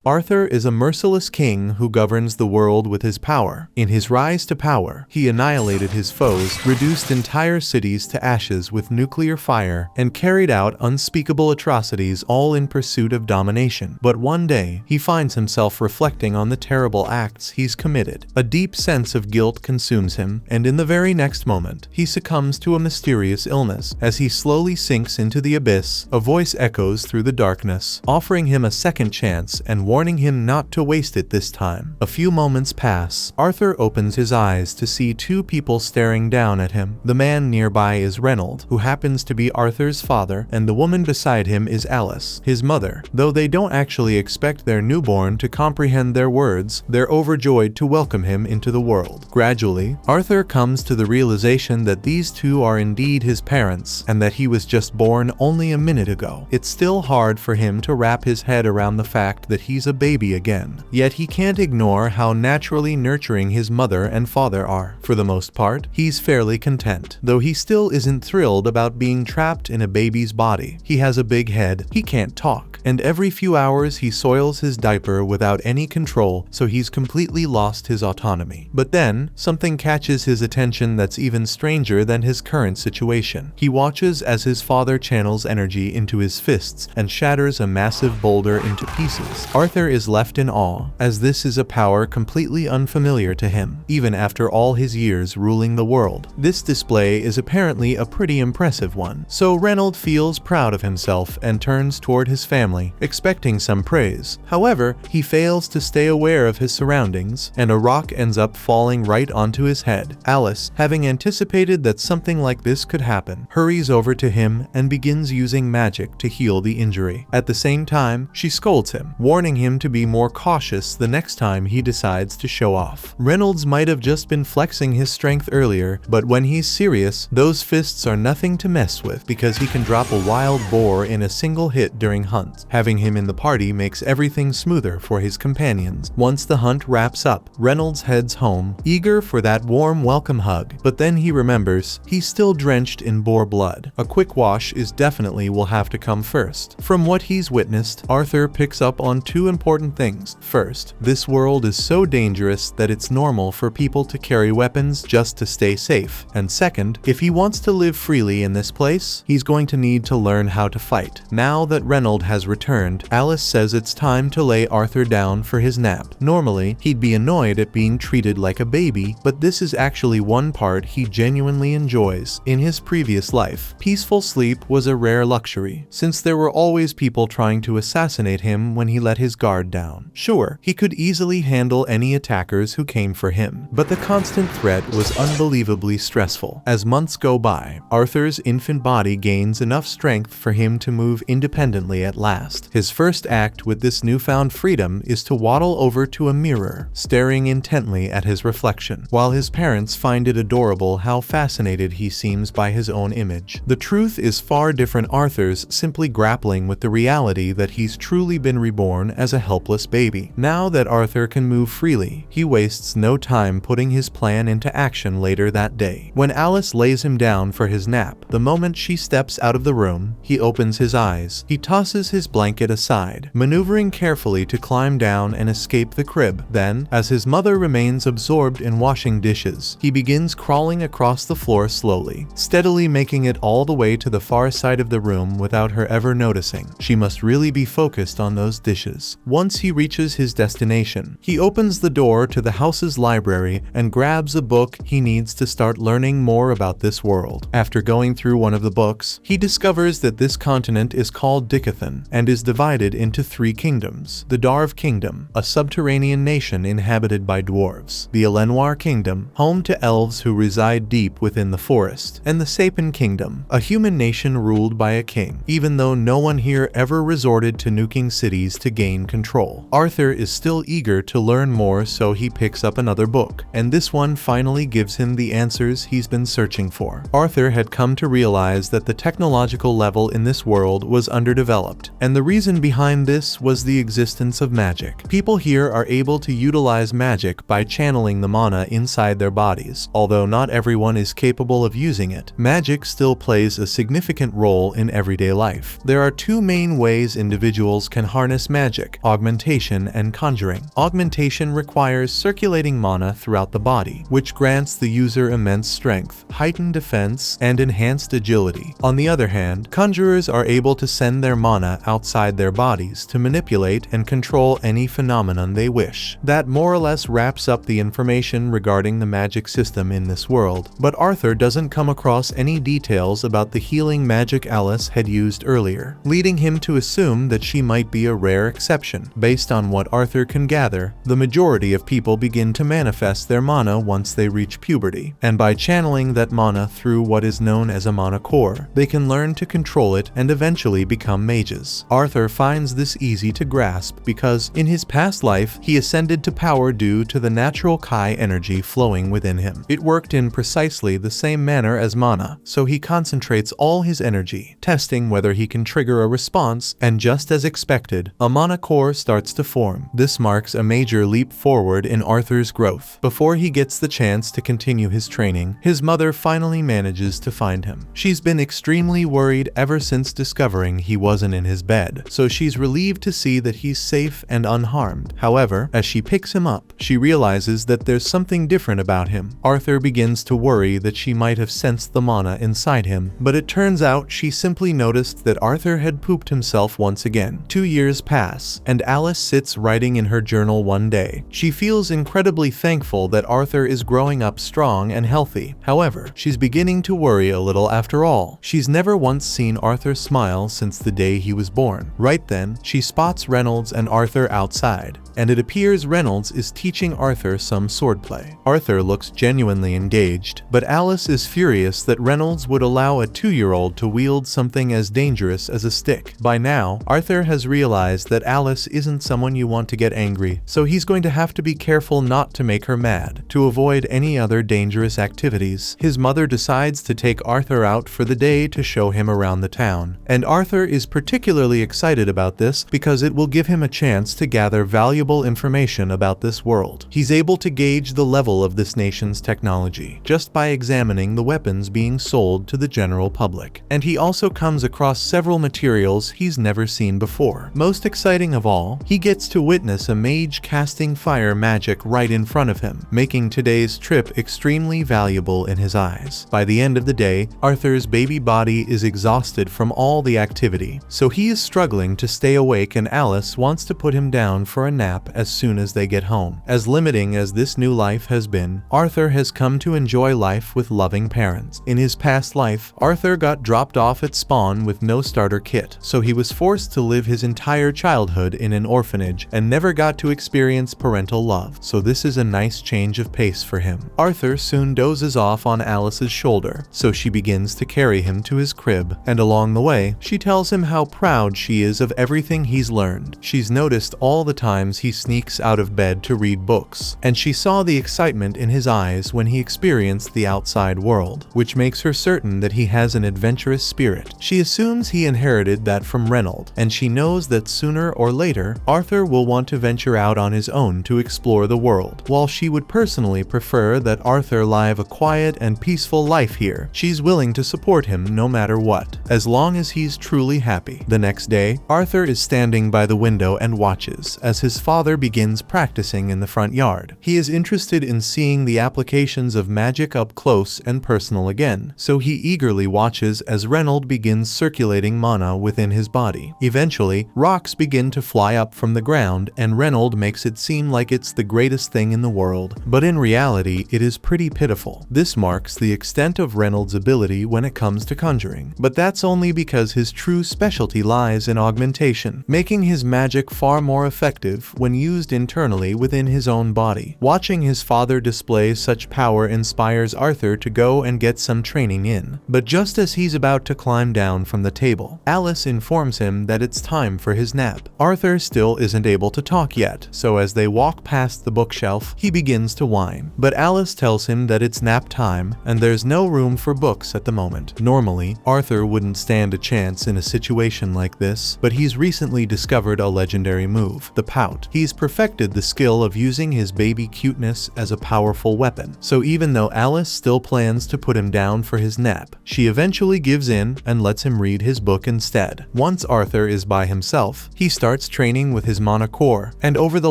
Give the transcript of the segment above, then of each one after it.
Arthur is a merciless king who governs the world with his power. In his rise to power, he annihilated his foes, reduced entire cities to ashes with nuclear fire, and carried out unspeakable atrocities, all in pursuit of domination. But one day, he finds himself reflecting on the terrible acts he's committed. A deep sense of guilt consumes him, and in the very next moment, he succumbs to a mysterious illness. As he slowly sinks into the abyss, a voice echoes through the darkness, offering him a second chance and warning him not to waste it this time. A few moments pass. Arthur opens his eyes to see two people staring down at him. The man nearby is Reynold, who happens to be Arthur's father, and the woman beside him is Alice, his mother. Though they don't actually expect their newborn to comprehend their words, they're overjoyed to welcome him into the world. Gradually, Arthur comes to the realization that these two are indeed his parents, and that he was just born only a minute ago. It's still hard for him to wrap his head around the fact that he's a baby again. Yet he can't ignore how naturally nurturing his mother and father are. For the most part, he's fairly content, though he still isn't thrilled about being trapped in a baby's body. He has a big head, he can't talk, and every few hours he soils his diaper without any control, so he's completely lost his autonomy. But then, something catches his attention that's even stranger than his current situation. He watches as his father channels energy into his fists and shatters a massive boulder into pieces. Arthur is left in awe, as this is a power completely unfamiliar to him, even after all his years ruling the world. This display is apparently a pretty impressive one, so Reynold feels proud of himself and turns toward his family, expecting some praise. However, he fails to stay aware of his surroundings, and a rock ends up falling right onto his head. Alice, having anticipated that something like this could happen, hurries over to him and begins using magic to heal the injury. At the same time, she scolds him, warning him to be more cautious the next time he decides to show off. Reynolds might have just been flexing his strength earlier, but when he's serious, those fists are nothing to mess with, because he can drop a wild boar in a single hit during hunts. Having him in the party makes everything smoother for his companions. Once the hunt wraps up, Reynolds heads home, eager for that warm welcome hug, but then he remembers he's still drenched in boar blood. A quick wash is definitely will have to come first. From what he's witnessed, Arthur picks up on two important things. First, this world is so dangerous that it's normal for people to carry weapons just to stay safe. And second, if he wants to live freely in this place, he's going to need to learn how to fight. Now that Reynold has returned, Alice says it's time to lay Arthur down for his nap. Normally, he'd be annoyed at being treated like a baby, but this is actually one part he genuinely enjoys. In his previous life, peaceful sleep was a rare luxury, since there were always people trying to assassinate him when he let his guard down. Sure, he could easily handle any attackers who came for him, but the constant threat was unbelievably stressful. As months go by, Arthur's infant body gains enough strength for him to move independently at last. His first act with this newfound freedom is to waddle over to a mirror, staring intently at his reflection. While his parents find it adorable how fascinated he seems by his own image, the truth is far different. Arthur's simply grappling with the reality that he's truly been reborn as a helpless baby. Now that Arthur can move freely, he wastes no time putting his plan into action later that day. When Alice lays him down for his nap, the moment she steps out of the room, he opens his eyes. He tosses his blanket aside, maneuvering carefully to climb down and escape the crib. Then, as his mother remains absorbed in washing dishes, he begins crawling across the floor slowly, steadily making it all the way to the far side of the room without her ever noticing. She must really be focused on those dishes. Once he reaches his destination, he opens the door to the house's library and grabs a book he needs to start learning more about this world. After going through one of the books, he discovers that this continent is called Dicathan and is divided into three kingdoms. The Darv Kingdom, a subterranean nation inhabited by dwarves. The Elenwar Kingdom, home to elves who reside deep within the forest. And the Sapin Kingdom, a human nation ruled by a king, even though no one here ever resorted to nuking cities to gain control. Arthur is still eager to learn more, so he picks up another book, and this one finally gives him the answers he's been searching for. Arthur had come to realize that the technological level in this world was underdeveloped, and the reason behind this was the existence of magic. People here are able to utilize magic by channeling the mana inside their bodies. Although not everyone is capable of using it, magic still plays a significant role in everyday life. There are two main ways individuals can harness magic. magic, augmentation, and conjuring. Augmentation requires circulating mana throughout the body, which grants the user immense strength, heightened defense, and enhanced agility. On the other hand, conjurers are able to send their mana outside their bodies to manipulate and control any phenomenon they wish. That more or less wraps up the information regarding the magic system in this world, but Arthur doesn't come across any details about the healing magic Alice had used earlier, leading him to assume that she might be a rare exception. Based on what Arthur can gather, the majority of people begin to manifest their mana once they reach puberty, and by channeling that mana through what is known as a mana core, they can learn to control it and eventually become mages. Arthur finds this easy to grasp because, in his past life, he ascended to power due to the natural Kai energy flowing within him. It worked in precisely the same manner as mana, so he concentrates all his energy, testing whether he can trigger a response, and just as expected, a mana core starts to form. This marks a major leap forward in Arthur's growth. Before he gets the chance to continue his training, his mother finally manages to find him. She's been extremely worried ever since discovering he wasn't in his bed, so she's relieved to see that he's safe and unharmed. However, as she picks him up, she realizes that there's something different about him. Arthur begins to worry that she might have sensed the mana inside him, but it turns out she simply noticed that Arthur had pooped himself once again. 2 years pass, and Alice sits writing in her journal one day. She feels incredibly thankful that Arthur is growing up strong and healthy. However, she's beginning to worry a little after all. She's never once seen Arthur smile since the day he was born. Right then, she spots Reynolds and Arthur outside, and it appears Reynolds is teaching Arthur some swordplay. Arthur looks genuinely engaged, but Alice is furious that Reynolds would allow a 2-year-old to wield something as dangerous as a stick. By now, Arthur has realized that Alice isn't someone you want to get angry, so he's going to have to be careful not to make her mad. To avoid any other dangerous activities, his mother decides to take Arthur out for the day to show him around the town. And Arthur is particularly excited about this because it will give him a chance to gather valuable information about this world. He's able to gauge the level of this nation's technology just by examining the weapons being sold to the general public. And he also comes across several materials he's never seen before. Most exciting of all, he gets to witness a mage casting fire magic right in front of him, making today's trip extremely valuable in his eyes. By the end of the day, Arthur's baby body is exhausted from all the activity, so he is struggling to stay awake, and Alice wants to put him down for a nap as soon as they get home. As limiting as this new life has been, Arthur has come to enjoy life with loving parents. In his past life, Arthur got dropped off at spawn with no starter kit, so he was forced to live his entire childhood in an orphanage and never got to experience parental love, so this is a nice change of pace for him. Arthur soon dozes off on Alice's shoulder, so she begins to carry him to his crib, and along the way, she tells him how proud she is of everything he's learned. She's noticed all the times he sneaks out of bed to read books, and she saw the excitement in his eyes when he experienced the outside world, which makes her certain that he has an adventurous spirit. She assumes he inherited that from Reynolds, and she knows that sooner or later, Arthur will want to venture out on his own to explore the world. While she would personally prefer that Arthur live a quiet and peaceful life here, she's willing to support him no matter what, as long as he's truly happy. The next day, Arthur is standing by the window and watches as his father begins practicing in the front yard. He is interested in seeing the applications of magic up close and personal again, so he eagerly watches as Reynolds begins circulating mana within his body. Eventually, rocks begin to fly up from the ground, and Reynolds makes it seem like it's the greatest thing in the world, but in reality, it is pretty pitiful. This marks the extent of Reynolds' ability when it comes to conjuring, but that's only because his true specialty lies in augmentation, making his magic far more effective when used internally within his own body. Watching his father display such power inspires Arthur to go and get some training in, but just as he's about to climb down from the table, Alice informs him that it's time for his nap. Arthur still isn't able to talk yet, so as they walk past the bookshelf, he begins to whine, but Alice tells him that it's nap time and there's no room for books at the moment. Normally, Arthur wouldn't stand a chance in a situation like this, but he's recently discovered a legendary move, the pout. He's perfected the skill of using his baby cuteness as a powerful weapon. So even though Alice still plans to put him down for his nap, she eventually gives in and lets him read his book instead. Once Arthur is by himself, he starts training with his mana core, and over the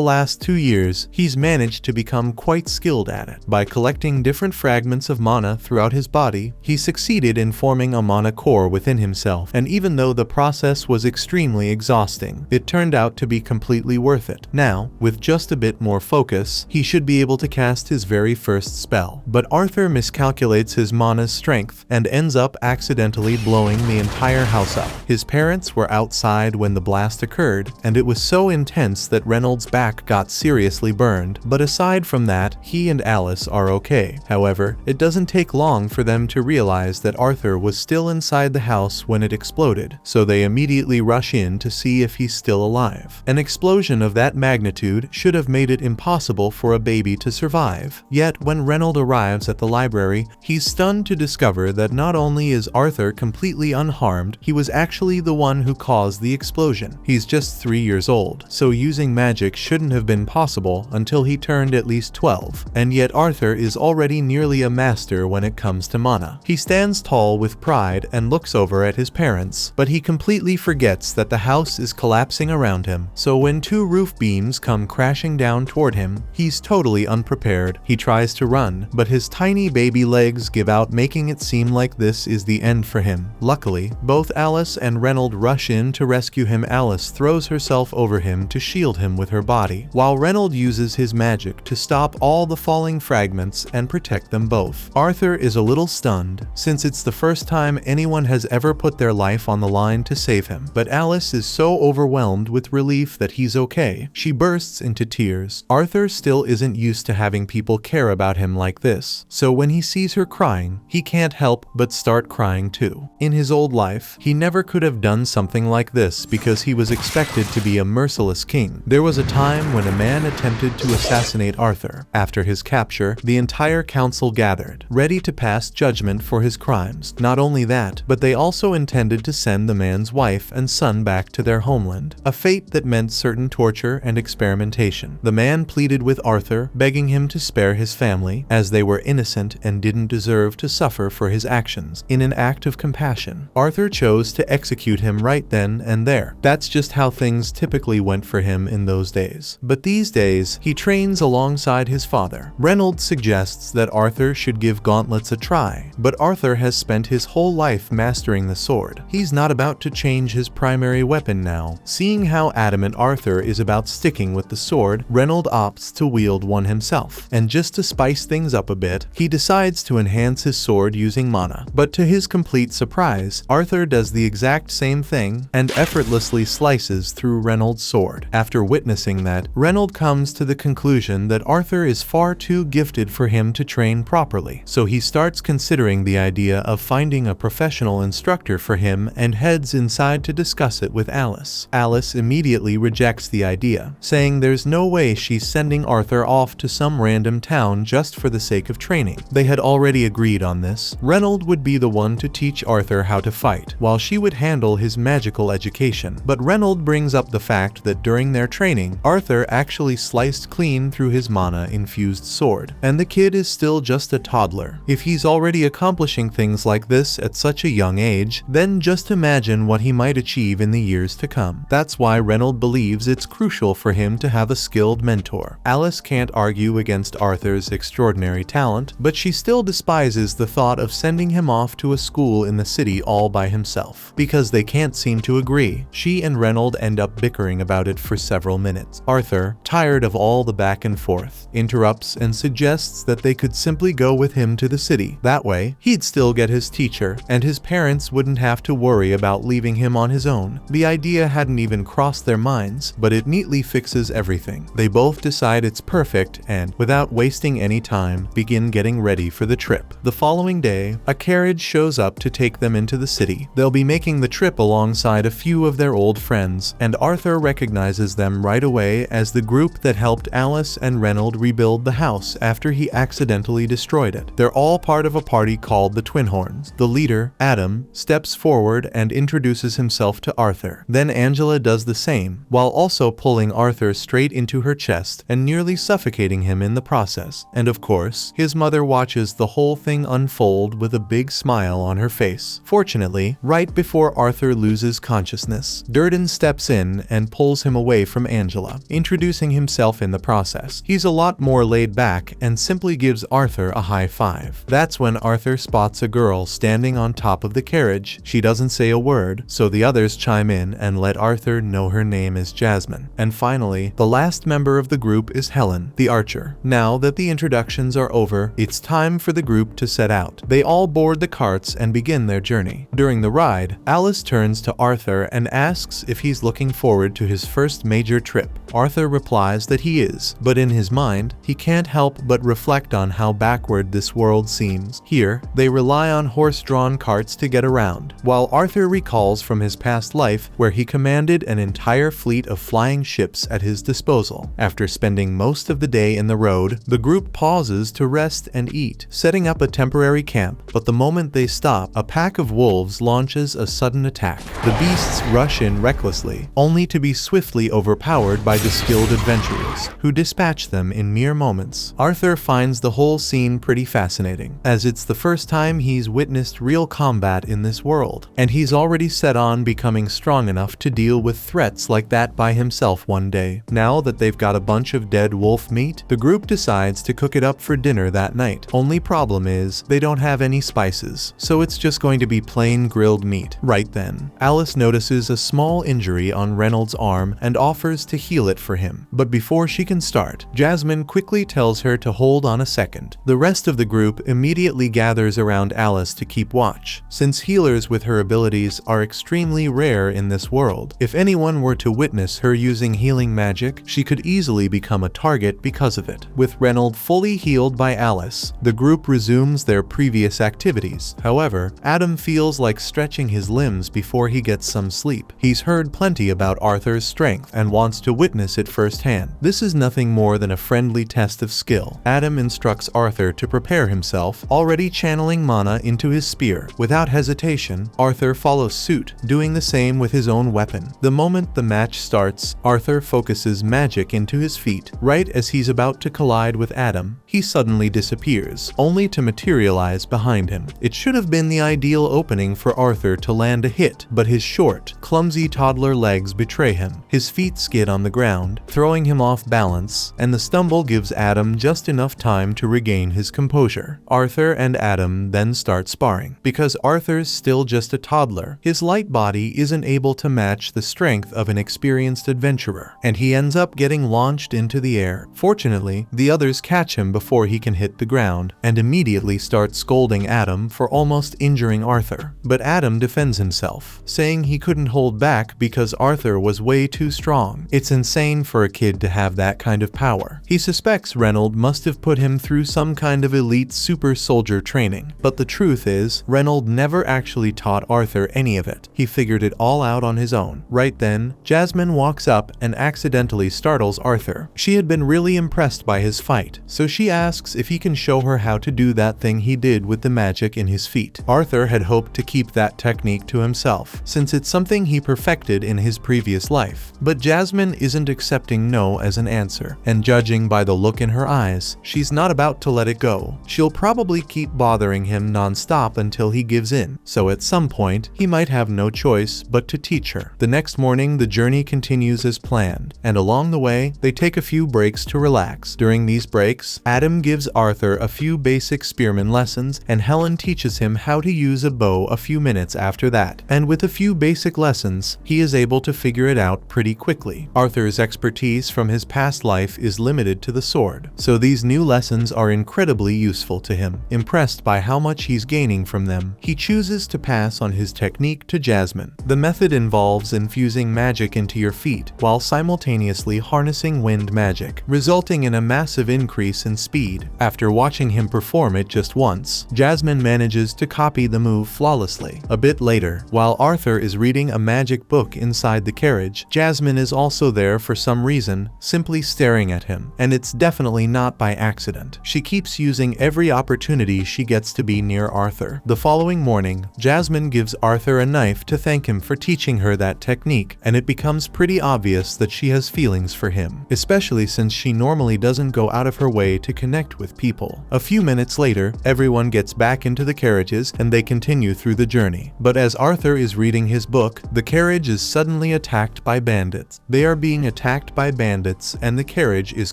last 2 years, he's managed to become quite skilled at it. By collecting different fragments of mana throughout his body, he succeeded in forming a mana core within himself, and even though the process was extremely exhausting, it turned out to be completely worth it. Now, with just a bit more focus, he should be able to cast his very first spell. But Arthur miscalculates his mana's strength and ends up accidentally blowing the entire house up. His parents were outside when the blast occurred, and it was so intense that Reynolds' back got seriously burned, but aside from that, he and Alice are okay. However, it doesn't take long for them to realize that Arthur was still inside the house when it exploded, so they immediately rush in to see if he's still alive. An explosion of that magnitude should have made it impossible for a baby to survive. Yet, when Reynolds arrives at the library, he's stunned to discover that not only is Arthur completely unharmed, he was actually the one who caused the explosion. He's just 3 years old, so using magic shouldn't have been possible until he turned at least 12, and yet Arthur is already nearly a master when it comes to mana. He stands tall with pride and looks over at his parents, but he completely forgets that the house is collapsing around him, so when 2 roof beams come crashing down toward him, he's totally unprepared. He tries to run, but his tiny baby legs give out, making it seem like this is the end for him. Luckily, both Alice and Reynolds rush in to rescue him. Alice throws herself over him to shield him with her body, while Reynolds uses his magic to stop all the falling fragments and protect them both. Arthur is a little stunned, since it's the first time anyone has ever put their life on the line to save him, but Alice is so overwhelmed with relief that he's okay. She bursts into tears. Arthur still isn't used to having people care about him like this, so when he sees her crying, he can't help but start crying too. In his old life, he never could have done something like this because he was expected to be a merciless king. There was a time when a man attempted to assassinate Arthur. After his capture, the entire council gathered, ready to pass judgment for his crimes. Not only that, but they also intended to send the man's wife and son back to their homeland, a fate that meant certain torture and experimentation. The man pleaded with Arthur, begging him to spare his family, as they were innocent and didn't deserve to suffer for his actions. In an act of compassion, Arthur chose to execute him right then and there. That's just how things typically went for him in those days. But these days, he trains alongside his father. Reynolds suggests that Arthur should give gauntlets a try, but Arthur has spent his whole life mastering the sword. He's not about to change his primary weapon now. Seeing how adamant Arthur is about sticking with the sword, Reynolds opts to wield one himself, and just to spice things up a bit, he decides to enhance his sword using mana. But to his complete surprise, Arthur does the exact same thing and effortlessly slices through Reynolds' sword. After witnessing that, Reynolds comes to the conclusion that Arthur is far too gifted for him to train properly, so he starts considering the idea of finding a professional instructor for him and heads inside to discuss it with Alice. Alice immediately rejects the idea, saying there's no way she's sending Arthur off to some random town just for the sake of training. They had already agreed on this. Reynolds would be the one to teach Arthur how to fight, while she would handle his magical education. But Reynolds brings up the fact that during their training, Arthur actually sliced clean through his mana-infused sword, and the kid is still just a toddler. If he's already accomplishing things like this at such a young age, then just imagine what he might achieve in the years to come. That's why Reynolds believes it's crucial for him to have a skilled mentor. Alice can't argue against Arthur's extraordinary talent, but she still despises the thought of sending him off to a school in the city all by himself. Because they can't seem to agree, she and Reynolds end up bickering about it for several minutes. Arthur, tired of all the back and forth, interrupts and suggests that they could simply go with him to the city. That way, he'd still get his teacher, and his parents wouldn't have to worry about leaving him on his own. The idea hadn't even crossed their minds, but it neatly fixes everything. They both decide it's perfect and, without wasting any time, begin getting ready for the trip. The following day, a carriage shows up to take them into the city. They'll be making the trip alongside a few of their old friends, and Arthur recognizes them right away as the group that helped Alice and Reynolds rebuild the house after he accidentally destroyed it. They're all part of a party called the Twin Horns. The leader, Adam, steps forward and introduces himself to Arthur. Then Angela does the same, while also pulling pushing Arthur straight into her chest and nearly suffocating him in the process. And of course, his mother watches the whole thing unfold with a big smile on her face. Fortunately, right before Arthur loses consciousness, Durden steps in and pulls him away from Angela, introducing himself in the process. He's a lot more laid back and simply gives Arthur a high five. That's when Arthur spots a girl standing on top of the carriage. She doesn't say a word, so the others chime in and let Arthur know her name is Jasmine. And finally, the last member of the group is Helen, the archer. Now that the introductions are over, it's time for the group to set out. They all board the carts and begin their journey. During the ride, Alice turns to Arthur and asks if he's looking forward to his first major trip. Arthur replies that he is, but in his mind, he can't help but reflect on how backward this world seems. Here, they rely on horse-drawn carts to get around, while Arthur recalls from his past life where he commanded an entire fleet of flying ships at his disposal. After spending most of the day in the road, the group pauses to rest and eat, setting up a temporary camp, but the moment they stop, a pack of wolves launches a sudden attack. The beasts rush in recklessly, only to be swiftly overpowered by the skilled adventurers, who dispatch them in mere moments. Arthur finds the whole scene pretty fascinating, as it's the first time he's witnessed real combat in this world, and he's already set on becoming strong enough to deal with threats like that by himself one day. Now that they've got a bunch of dead wolf meat, the group decides to cook it up for dinner that night. Only problem is, they don't have any spices, so it's just going to be plain grilled meat. Right then, Alice notices a small injury on Reynolds' arm and offers to heal it for him. But before she can start, Jasmine quickly tells her to hold on a second. The rest of the group immediately gathers around Alice to keep watch, since healers with her abilities are extremely rare in this world. If anyone were to witness her using healing magic, she could easily become a target because of it. With Reynolds fully healed by Alice, the group resumes their previous activities. However, Adam feels like stretching his limbs before he gets some sleep. He's heard plenty about Arthur's strength and wants to witness it firsthand. This is nothing more than a friendly test of skill. Adam instructs Arthur to prepare himself, already channeling mana into his spear. Without hesitation, Arthur follows suit, doing the same with his own weapon. The moment the match starts, Arthur focuses magic into his feet. Right as he's about to collide with Adam, he suddenly disappears, only to materialize behind him. It should have been the ideal opening for Arthur to land a hit, but his short, clumsy toddler legs betray him. His feet skid on the ground, throwing him off balance, and the stumble gives Adam just enough time to regain his composure. Arthur and Adam then start sparring. Because Arthur's still just a toddler, his light body isn't able to match the strength of an experienced adventurer, and he ends up getting launched into the air. Fortunately, the others catch him before he can hit the ground, and immediately start scolding Adam for almost injuring Arthur. But Adam defends himself, saying he couldn't hold back because Arthur was way too strong. It's insane for a kid to have that kind of power. He suspects Reynolds must have put him through some kind of elite super soldier training, but the truth is, Reynolds never actually taught Arthur any of it. He figured it all out on his own. Right then, Jasmine walks up and accidentally startles Arthur. She had been really impressed by his fight, so she asks if he can show her how to do that thing he did with the magic in his feet. Arthur had hoped to keep that technique to himself, since it's something he perfected in his previous life. But Jasmine isn't accepting no as an answer, and judging by the look in her eyes, she's not about to let it go. She'll probably keep bothering him non-stop until he gives in, so at some point, he might have no choice but to teach her. The next morning, the journey continues as planned, and along the way, they take a few breaks to relax. During these breaks, Adam gives Arthur a few basic spearman lessons, and Helen teaches him how to use a bow a few minutes after that. And with a few basic lessons, he is able to figure it out pretty quickly. Arthur's expertise from his past life is limited to the sword, so these new lessons are incredibly useful to him. Impressed by how much he's gaining from them, he chooses to pass on his technique to Jasmine. The method involves infusing magic into your feet while simultaneously harnessing wind magic, resulting in a massive increase in speed. After watching him perform it just once, Jasmine manages to copy the move flawlessly. A bit later, while Arthur is reading a magic book inside the carriage, Jasmine is also there for some reason, simply staring at him, and it's definitely not by accident. She keeps using every opportunity she gets to be near Arthur. The following morning, Jasmine gives Arthur a knife to thank him for teaching her that technique, and it becomes pretty obvious that she has feelings for him, especially since she normally doesn't go out of her way to connect with people. A few minutes later, everyone gets back into the carriages and they continue through the journey. But as Arthur is reading his book, the carriage is suddenly attacked by bandits. They are being attacked by bandits and the carriage is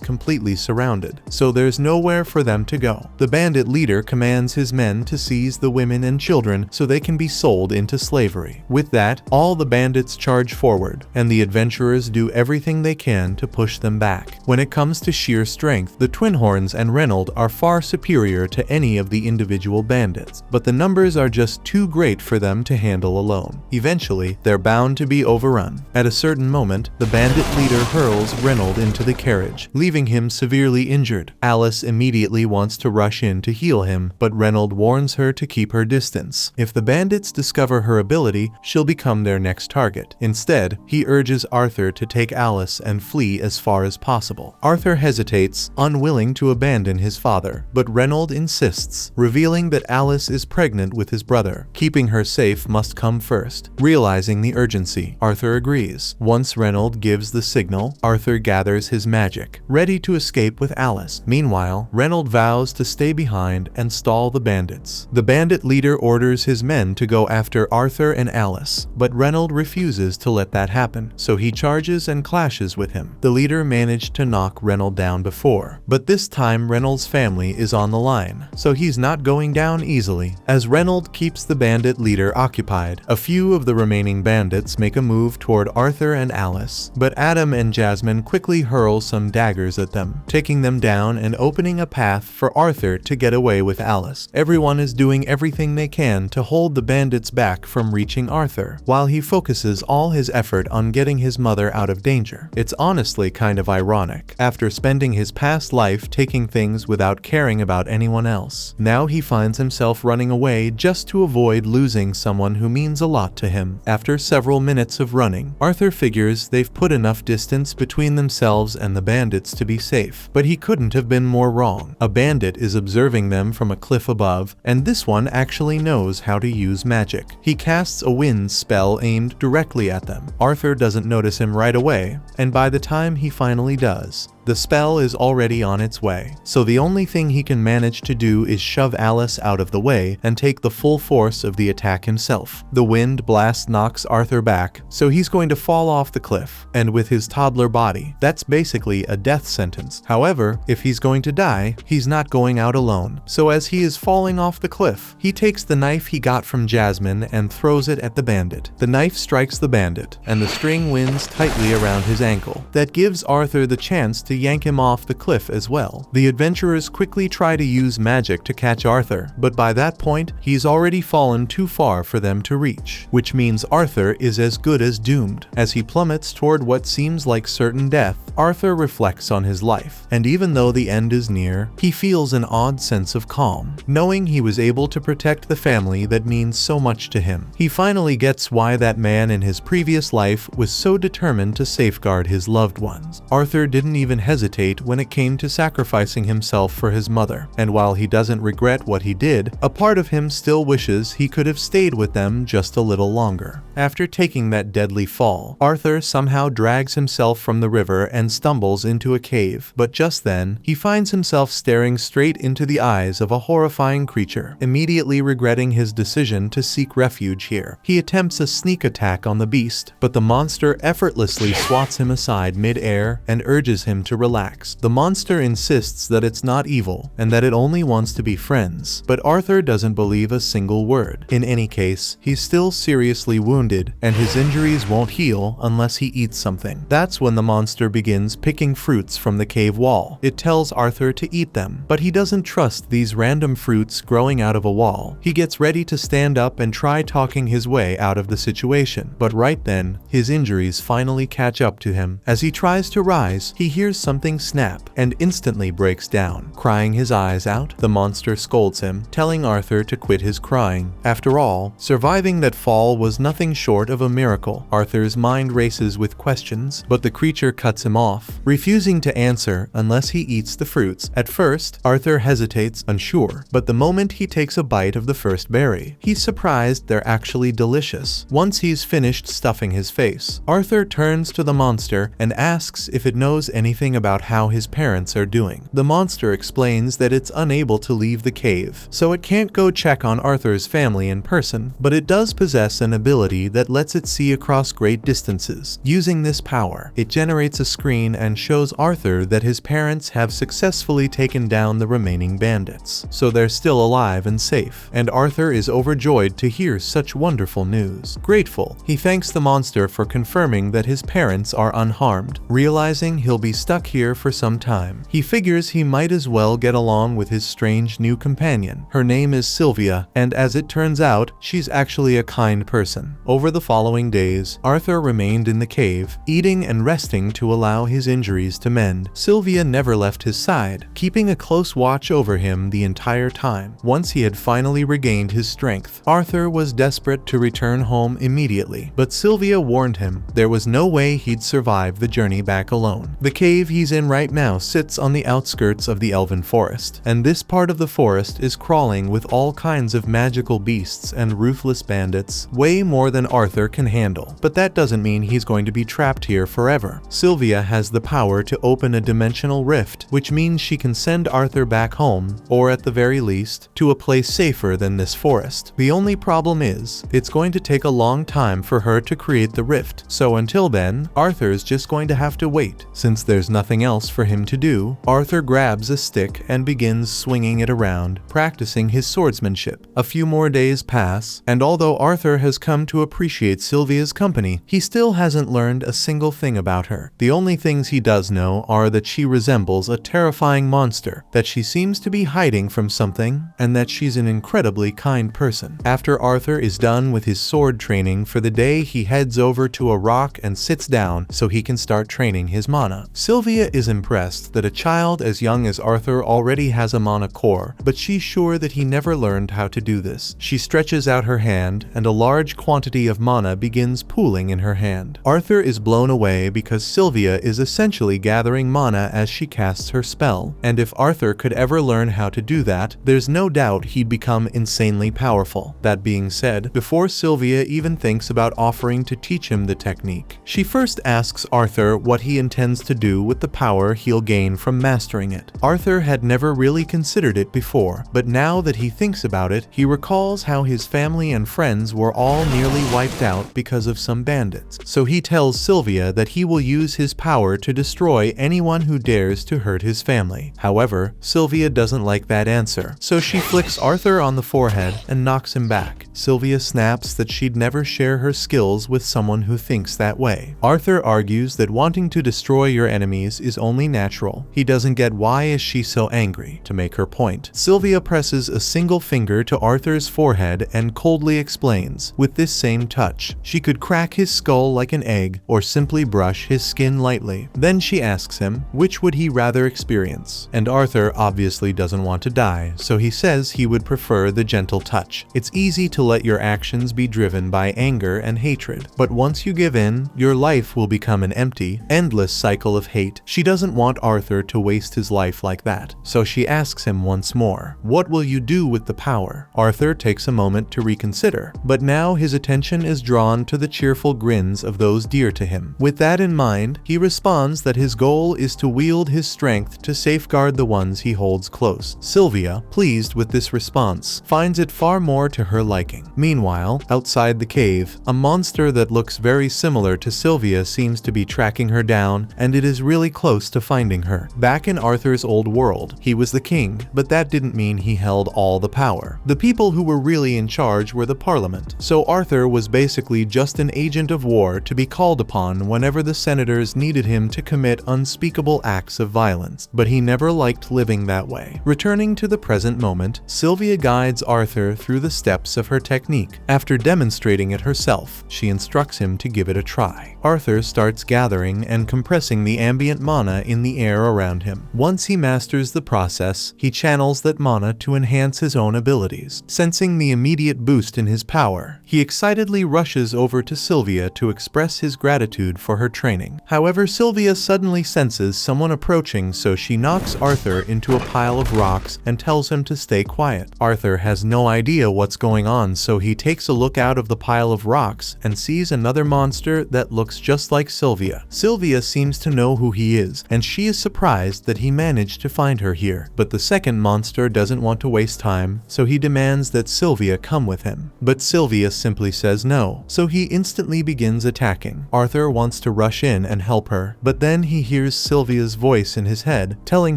completely surrounded, so there's nowhere for them to go. The bandit leader commands his men to seize the women and children so they can be sold into slavery. With that, all the bandits charge forward, and the adventurers do everything they can to push them back. When it comes to sheer strength, the Twinhorns and Reynold are far superior to any of the individual bandits, but the numbers are just too great for them to handle alone. Eventually, they're bound to be overrun. At a certain moment, the bandit leader hurls Reynold into the carriage, leaving him severely injured. Alice immediately wants to rush in to heal him, but Reynold warns her to keep her distance. If the bandits discover her ability, she'll become their next target. Instead, he urges Arthur to take Alice and flee as far as possible. Arthur hesitates, unwilling to abandon his father, but Reynold insists, revealing that Alice is pregnant with his brother. Keeping her safe must come first. Realizing the urgency, Arthur agrees. Once Reynold gives the signal, Arthur gathers his magic, ready to escape with Alice. Meanwhile, Reynold vows to stay behind and stall the bandits. The bandit leader orders his men to go after Arthur and Alice, but Reynold refuses to let that happen, so he charges and clashes with him. The leader managed to knock Reynold down before, but this time Reynold's family is on the line, so he's not going down easily. As Reynold keeps the bandit leader occupied, a few of the remaining bandits make a move toward Arthur and Alice, but Adam and Jasmine quickly hurl some daggers at them, taking them down and opening a path for Arthur to get away with Alice. Everyone is doing everything they can to hold the bandits back from reaching Arthur, while he focuses all his effort on getting his mother out of danger. It's honestly kind of ironic. After spending his past life taking things without caring about anyone else, now he finds himself running away just to avoid losing someone who means a lot to him. After several minutes of running, Arthur figures they've put enough distance between themselves and the bandits to be safe, but he couldn't have been more wrong. A bandit is observing them from a cliff above, and this one actually knows how to use magic. He casts a wind spell aimed directly at them. Arthur doesn't notice him right away, and by the time he finally does, the spell is already on its way, so the only thing he can manage to do is shove Alice out of the way and take the full force of the attack himself. The wind blast knocks Arthur back, so he's going to fall off the cliff, and with his toddler body, that's basically a death sentence. However, if he's going to die, he's not going out alone, so as he is falling off the cliff, he takes the knife he got from Jasmine and throws it at the bandit. The knife strikes the bandit, and the string winds tightly around his ankle. That gives Arthur the chance to yank him off the cliff as well. The adventurers quickly try to use magic to catch Arthur, but by that point, he's already fallen too far for them to reach, which means Arthur is as good as doomed. As he plummets toward what seems like certain death, Arthur reflects on his life, and even though the end is near, he feels an odd sense of calm, knowing he was able to protect the family that means so much to him. He finally gets why that man in his previous life was so determined to safeguard his loved ones. Arthur didn't even hesitate when it came to sacrificing himself for his mother, and while he doesn't regret what he did, a part of him still wishes he could have stayed with them just a little longer. After taking that deadly fall, Arthur somehow drags himself from the river and stumbles into a cave, but just then, he finds himself staring straight into the eyes of a horrifying creature. Immediately regretting his decision to seek refuge here, he attempts a sneak attack on the beast, but the monster effortlessly swats him aside mid-air and urges him to relax. The monster insists that it's not evil and that it only wants to be friends, but Arthur doesn't believe a single word. In any case, he's still seriously wounded and his injuries won't heal unless he eats something. That's when the monster begins picking fruits from the cave wall. It tells Arthur to eat them, but he doesn't trust these random fruits growing out of a wall. He gets ready to stand up and try talking his way out of the situation, but right then, his injuries finally catch up to him. As he tries to rise, he hears something snap and instantly breaks down, crying his eyes out. The monster scolds him, telling Arthur to quit his crying. After all, surviving that fall was nothing short of a miracle. Arthur's mind races with questions, but the creature cuts him off, refusing to answer unless he eats the fruits. At first, Arthur hesitates, unsure, but the moment he takes a bite of the first berry, he's surprised they're actually delicious. Once he's finished stuffing his face, Arthur turns to the monster and asks if it knows anything about how his parents are doing. The monster explains that it's unable to leave the cave, so it can't go check on Arthur's family in person, but it does possess an ability that lets it see across great distances. Using this power, it generates a screen and shows Arthur that his parents have successfully taken down the remaining bandits, so they're still alive and safe, and Arthur is overjoyed to hear such wonderful news. Grateful, he thanks the monster for confirming that his parents are unharmed. Realizing he'll be stuck here for some time, he figures he might as well get along with his strange new companion. Her name is Sylvia, and as it turns out, she's actually a kind person. Over the following days, Arthur remained in the cave, eating and resting to allow his injuries to mend. Sylvia never left his side, keeping a close watch over him the entire time. Once he had finally regained his strength, Arthur was desperate to return home immediately, but Sylvia warned him there was no way he'd survive the journey back alone. The cave he's in right now sits on the outskirts of the elven forest, and this part of the forest is crawling with all kinds of magical beasts and ruthless bandits, way more than Arthur can handle. But that doesn't mean he's going to be trapped here forever. Sylvia has the power to open a dimensional rift, which means she can send Arthur back home, or at the very least, to a place safer than this forest. The only problem is, it's going to take a long time for her to create the rift, so until then, Arthur's just going to have to wait. Since there's nothing else for him to do, Arthur grabs a stick and begins swinging it around, practicing his swordsmanship. A few more days pass, and although Arthur has come to appreciate Sylvia's company, he still hasn't learned a single thing about her. The only things he does know are that she resembles a terrifying monster, that she seems to be hiding from something, and that she's an incredibly kind person. After Arthur is done with his sword training for the day, he heads over to a rock and sits down so he can start training his mana. Sylvia is impressed that a child as young as Arthur already has a mana core, but she's sure that he never learned how to do this. She stretches out her hand, and a large quantity of mana begins pooling in her hand. Arthur is blown away because Sylvia is essentially gathering mana as she casts her spell, and if Arthur could ever learn how to do that, there's no doubt he'd become insanely powerful. That being said, before Sylvia even thinks about offering to teach him the technique, she first asks Arthur what he intends to do with the power he'll gain from mastering it. Arthur had never really considered it before, but now that he thinks about it, he recalls how his family and friends were all nearly wiped out because of some bandits. So he tells Sylvia that he will use his power to destroy anyone who dares to hurt his family. However, Sylvia doesn't like that answer, so she flicks Arthur on the forehead and knocks him back. Sylvia snaps that she'd never share her skills with someone who thinks that way. Arthur argues that wanting to destroy your enemies is only natural. He doesn't get why is she so angry. To make her point, Sylvia presses a single finger to Arthur's forehead and coldly explains, with this same touch, she could crack his skull like an egg or simply brush his skin lightly. Then she asks him, which would he rather experience? And Arthur obviously doesn't want to die, so he says he would prefer the gentle touch. It's easy to let your actions be driven by anger and hatred, but once you give in, your life will become an empty, endless cycle of hate. She doesn't want Arthur to waste his life like that, so she asks him once more, what will you do with the power? Arthur takes a moment to reconsider, but now his attention is drawn to the cheerful grins of those dear to him. With that in mind, he responds that his goal is to wield his strength to safeguard the ones he holds close. Sylvia, pleased with this response, finds it far more to her liking. Meanwhile, outside the cave, a monster that looks very similar to Sylvia seems to be tracking her down, and it is really close to finding her. Back in Arthur's old world, he was the king, but that didn't mean he held all the power. The people who were really in charge were the parliament, so Arthur was basically just an agent of war to be called upon whenever the senators needed him to commit unspeakable acts of violence, but he never liked living that way. Returning to the present moment, Sylvia guides Arthur through the steps of her technique. After demonstrating it herself, she instructs him to give it a try. Arthur starts gathering and compressing the ambient mana in the air around him. Once he masters the process, he channels that mana to enhance his own abilities. Sensing the immediate boost in his power, he excitedly rushes over to Sylvia to express his gratitude for her training. However, Sylvia suddenly senses someone approaching, so she knocks Arthur into a pile of rocks and tells him to stay quiet. Arthur has no idea what's going on, so he takes a look out of the pile of rocks and sees another monster that looks just like Sylvia. Sylvia seems to know who he is, and she is surprised that he managed to find her here. But the second monster doesn't want to waste time, so he demands that Sylvia come with him. But Sylvia simply says no, so he instantly begins attacking. Arthur wants to rush in and help her, but then he hears Sylvia's voice in his head, telling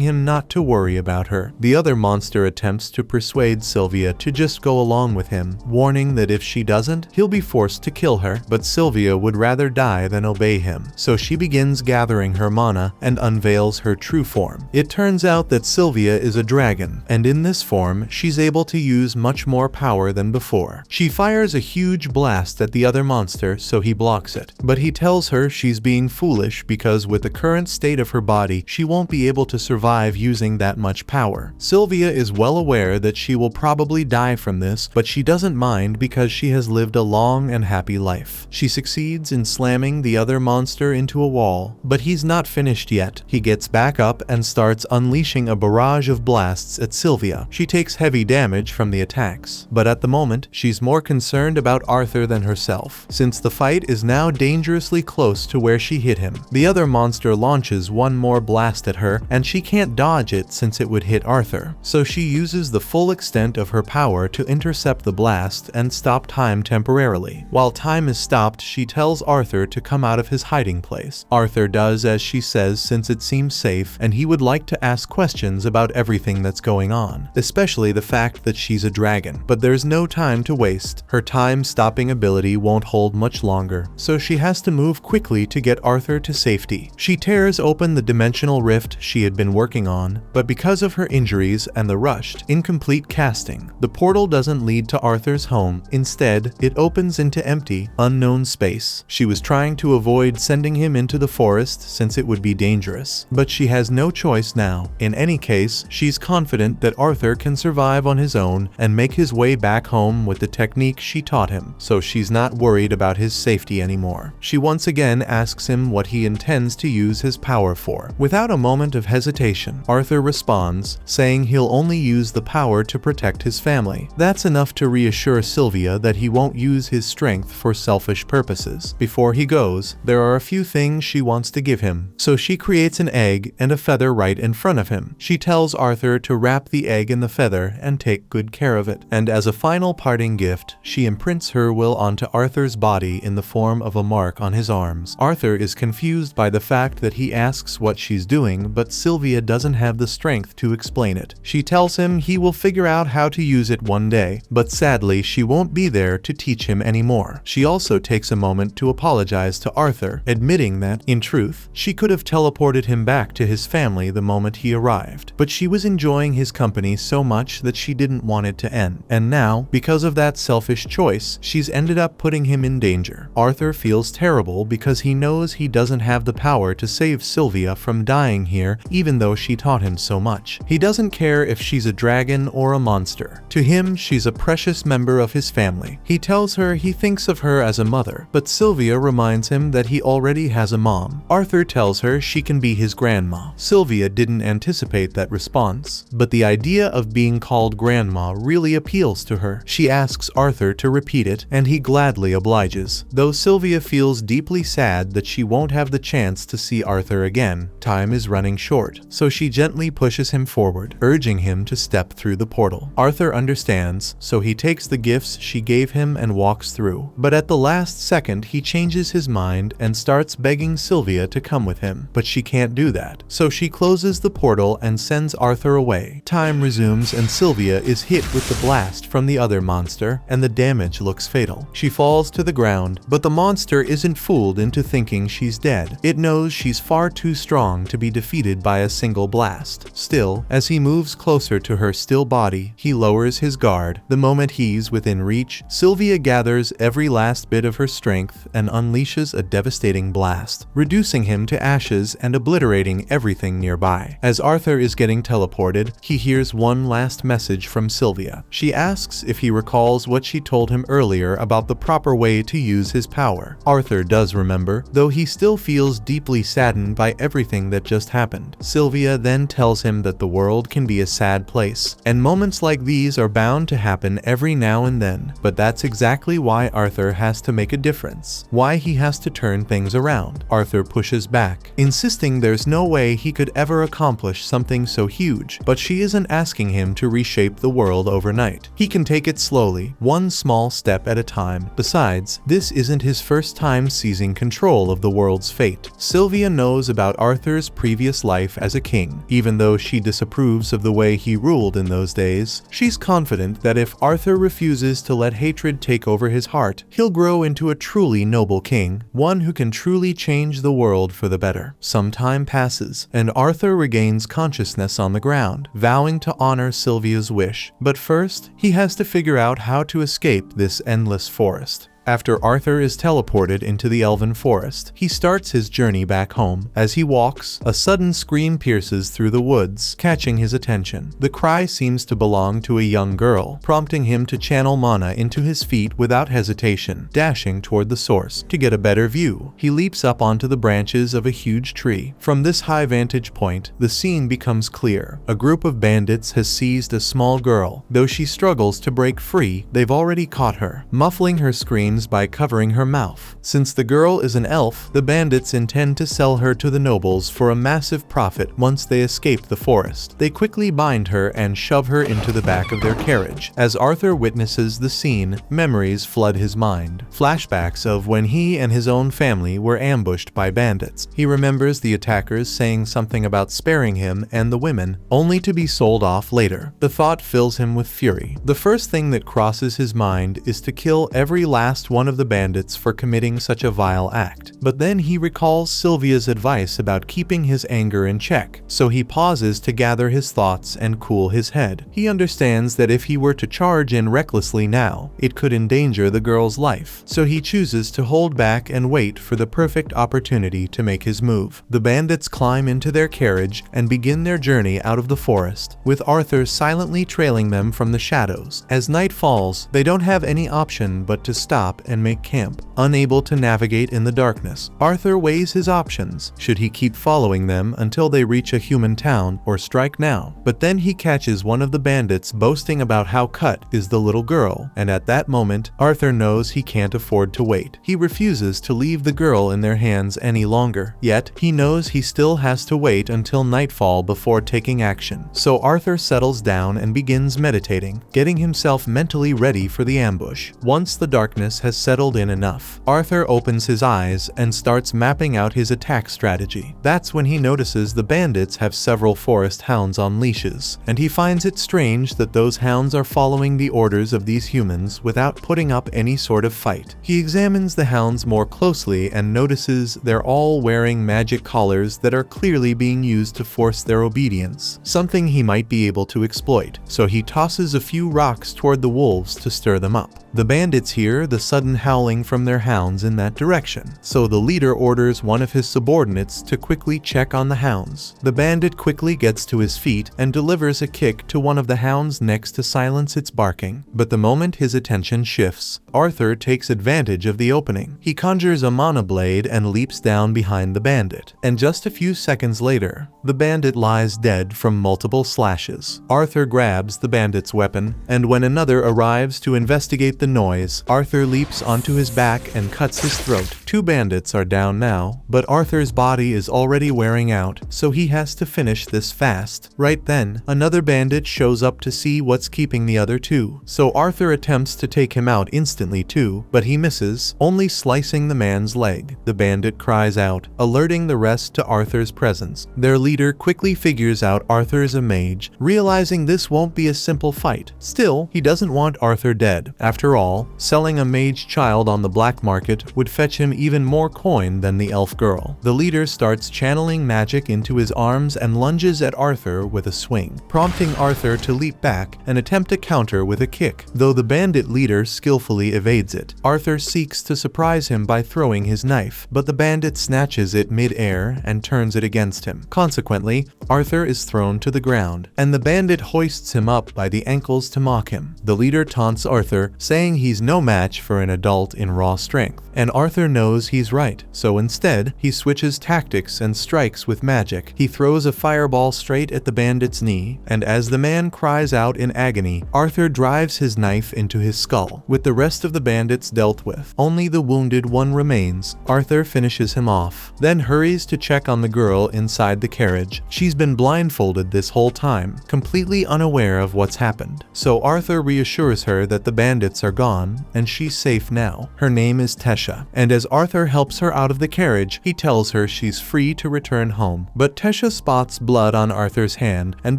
him not to worry about her. The other monster attempts to persuade Sylvia to just go along with him, warning that if she doesn't, he'll be forced to kill her. But Sylvia would rather die than obey him, so she begins gathering her mana and unveils her true form. It turns out that Sylvia is a dragon, and in this form, she's able to use much more power than before. She fires a huge blast at the other monster, so he blocks it. But he tells her she's being foolish because with the current state of her body, she won't be able to survive using that much power. Sylvia is well aware that she will probably die from this, but she doesn't mind because she has lived a long and happy life. She succeeds in slamming the other monster into a wall, but he's not finished yet. He gets back up and starts unleashing a barrage of blasts at Sylvia. She takes heavy damage from the attacks, but at the moment, she's more concerned about Arthur than herself, since the fight is now dangerously close to where she hit him. The other monster launches one more blast at her, and she can't dodge it since it would hit Arthur. So she uses the full extent of her power to intercept the blast and stop time temporarily. While time is stopped, she tells Arthur to come out of his hiding place. Arthur does as she says since it seems safe, and he would like to ask questions about everything that's going on, especially the fact that she's a dragon. But there's no time to waste. Her time-stopping ability won't hold much longer, so she has to move quickly to get Arthur to safety. She tears open the dimensional rift she had been working on, but because of her injuries and the rushed, incomplete casting, the portal doesn't lead to Arthur's home. Instead, it opens into empty, unknown space. She was trying to avoid sending him into the forest since it would be dangerous, but she has no choice now. In any case, she's confident that Arthur can survive on his own and make his way back home with the technique she taught him, so she's not worried about his safety anymore. She once again asks him what he intends to use his power for. Without a moment of hesitation, Arthur responds, saying he'll only use the power to protect his family. That's enough to reassure Sylvia that he won't use his strength for selfish purposes. Before he goes, there are a few things she wants to give him, so she creates an egg and a feather right in front of him. She tells Arthur to wrap the egg in the feather and take good care of it, and as a final parting gift, she imprints her will onto Arthur's body in the form of a mark on his arms. Arthur is confused by the fact that he asks what she's doing, but Sylvia doesn't have the strength to explain it. She tells him he will figure out how to use it one day, but sadly she won't be there to teach him anymore. She also takes a moment to apologize to Arthur, admitting that, in truth, she could have teleported him back to his family the moment he arrived, but she was enjoying his company so much that she didn't want it to end. And now, because of that selfish choice, she's ended up putting him in danger. Arthur feels terrible because he knows he doesn't have the power to save Sylvia from dying here, even though she taught him so much. He doesn't care if she's a dragon or a monster. To him, she's a precious member of his family. He tells her he thinks of her as a mother, but Sylvia reminds him that he already has a mom. Arthur tells her she can be his grandma. Sylvia didn't anticipate that response, but the idea of being called grandma really appeals to her. She asks Arthur to repeat it, and he gladly obliges. Though Sylvia feels deeply sad that she won't have the chance to see Arthur again, time is running short, so she gently pushes him forward, urging him to step through the portal. Arthur understands, so he takes the gifts she gave him and walks through. But at the last second, he changes his mind and starts begging Sylvia to come with him. But she can't do that, so she closes the portal and sends Arthur away. Time resumes and Sylvia is hit with the blast from the other monster, and the damage looks fatal. She falls to the ground, but the monster isn't fooled into thinking she's dead. It knows she's far too strong to be defeated by a single blast. Still, as he moves closer to her still body, he lowers his guard. The moment he's within reach, Sylvia gathers every last bit of her strength and unleashes unleashes a devastating blast, reducing him to ashes and obliterating everything nearby. As Arthur is getting teleported, he hears one last message from Sylvia. She asks if he recalls what she told him earlier about the proper way to use his power. Arthur does remember, though he still feels deeply saddened by everything that just happened. Sylvia then tells him that the world can be a sad place, and moments like these are bound to happen every now and then. But that's exactly why Arthur has to make a difference, why he has to turn things around. Arthur pushes back, insisting there's no way he could ever accomplish something so huge, but she isn't asking him to reshape the world overnight. He can take it slowly, one small step at a time. Besides, this isn't his first time seizing control of the world's fate. Sylvia knows about Arthur's previous life as a king. Even though she disapproves of the way he ruled in those days, she's confident that if Arthur refuses to let hatred take over his heart, he'll grow into a truly noble king, one who can truly change the world for the better. Some time passes, and Arthur regains consciousness on the ground, vowing to honor Sylvia's wish. But first, he has to figure out how to escape this endless forest. After Arthur is teleported into the elven forest, he starts his journey back home. As he walks, a sudden scream pierces through the woods, catching his attention. The cry seems to belong to a young girl, prompting him to channel mana into his feet without hesitation, dashing toward the source. To get a better view, he leaps up onto the branches of a huge tree. From this high vantage point, the scene becomes clear. A group of bandits has seized a small girl. Though she struggles to break free, they've already caught her, muffling her screams by covering her mouth. Since the girl is an elf, the bandits intend to sell her to the nobles for a massive profit once they escape the forest. They quickly bind her and shove her into the back of their carriage. As Arthur witnesses the scene, memories flood his mind. Flashbacks of when he and his own family were ambushed by bandits. He remembers the attackers saying something about sparing him and the women, only to be sold off later. The thought fills him with fury. The first thing that crosses his mind is to kill every last one of the bandits for committing such a vile act. But then he recalls Sylvia's advice about keeping his anger in check, so he pauses to gather his thoughts and cool his head. He understands that if he were to charge in recklessly now, it could endanger the girl's life, so he chooses to hold back and wait for the perfect opportunity to make his move. The bandits climb into their carriage and begin their journey out of the forest, with Arthur silently trailing them from the shadows. As night falls, they don't have any option but to stop and make camp. Unable to navigate in the darkness, Arthur weighs his options. Should he keep following them until they reach a human town, or strike now? But then he catches one of the bandits boasting about how cut is the little girl, and at that moment, Arthur knows he can't afford to wait. He refuses to leave the girl in their hands any longer. Yet, he knows he still has to wait until nightfall before taking action. So Arthur settles down and begins meditating, getting himself mentally ready for the ambush. Once the darkness has settled in enough, Arthur opens his eyes and starts mapping out his attack strategy. That's when he notices the bandits have several forest hounds on leashes, and he finds it strange that those hounds are following the orders of these humans without putting up any sort of fight. He examines the hounds more closely and notices they're all wearing magic collars that are clearly being used to force their obedience, something he might be able to exploit, so he tosses a few rocks toward the wolves to stir them up. The bandits hear the sudden howling from their hounds in that direction, so the leader orders one of his subordinates to quickly check on the hounds. The bandit quickly gets to his feet and delivers a kick to one of the hounds next to silence its barking. But the moment his attention shifts, Arthur takes advantage of the opening. He conjures a mana blade and leaps down behind the bandit, and just a few seconds later, the bandit lies dead from multiple slashes. Arthur grabs the bandit's weapon, and when another arrives to investigate the noise, Arthur leaps onto his back and cuts his throat. Two bandits are down now, but Arthur's body is already wearing out, so he has to finish this fast. Right then, another bandit shows up to see what's keeping the other two, so Arthur attempts to take him out instantly too, but he misses, only slicing the man's leg. The bandit cries out, alerting the rest to Arthur's presence. Their leader quickly figures out Arthur's a mage, realizing this won't be a simple fight. Still, he doesn't want Arthur dead. After After all, selling a mage child on the black market would fetch him even more coin than the elf girl. The leader starts channeling magic into his arms and lunges at Arthur with a swing, prompting Arthur to leap back and attempt a counter with a kick. Though the bandit leader skillfully evades it, Arthur seeks to surprise him by throwing his knife, but the bandit snatches it mid-air and turns it against him. Consequently, Arthur is thrown to the ground, and the bandit hoists him up by the ankles to mock him. The leader taunts Arthur, saying he's no match for an adult in raw strength, and Arthur knows he's right, so instead, he switches tactics and strikes with magic. He throws a fireball straight at the bandit's knee, and as the man cries out in agony, Arthur drives his knife into his skull. With the rest of the bandits dealt with, only the wounded one remains. Arthur finishes him off, then hurries to check on the girl inside the carriage. She's been blindfolded this whole time, completely unaware of what's happened. So Arthur reassures her that the bandits are gone, and she's safe now. Her name is Tesha, and as Arthur helps her out of the carriage, he tells her she's free to return home. But Tesha spots blood on Arthur's hand and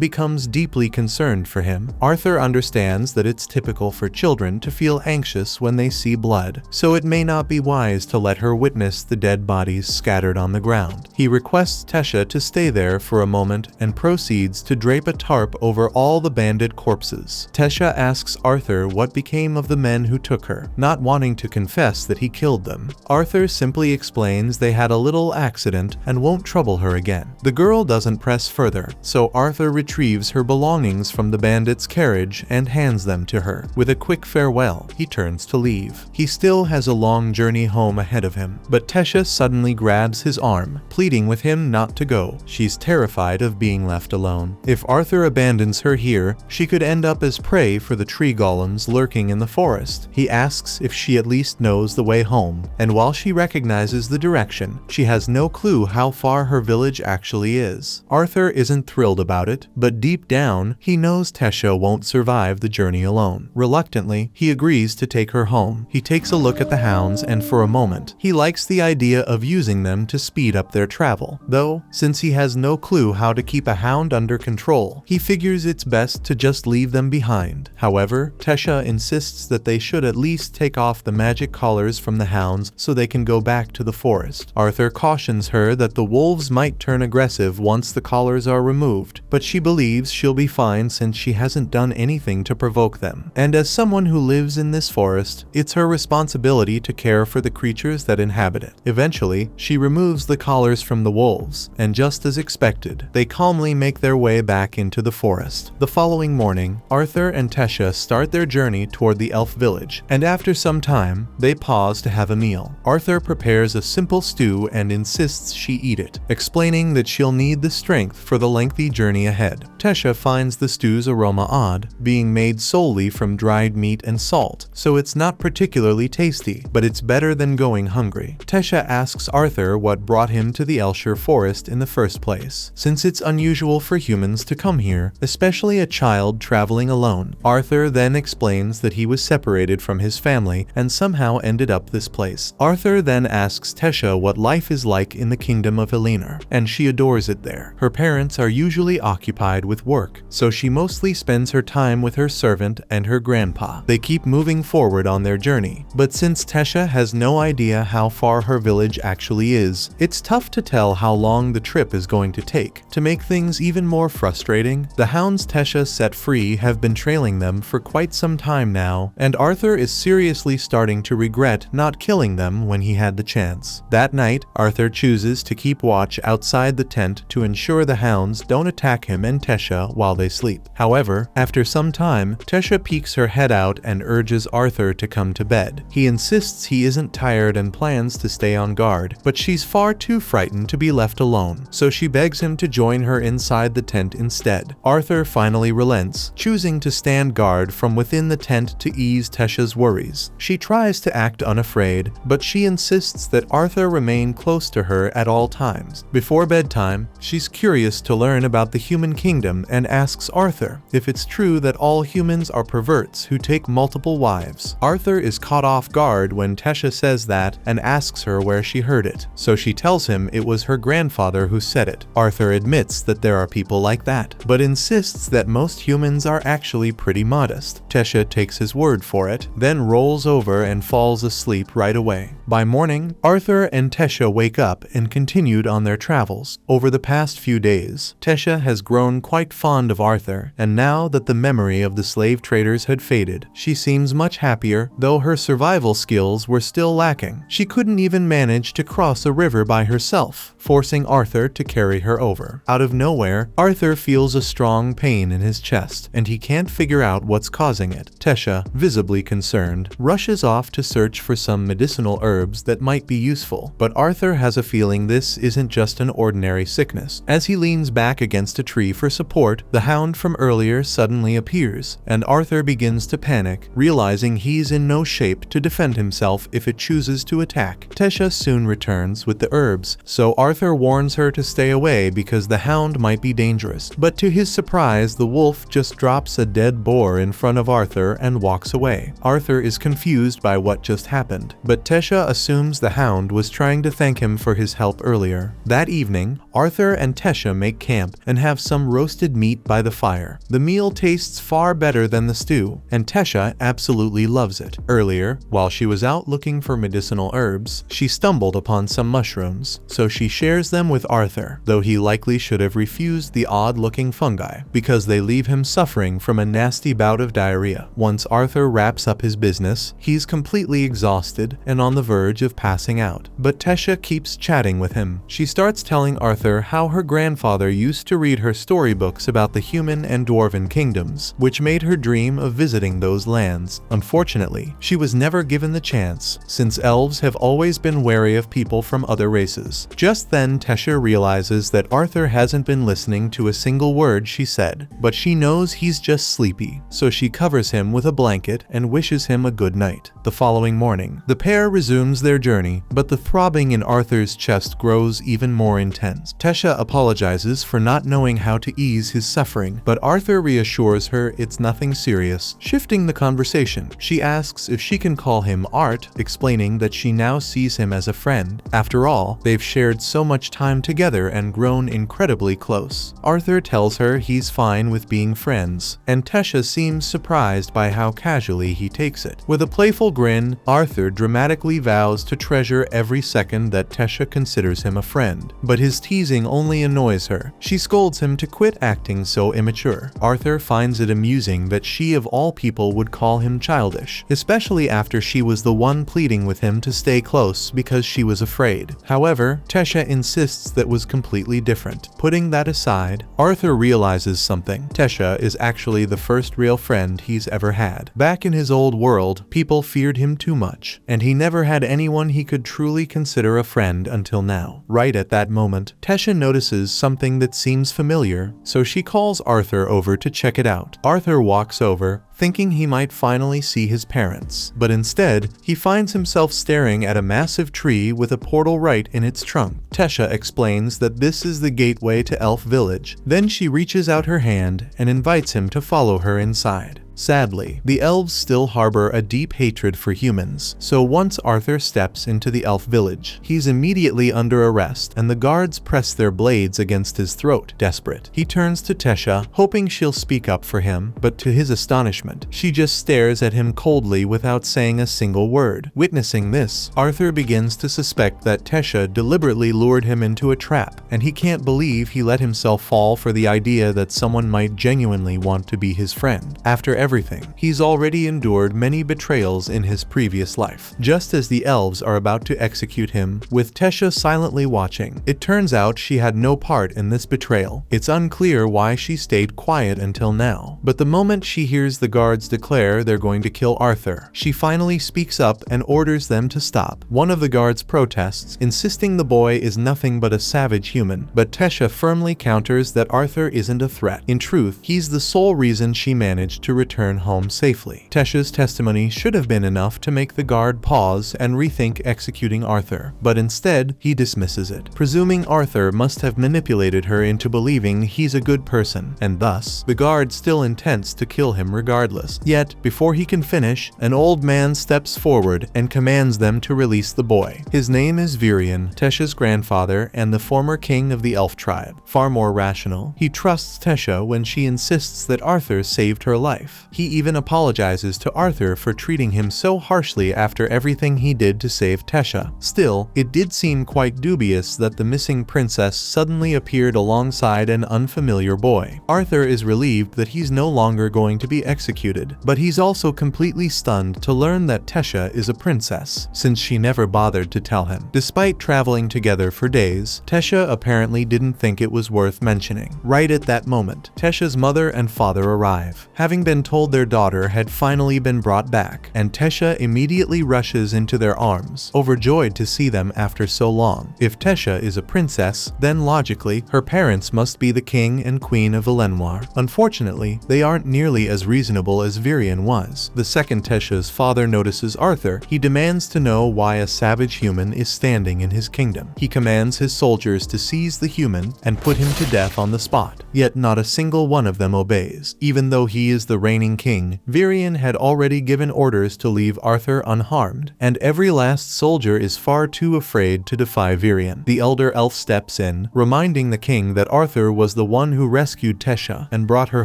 becomes deeply concerned for him. Arthur understands that it's typical for children to feel anxious when they see blood, so it may not be wise to let her witness the dead bodies scattered on the ground. He requests Tesha to stay there for a moment and proceeds to drape a tarp over all the bandit corpses. Tesha asks Arthur what became of the men who took her, not wanting to confess that he killed them. Arthur simply explains they had a little accident and won't trouble her again. The girl doesn't press further, so Arthur retrieves her belongings from the bandit's carriage and hands them to her. With a quick farewell, he turns to leave. He still has a long journey home ahead of him, but Tesha suddenly grabs his arm, pleading with him not to go. She's terrified of being left alone. If Arthur abandons her here, she could end up as prey for the tree golems lurking in the forest. He asks if she at least knows the way home, and while she recognizes the direction, she has no clue how far her village actually is. Arthur isn't thrilled about it, but deep down, he knows Tesha won't survive the journey alone. Reluctantly, he agrees to take her home. He takes a look at the hounds, and for a moment, he likes the idea of using them to speed up their travel. Though, since he has no clue how to keep a hound under control, he figures it's best to just leave them behind. However, Tesha insists that they should at least take off the magic collars from the hounds so they can go back to the forest. Arthur cautions her that the wolves might turn aggressive once the collars are removed, but she believes she'll be fine since she hasn't done anything to provoke them. And as someone who lives in this forest, it's her responsibility to care for the creatures that inhabit it. Eventually, she removes the collars from the wolves, and just as expected, they calmly make their way back into the forest. The following morning, Arthur and Tesha start their journey toward the elf village, and after some time, they pause to have a meal. Arthur prepares a simple stew and insists she eat it, explaining that she'll need the strength for the lengthy journey ahead. Tesha finds the stew's aroma odd, being made solely from dried meat and salt, so it's not particularly tasty, but it's better than going hungry. Tesha asks Arthur what brought him to the Elshire forest in the first place, since it's unusual for humans to come here, especially a child traveling alone. Arthur then explains that he was separated from his family and somehow ended up this place. Arthur then asks Tesha what life is like in the kingdom of Elinor, and she adores it there. Her parents are usually occupied with work, so she mostly spends her time with her servant and her grandpa. They keep moving forward on their journey, but since Tesha has no idea how far her village actually is, it's tough to tell how long the trip is going to take. To make things even more frustrating, the hounds Tesha set free have been trailing them for quite some time now, and Arthur is seriously starting to regret not killing them when he had the chance. That night, Arthur chooses to keep watch outside the tent to ensure the hounds don't attack him and Tesha while they sleep. However, after some time, Tesha peeks her head out and urges Arthur to come to bed. He insists he isn't tired and plans to stay on guard, but she's far too frightened to be left alone, so she begs him to join her inside the tent instead. Arthur finally relents, choosing to stand guard from within the tent to ease Tesha's worries. She tries to act unafraid, but she insists that Arthur remain close to her at all times. Before bedtime, she's curious to learn about the human kingdom and asks Arthur if it's true that all humans are perverts who take multiple wives. Arthur is caught off guard when Tesha says that and asks her where she heard it, so she tells him it was her grandfather who said it. Arthur admits that there are people like that, but insists that most humans are actually pretty modest. Tesha takes his word for it, then rolls over and falls asleep right away. By morning, Arthur and Tesha wake up and continued on their travels. Over the past few days, Tesha has grown quite fond of Arthur, and now that the memory of the slave traders had faded, she seems much happier, though her survival skills were still lacking. She couldn't even manage to cross a river by herself, forcing Arthur to carry her over. Out of nowhere, Arthur feels a strong pain in his chest, and he can't figure out what's causing it. Tesha, visibly concerned, rushes off to search for some medicinal herbs that might be useful, but Arthur has a feeling this isn't just an ordinary sickness. As he leans back against a tree for support, the hound from earlier suddenly appears, and Arthur begins to panic, realizing he's in no shape to defend himself if it chooses to attack. Tesha soon returns with the herbs, so Arthur warns her to stay away because the hound might be dangerous. But to his surprise, the wolf just drops a dead boar in front of Arthur and walks away. Arthur is confused by what just happened, but Tesha assumes the hound was trying to thank him for his help earlier. That evening, Arthur and Tesha make camp and have some roasted meat by the fire. The meal tastes far better than the stew, and Tesha absolutely loves it. Earlier, while she was out looking for medicinal herbs, she stumbled upon some mushrooms, so she shares them with Arthur, though he likely should have refused the odd-looking fungi, because they leave him suffering from a nasty bout of diarrhea. Once Arthur wraps up his business, he's completely exhausted and on the verge of passing out. But Tesha keeps chatting with him. She starts telling Arthur how her grandfather used to read her storybooks about the human and dwarven kingdoms, which made her dream of visiting those lands. Unfortunately, she was never given the chance, since elves have always been wary of people from other races. Just then, Tesha realizes that Arthur hasn't been listening to a single word she said, but she knows he's just sleepy, so she covers him with a blanket and wishes him a good night. The following morning, the pair resumes their journey, but the throbbing in Arthur's chest grows even more intense. Tesha apologizes for not knowing how to ease his suffering, but Arthur reassures her it's nothing serious. Shifting the conversation, she asks if she can call him Art, explaining that she now sees him as a friend. After all, they've shared so much time together and grown incredibly close. Arthur tells her he's fine with being friends, and Tesha seems surprised by how casually he takes it. With a playful grin, Arthur dramatically vows to treasure every second that Tesha considers him a friend, but his teasing only annoys her. She scolds him to quit acting so immature. Arthur finds it amusing that she of all people would call him childish, especially after she was the one pleading with him to stay close because she was afraid. However, Tesha insists that was completely different. Putting that aside, Arthur realizes something. Tesha is actually the first real friend he's ever had. Back in his old world, people feared him too much, and he never had anyone he could truly consider a friend until now. Right at that moment, Tesha notices something that seems familiar, so she calls Arthur over to check it out. Arthur walks over, thinking he might finally see his parents, but instead, he finds himself staring at a massive tree with a portal right in its trunk. Tesha explains that this is the gateway to Elf Village. Then she reaches out her hand and invites him to follow her inside. Sadly, the elves still harbor a deep hatred for humans, so once Arthur steps into the elf village, he's immediately under arrest, and the guards press their blades against his throat. Desperate, he turns to Tesha, hoping she'll speak up for him, but to his astonishment, she just stares at him coldly without saying a single word. Witnessing this, Arthur begins to suspect that Tesha deliberately lured him into a trap, and he can't believe he let himself fall for the idea that someone might genuinely want to be his friend. After everything, he's already endured many betrayals in his previous life. Just as the elves are about to execute him, with Tesha silently watching, it turns out she had no part in this betrayal. It's unclear why she stayed quiet until now, but the moment she hears the guards declare they're going to kill Arthur, she finally speaks up and orders them to stop. One of the guards protests, insisting the boy is nothing but a savage human, but Tesha firmly counters that Arthur isn't a threat. In truth, he's the sole reason she managed to return home safely. Tesha's testimony should have been enough to make the guard pause and rethink executing Arthur, but instead, he dismisses it, presuming Arthur must have manipulated her into believing he's a good person, and thus, the guard still intends to kill him regardless. Yet, before he can finish, an old man steps forward and commands them to release the boy. His name is Virion, Tesha's grandfather and the former king of the elf tribe. Far more rational, he trusts Tesha when she insists that Arthur saved her life. life. He even apologizes to Arthur for treating him so harshly after everything he did to save Tesha. Still, it did seem quite dubious that the missing princess suddenly appeared alongside an unfamiliar boy. Arthur is relieved that he's no longer going to be executed, but he's also completely stunned to learn that Tesha is a princess, since she never bothered to tell him. Despite traveling together for days, Tesha apparently didn't think it was worth mentioning. Right at that moment, Tesha's mother and father arrive, having been told their daughter had finally been brought back, and Tesha immediately rushes into their arms, overjoyed to see them after so long. If Tesha is a princess, then logically, her parents must be the king and queen of Elenoir. Unfortunately, they aren't nearly as reasonable as Virion was. The second Tesha's father notices Arthur, he demands to know why a savage human is standing in his kingdom. He commands his soldiers to seize the human and put him to death on the spot. Yet not a single one of them obeys. Even though he is the reigning king, Virion had already given orders to leave Arthur unharmed, and every last soldier is far too afraid to defy Virion. The elder elf steps in, reminding the king that Arthur was the one who rescued Tesha and brought her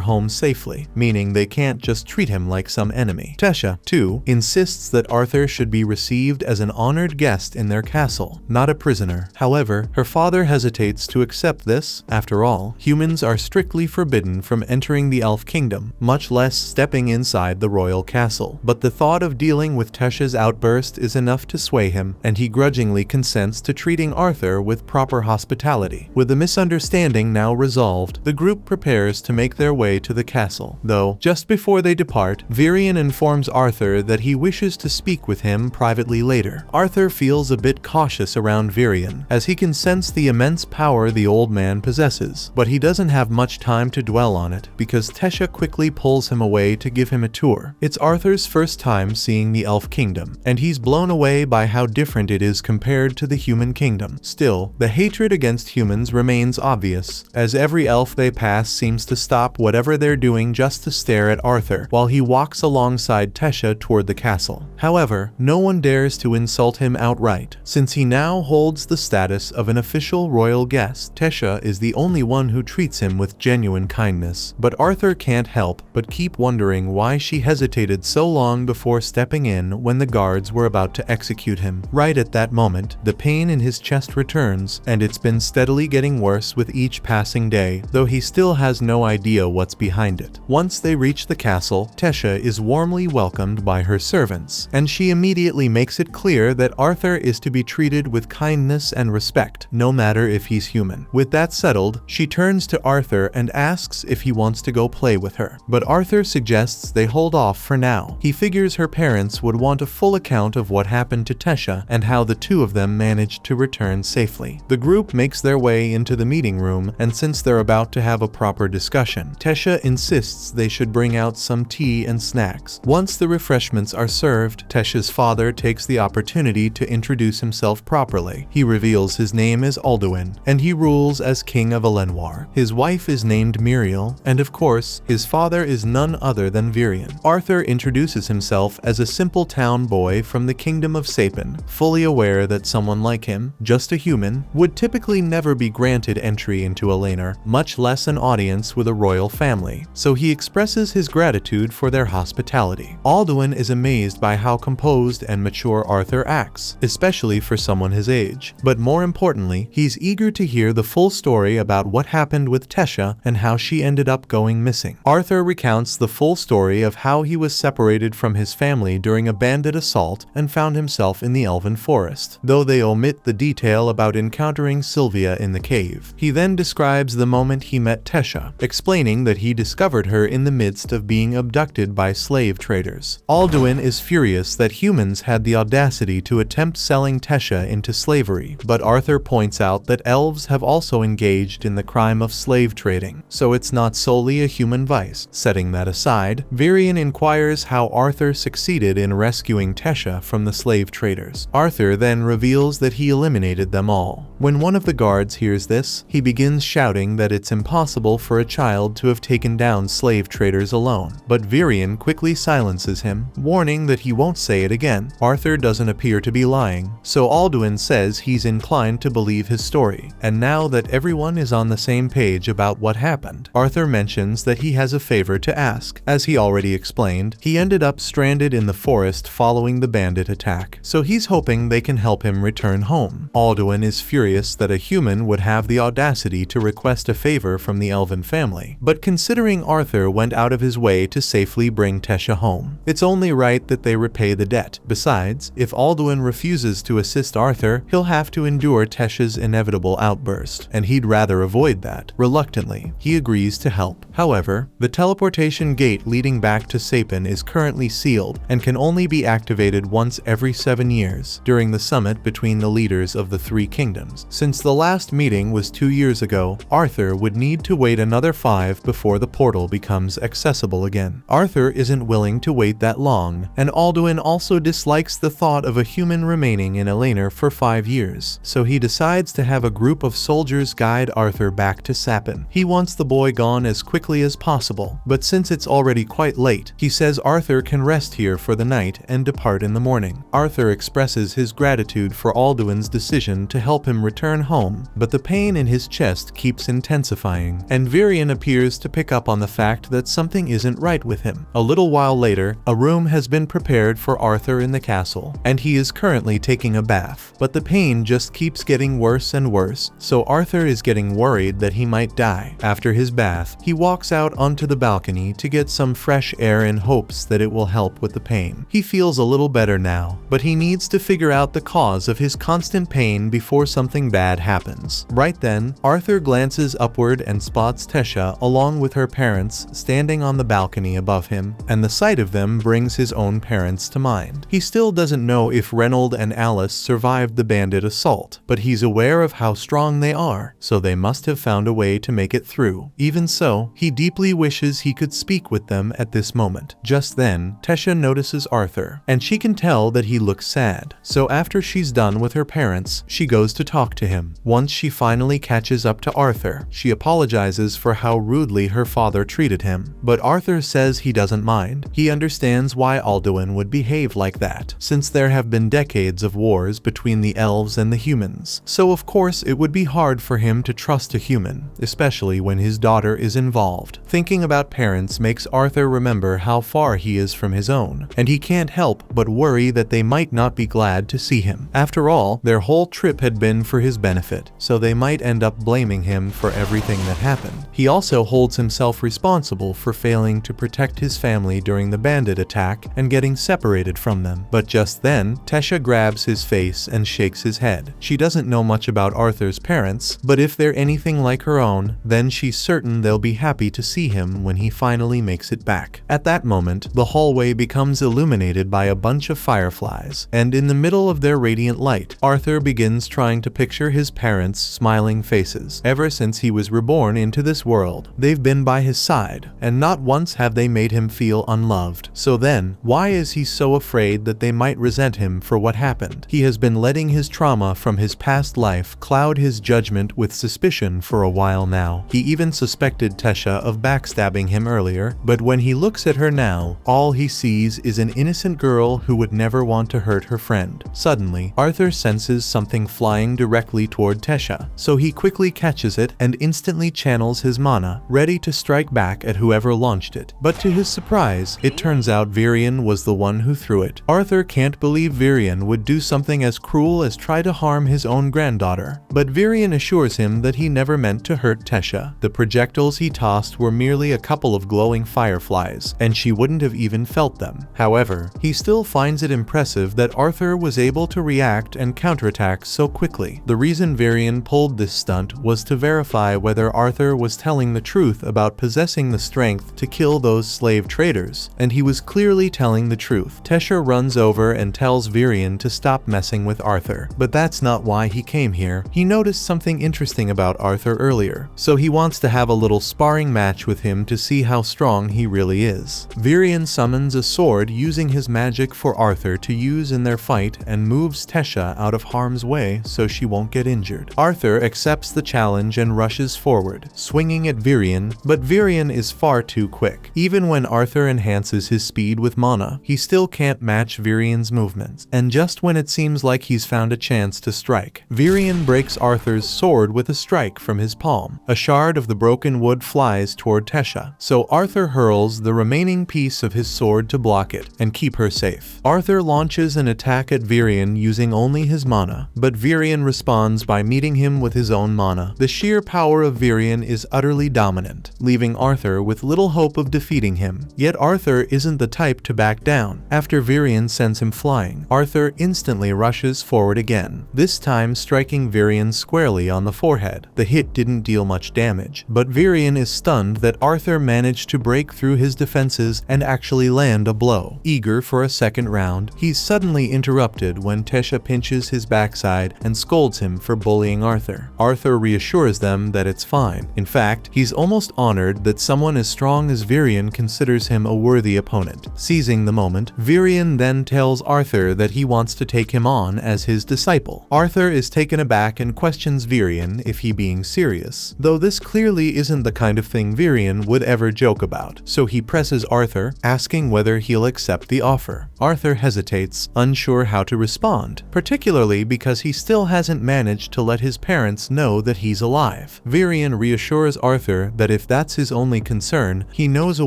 home safely, meaning they can't just treat him like some enemy. Tesha, too, insists that Arthur should be received as an honored guest in their castle, not a prisoner. However, her father hesitates to accept this. After all, humans are strictly forbidden from entering the elf kingdom, much less stepping inside the royal castle. But the thought of dealing with Tesha's outburst is enough to sway him, and he grudgingly consents to treating Arthur with proper hospitality. With the misunderstanding now resolved, the group prepares to make their way to the castle. Though, just before they depart, Virion informs Arthur that he wishes to speak with him privately later. Arthur feels a bit cautious around Virion, as he can sense the immense power the old man possesses, but he doesn't have much time to dwell on it, because Tesha quickly pulls him away to give him a tour. It's Arthur's first time seeing the elf kingdom, and he's blown away by how different it is compared to the human kingdom. Still, the hatred against humans remains obvious, as every elf they pass seems to stop whatever they're doing just to stare at Arthur while he walks alongside Tesha toward the castle. However, no one dares to insult him outright, since he now holds the status of an official royal guest. Tesha is the only one who treats him with genuine kindness, but Arthur can't help but keep wondering why she hesitated so long before stepping in when the guards were about to execute him. Right at that moment, the pain in his chest returns, and it's been steadily getting worse with each passing day, though he still has no idea what's behind it. Once they reach the castle, Tesha is warmly welcomed by her servants, and she immediately makes it clear that Arthur is to be treated with kindness and respect, no matter if he's human. With that settled, she turns to Arthur and asks if he wants to go play with her, but Arthur suggests they hold off for now. He figures her parents would want a full account of what happened to Tesha and how the two of them managed to return safely. The group makes their way into the meeting room, and since they're about to have a proper discussion, Tesha insists they should bring out some tea and snacks. Once the refreshments are served, Tesha's father takes the opportunity to introduce himself properly. He reveals his name is Alduin, and he rules as king of Elenoir. His wife is named Muriel, and of course, his father is none other than Virion. Arthur introduces himself as a simple town boy from the kingdom of Sapin, fully aware that someone like him, just a human, would typically never be granted entry into Elenoir, much less an audience with a royal family, so he expresses his gratitude for their hospitality. Alduin is amazed by how composed and mature Arthur acts, especially for someone his age, but more importantly, he's eager to hear the full story about what happened with Tesha and how she ended up going missing. Arthur recounts the full story of how he was separated from his family during a bandit assault and found himself in the Elven Forest, though they omit the detail about encountering Sylvia in the cave. He then describes the moment he met Tesha, explaining that he discovered her in the midst of being abducted by slave traders. Alduin is furious that humans had the audacity to attempt selling Tesha into slavery, but Arthur points out that elves have also engaged in the crime of slave trading, so it's not solely a human vice. Setting that aside, Virion inquires how Arthur succeeded in rescuing Tesha from the slave traders. Arthur then reveals that he eliminated them all. When one of the guards hears this, he begins shouting that it's impossible for a child to have taken down slave traders alone, but Virion quickly silences him, warning that he won't say it again. Arthur doesn't appear to be lying, so Alduin says he's inclined to believe his story, and now that everyone is on the same page about what happened, Arthur mentions that he has a favor to ask. task. As he already explained, he ended up stranded in the forest following the bandit attack, so he's hoping they can help him return home. Alduin is furious that a human would have the audacity to request a favor from the elven family, but considering Arthur went out of his way to safely bring Tesha home, it's only right that they repay the debt. Besides, if Alduin refuses to assist Arthur, he'll have to endure Tesha's inevitable outburst, and he'd rather avoid that. Reluctantly, he agrees to help. However, the teleportation gate leading back to Sapin is currently sealed and can only be activated once every 7 years during the summit between the leaders of the three kingdoms. Since the last meeting was 2 years ago, Arthur would need to wait another 5 before the portal becomes accessible again. Arthur isn't willing to wait that long, and Alduin also dislikes the thought of a human remaining in Eleanor for 5 years, so he decides to have a group of soldiers guide Arthur back to Sapin. He wants the boy gone as quickly as possible, but since it's already quite late, he says Arthur can rest here for the night and depart in the morning. Arthur expresses his gratitude for Alduin's decision to help him return home, but the pain in his chest keeps intensifying, and Virion appears to pick up on the fact that something isn't right with him. A little while later, a room has been prepared for Arthur in the castle, and he is currently taking a bath, but the pain just keeps getting worse and worse, so Arthur is getting worried that he might die. After his bath, he walks out onto the balcony to get some fresh air in hopes that it will help with the pain. He feels a little better now, but he needs to figure out the cause of his constant pain before something bad happens. Right then, Arthur glances upward and spots Tesha along with her parents standing on the balcony above him, and the sight of them brings his own parents to mind. He still doesn't know if Reynold and Alice survived the bandit assault, but he's aware of how strong they are, so they must have found a way to make it through. Even so, he deeply wishes he could speak with them at this moment. Just then, Tesha notices Arthur, and she can tell that he looks sad, so after she's done with her parents, she goes to talk to him. Once she finally catches up to Arthur, she apologizes for how rudely her father treated him, but Arthur says he doesn't mind. He understands why Alduin would behave like that, since there have been decades of wars between the elves and the humans, so of course it would be hard for him to trust a human, especially when his daughter is involved. Thinking about parents makes Arthur remember how far he is from his own, and he can't help but worry that they might not be glad to see him. After all, their whole trip had been for his benefit, so they might end up blaming him for everything that happened. He also holds himself responsible for failing to protect his family during the bandit attack and getting separated from them. But just then, Tesha grabs his face and shakes his head. She doesn't know much about Arthur's parents, but if they're anything like her own, then she's certain they'll be happy to see him when he finally makes it back. At that moment, the hallway becomes illuminated by a bunch of fireflies, and in the middle of their radiant light, Arthur begins trying to picture his parents' smiling faces. Ever since he was reborn into this world, they've been by his side, and not once have they made him feel unloved. So then, why is he so afraid that they might resent him for what happened? He has been letting his trauma from his past life cloud his judgment with suspicion for a while now. He even suspected Tesha of backstabbing him earlier, but when he looks at her now, all he sees is an innocent girl who would never want to hurt her friend. Suddenly, Arthur senses something flying directly toward Tesha, so he quickly catches it and instantly channels his mana, ready to strike back at whoever launched it. But to his surprise, it turns out Virion was the one who threw it. Arthur can't believe Virion would do something as cruel as try to harm his own granddaughter, but Virion assures him that he never meant to hurt Tesha. The projectiles he tossed were merely a couple of glowing fireflies, and she wouldn't have even felt them. However, he still finds it impressive that Arthur was able to react and counterattack so quickly. The reason Virion pulled this stunt was to verify whether Arthur was telling the truth about possessing the strength to kill those slave traders, and he was clearly telling the truth. Tesha runs over and tells Virion to stop messing with Arthur, but that's not why he came here. He noticed something interesting about Arthur earlier, so he wants to have a little sparring match with him to see how strong he really is. Virion summons a sword using his magic for Arthur to use in their fight and moves Tesha out of harm's way so she won't get injured. Arthur accepts the challenge and rushes forward, swinging at Virion, but Virion is far too quick. Even when Arthur enhances his speed with mana, he still can't match Virion's movements, and just when it seems like he's found a chance to strike, Virion breaks Arthur's sword with a strike from his palm. A shard of the broken wood flies toward Tesha, so Arthur Arthur hurls the remaining piece of his sword to block it and keep her safe. Arthur launches an attack at Virion using only his mana, but Virion responds by meeting him with his own mana. The sheer power of Virion is utterly dominant, leaving Arthur with little hope of defeating him. Yet Arthur isn't the type to back down. After Virion sends him flying, Arthur instantly rushes forward again, this time striking Virion squarely on the forehead. The hit didn't deal much damage, but Virion is stunned that Arthur managed to break through his defenses and actually land a blow. Eager for a second round, he's suddenly interrupted when Tesha pinches his backside and scolds him for bullying Arthur. Arthur reassures them that it's fine. In fact, he's almost honored that someone as strong as Virion considers him a worthy opponent. Seizing the moment, Virion then tells Arthur that he wants to take him on as his disciple. Arthur is taken aback and questions Virion if he being serious, though this clearly isn't the kind of thing Virion would ever joke about, so he presses Arthur, asking whether he'll accept the offer. Arthur hesitates, unsure how to respond, particularly because he still hasn't managed to let his parents know that he's alive. Virion reassures Arthur that if that's his only concern, he knows a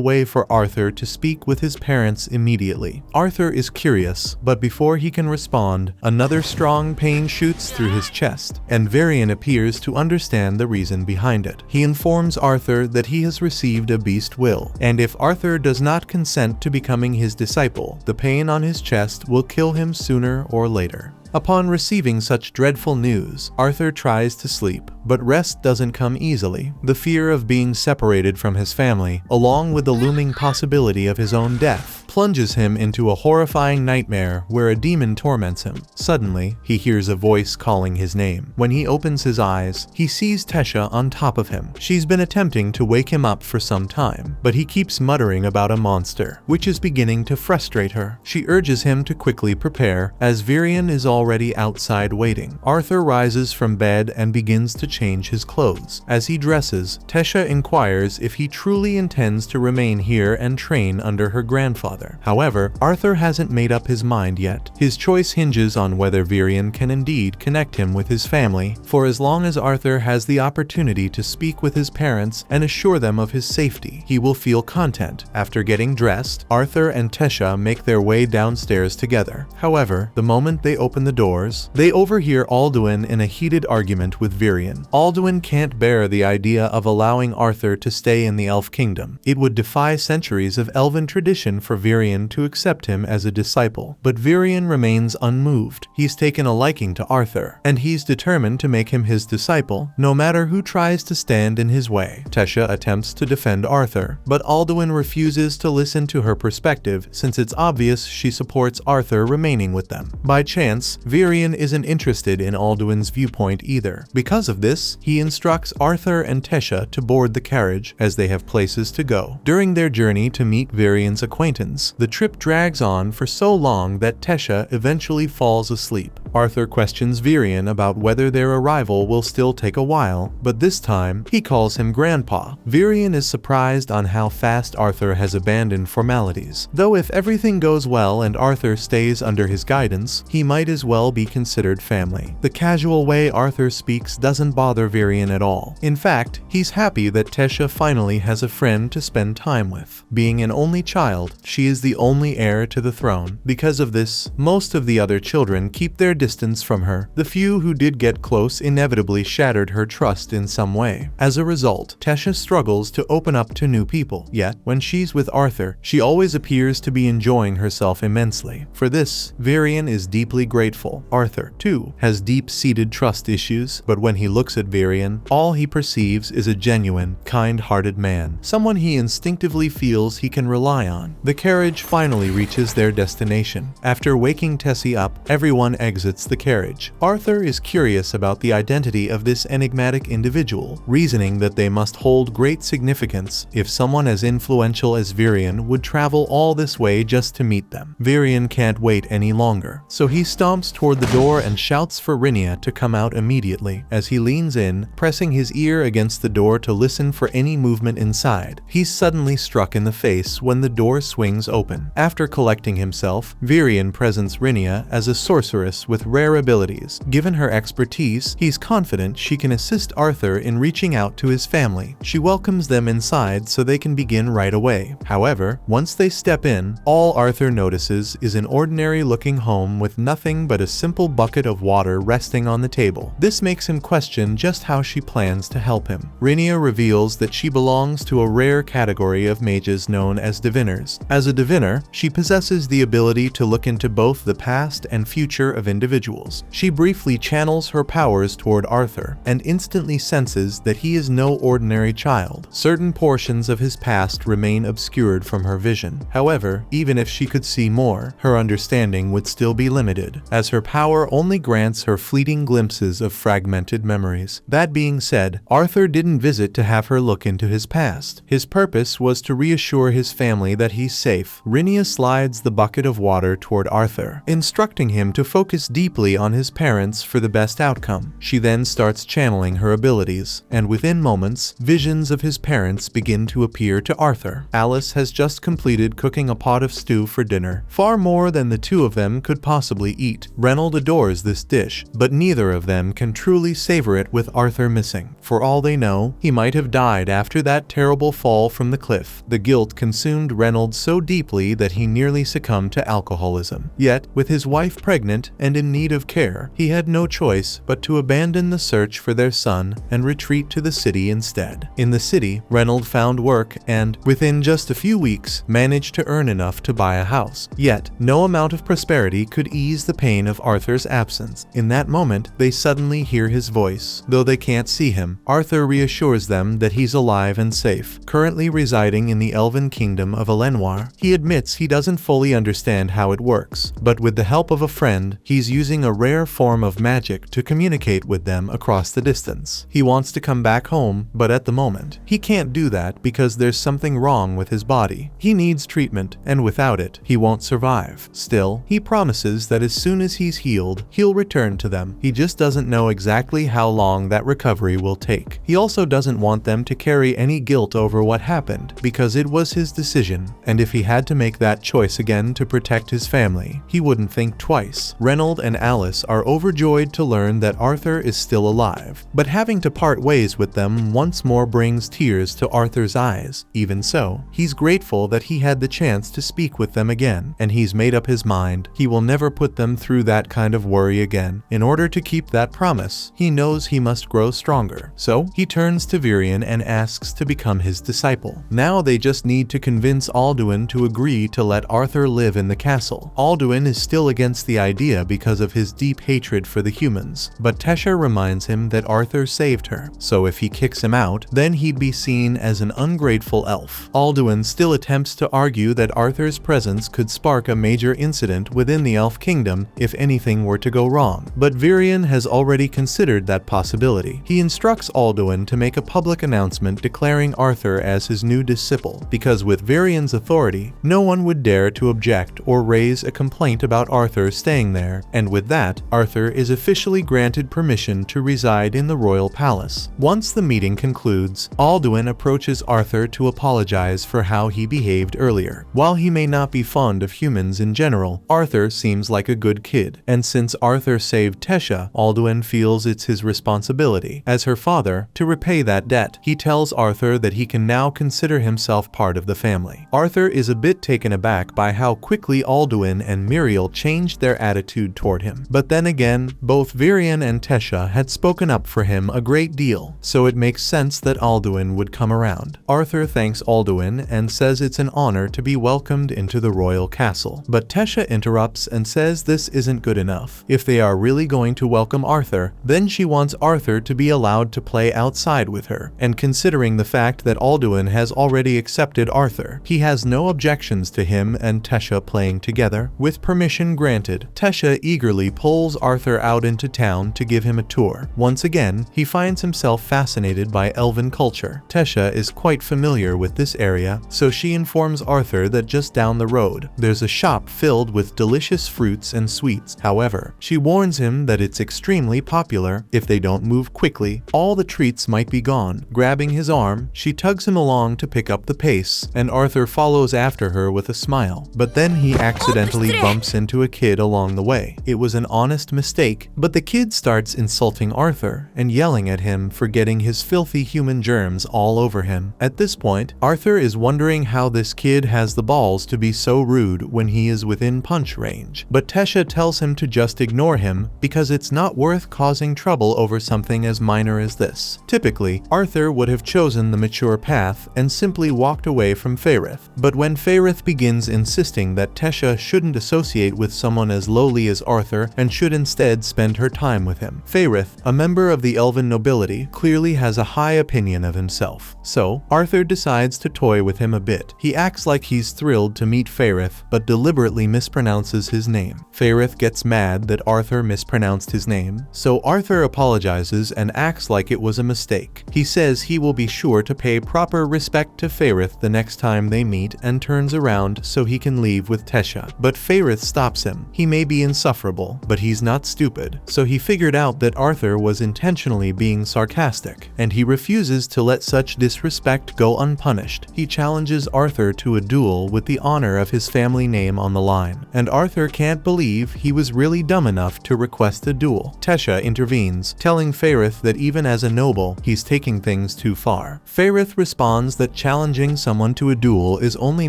way for Arthur to speak with his parents immediately. Arthur is curious, but before he can respond, another strong pain shoots through his chest, and Virion appears to understand the reason behind it. He informs Arthur that he has received a beast will, and if Arthur does not consent to becoming his disciple, the pain on his chest will kill him sooner or later. Upon receiving such dreadful news, Arthur tries to sleep, but rest doesn't come easily. The fear of being separated from his family, along with the looming possibility of his own death, plunges him into a horrifying nightmare where a demon torments him. Suddenly, he hears a voice calling his name. When he opens his eyes, he sees Tesha on top of him. She's been attempting to wake him up for some time, but he keeps muttering about a monster, which is beginning to frustrate her. She urges him to quickly prepare, as Virion is already outside waiting. Arthur rises from bed and begins to change his clothes. As he dresses, Tesha inquires if he truly intends to remain here and train under her grandfather. However, Arthur hasn't made up his mind yet. His choice hinges on whether Virion can indeed connect him with his family, for as long as Arthur has the opportunity to speak with his parents and assure them of his safety, he will feel content. After getting dressed, Arthur and Tesha make their way downstairs together. However, the moment they open the doors, they overhear Alduin in a heated argument with Virion. Alduin can't bear the idea of allowing Arthur to stay in the Elf Kingdom. It would defy centuries of elven tradition for Virion to accept him as a disciple, but Virion remains unmoved. He's taken a liking to Arthur, and he's determined to make him his disciple, no matter who tries to stand in his way. Tesha attempts to defend Arthur, but Alduin refuses to listen to her perspective since it's obvious she supports Arthur remaining with them. By chance, Virion isn't interested in Alduin's viewpoint either. Because of this, he instructs Arthur and Tesha to board the carriage, as they have places to go. During their journey to meet Virion's acquaintance, the trip drags on for so long that Tesha eventually falls asleep. Arthur questions Virion about whether their arrival will still take a while, but this time, he calls him Grandpa. Virion is surprised on how fast Arthur has abandoned formalities, though if everything goes well and Arthur stays under his guidance, he might as well be considered family. The casual way Arthur speaks doesn't bother Virion at all. In fact, he's happy that Tesha finally has a friend to spend time with. Being an only child, she is the only heir to the throne. Because of this, most of the other children keep their distance from her. The few who did get close inevitably shattered her trust in some way. As a result, Tesha struggles to open up to new people, yet when she's with Arthur, she always appears to be enjoying herself immensely. For this, Virion is deeply grateful. Arthur, too, has deep-seated trust issues, but when he looks at Virion, all he perceives is a genuine, kind-hearted man, someone he instinctively feels he can rely on. The carriage finally reaches their destination. After waking Tessie up, everyone exits the carriage. Arthur is curious about the identity of this enigmatic individual, reasoning that they must hold great significance if someone as influential as Virion would travel all this way just to meet them. Virion can't wait any longer, so he stomps toward the door and shouts for Rinia to come out immediately. As he leans in, pressing his ear against the door to listen for any movement inside, he's suddenly struck in the face when the door swings open. After collecting himself, Virion presents Rinia as a sorceress with with rare abilities. Given her expertise, he's confident she can assist Arthur in reaching out to his family. She welcomes them inside so they can begin right away. However, once they step in, all Arthur notices is an ordinary-looking home with nothing but a simple bucket of water resting on the table. This makes him question just how she plans to help him. Rhaenyra reveals that she belongs to a rare category of mages known as diviners. As a diviner, she possesses the ability to look into both the past and future of individuals. She briefly channels her powers toward Arthur and instantly senses that he is no ordinary child. Certain portions of his past remain obscured from her vision. However, even if she could see more, her understanding would still be limited, as her power only grants her fleeting glimpses of fragmented memories. That being said, Arthur didn't visit to have her look into his past. His purpose was to reassure his family that he's safe. Rhaenyra slides the bucket of water toward Arthur, instructing him to focus deeply on his parents for the best outcome. She then starts channeling her abilities, and within moments, visions of his parents begin to appear to Arthur. Alice has just completed cooking a pot of stew for dinner, far more than the two of them could possibly eat. Reynold adores this dish, but neither of them can truly savor it with Arthur missing. For all they know, he might have died after that terrible fall from the cliff. The guilt consumed Reynold so deeply that he nearly succumbed to alcoholism. Yet, with his wife pregnant and in need of care, he had no choice but to abandon the search for their son and retreat to the city instead. In the city, Reynold found work and, within just a few weeks, managed to earn enough to buy a house. Yet, no amount of prosperity could ease the pain of Arthur's absence. In that moment, they suddenly hear his voice. Though they can't see him, Arthur reassures them that he's alive and safe, currently residing in the elven kingdom of Elenoir. He admits he doesn't fully understand how it works, but with the help of a friend, he's using a rare form of magic to communicate with them across the distance. He wants to come back home, but at the moment, he can't do that because there's something wrong with his body. He needs treatment, and without it, he won't survive. Still, he promises that as soon as he's healed, he'll return to them. He just doesn't know exactly how long that recovery will take. He also doesn't want them to carry any guilt over what happened, because it was his decision, and if he had to make that choice again to protect his family, he wouldn't think twice. Reynold and Alice are overjoyed to learn that Arthur is still alive, but having to part ways with them once more brings tears to Arthur's eyes. Even so, he's grateful that he had the chance to speak with them again, and he's made up his mind he will never put them through that kind of worry again. In order to keep that promise, he knows he must grow stronger. So, he turns to Varian and asks to become his disciple. Now they just need to convince Alduin to agree to let Arthur live in the castle. Alduin is still against the idea because of his deep hatred for the humans, but Tesha reminds him that Arthur saved her, so if he kicks him out, then he'd be seen as an ungrateful elf. Alduin still attempts to argue that Arthur's presence could spark a major incident within the elf kingdom if anything were to go wrong, but Varian has already considered that possibility. He instructs Alduin to make a public announcement declaring Arthur as his new disciple, because with Varian's authority, no one would dare to object or raise a complaint about Arthur staying there, and with that, Arthur is officially granted permission to reside in the royal palace. Once the meeting concludes, Alduin approaches Arthur to apologize for how he behaved earlier. While he may not be fond of humans in general, Arthur seems like a good kid, and since Arthur saved Tesha, Alduin feels it's his responsibility, as her father, to repay that debt. He tells Arthur that he can now consider himself part of the family. Arthur is a bit taken aback by how quickly Alduin and Muriel changed their attitude toward him. But then again, both Varian and Tesha had spoken up for him a great deal, so it makes sense that Alduin would come around. Arthur thanks Alduin and says it's an honor to be welcomed into the royal castle. But Tesha interrupts and says this isn't good enough. If they are really going to welcome Arthur, then she wants Arthur to be allowed to play outside with her, and considering the fact that Alduin has already accepted Arthur, he has no objections to him and Tesha playing together. With permission granted, Tesha eagerly pulls Arthur out into town to give him a tour. Once again, he finds himself fascinated by elven culture. Tesha is quite familiar with this area, so she informs Arthur that just down the road, there's a shop filled with delicious fruits and sweets. However, she warns him that it's extremely popular. If they don't move quickly, all the treats might be gone. Grabbing his arm, she tugs him along to pick up the pace, and Arthur follows after her with a smile. But then he accidentally bumps into a kid along the way. it was an honest mistake, but the kid starts insulting Arthur and yelling at him for getting his filthy human germs all over him. At this point, Arthur is wondering how this kid has the balls to be so rude when he is within punch range. But Tesha tells him to just ignore him because it's not worth causing trouble over something as minor as this. Typically, Arthur would have chosen the mature path and simply walked away from Faerith. But when Faerith begins insisting that Tesha shouldn't associate with someone as lowly as Arthur and should instead spend her time with him, Faerith, a member of the elven nobility, clearly has a high opinion of himself. So, Arthur decides to toy with him a bit. He acts like he's thrilled to meet Faerith, but deliberately mispronounces his name. Faerith gets mad that Arthur mispronounced his name, so Arthur apologizes and acts like it was a mistake. He says he will be sure to pay proper respect to Faerith the next time they meet and turns around so he can leave with Tesha. But Faerith stops him. He may be insufferable, but he's not stupid, so he figured out that Arthur was intentionally being sarcastic, and he refuses to let such disrespect go unpunished. He challenges Arthur to a duel with the honor of his family name on the line, and Arthur can't believe he was really dumb enough to request a duel. Tesha intervenes, telling Faerith that even as a noble, he's taking things too far. Faerith responds that challenging someone to a duel is only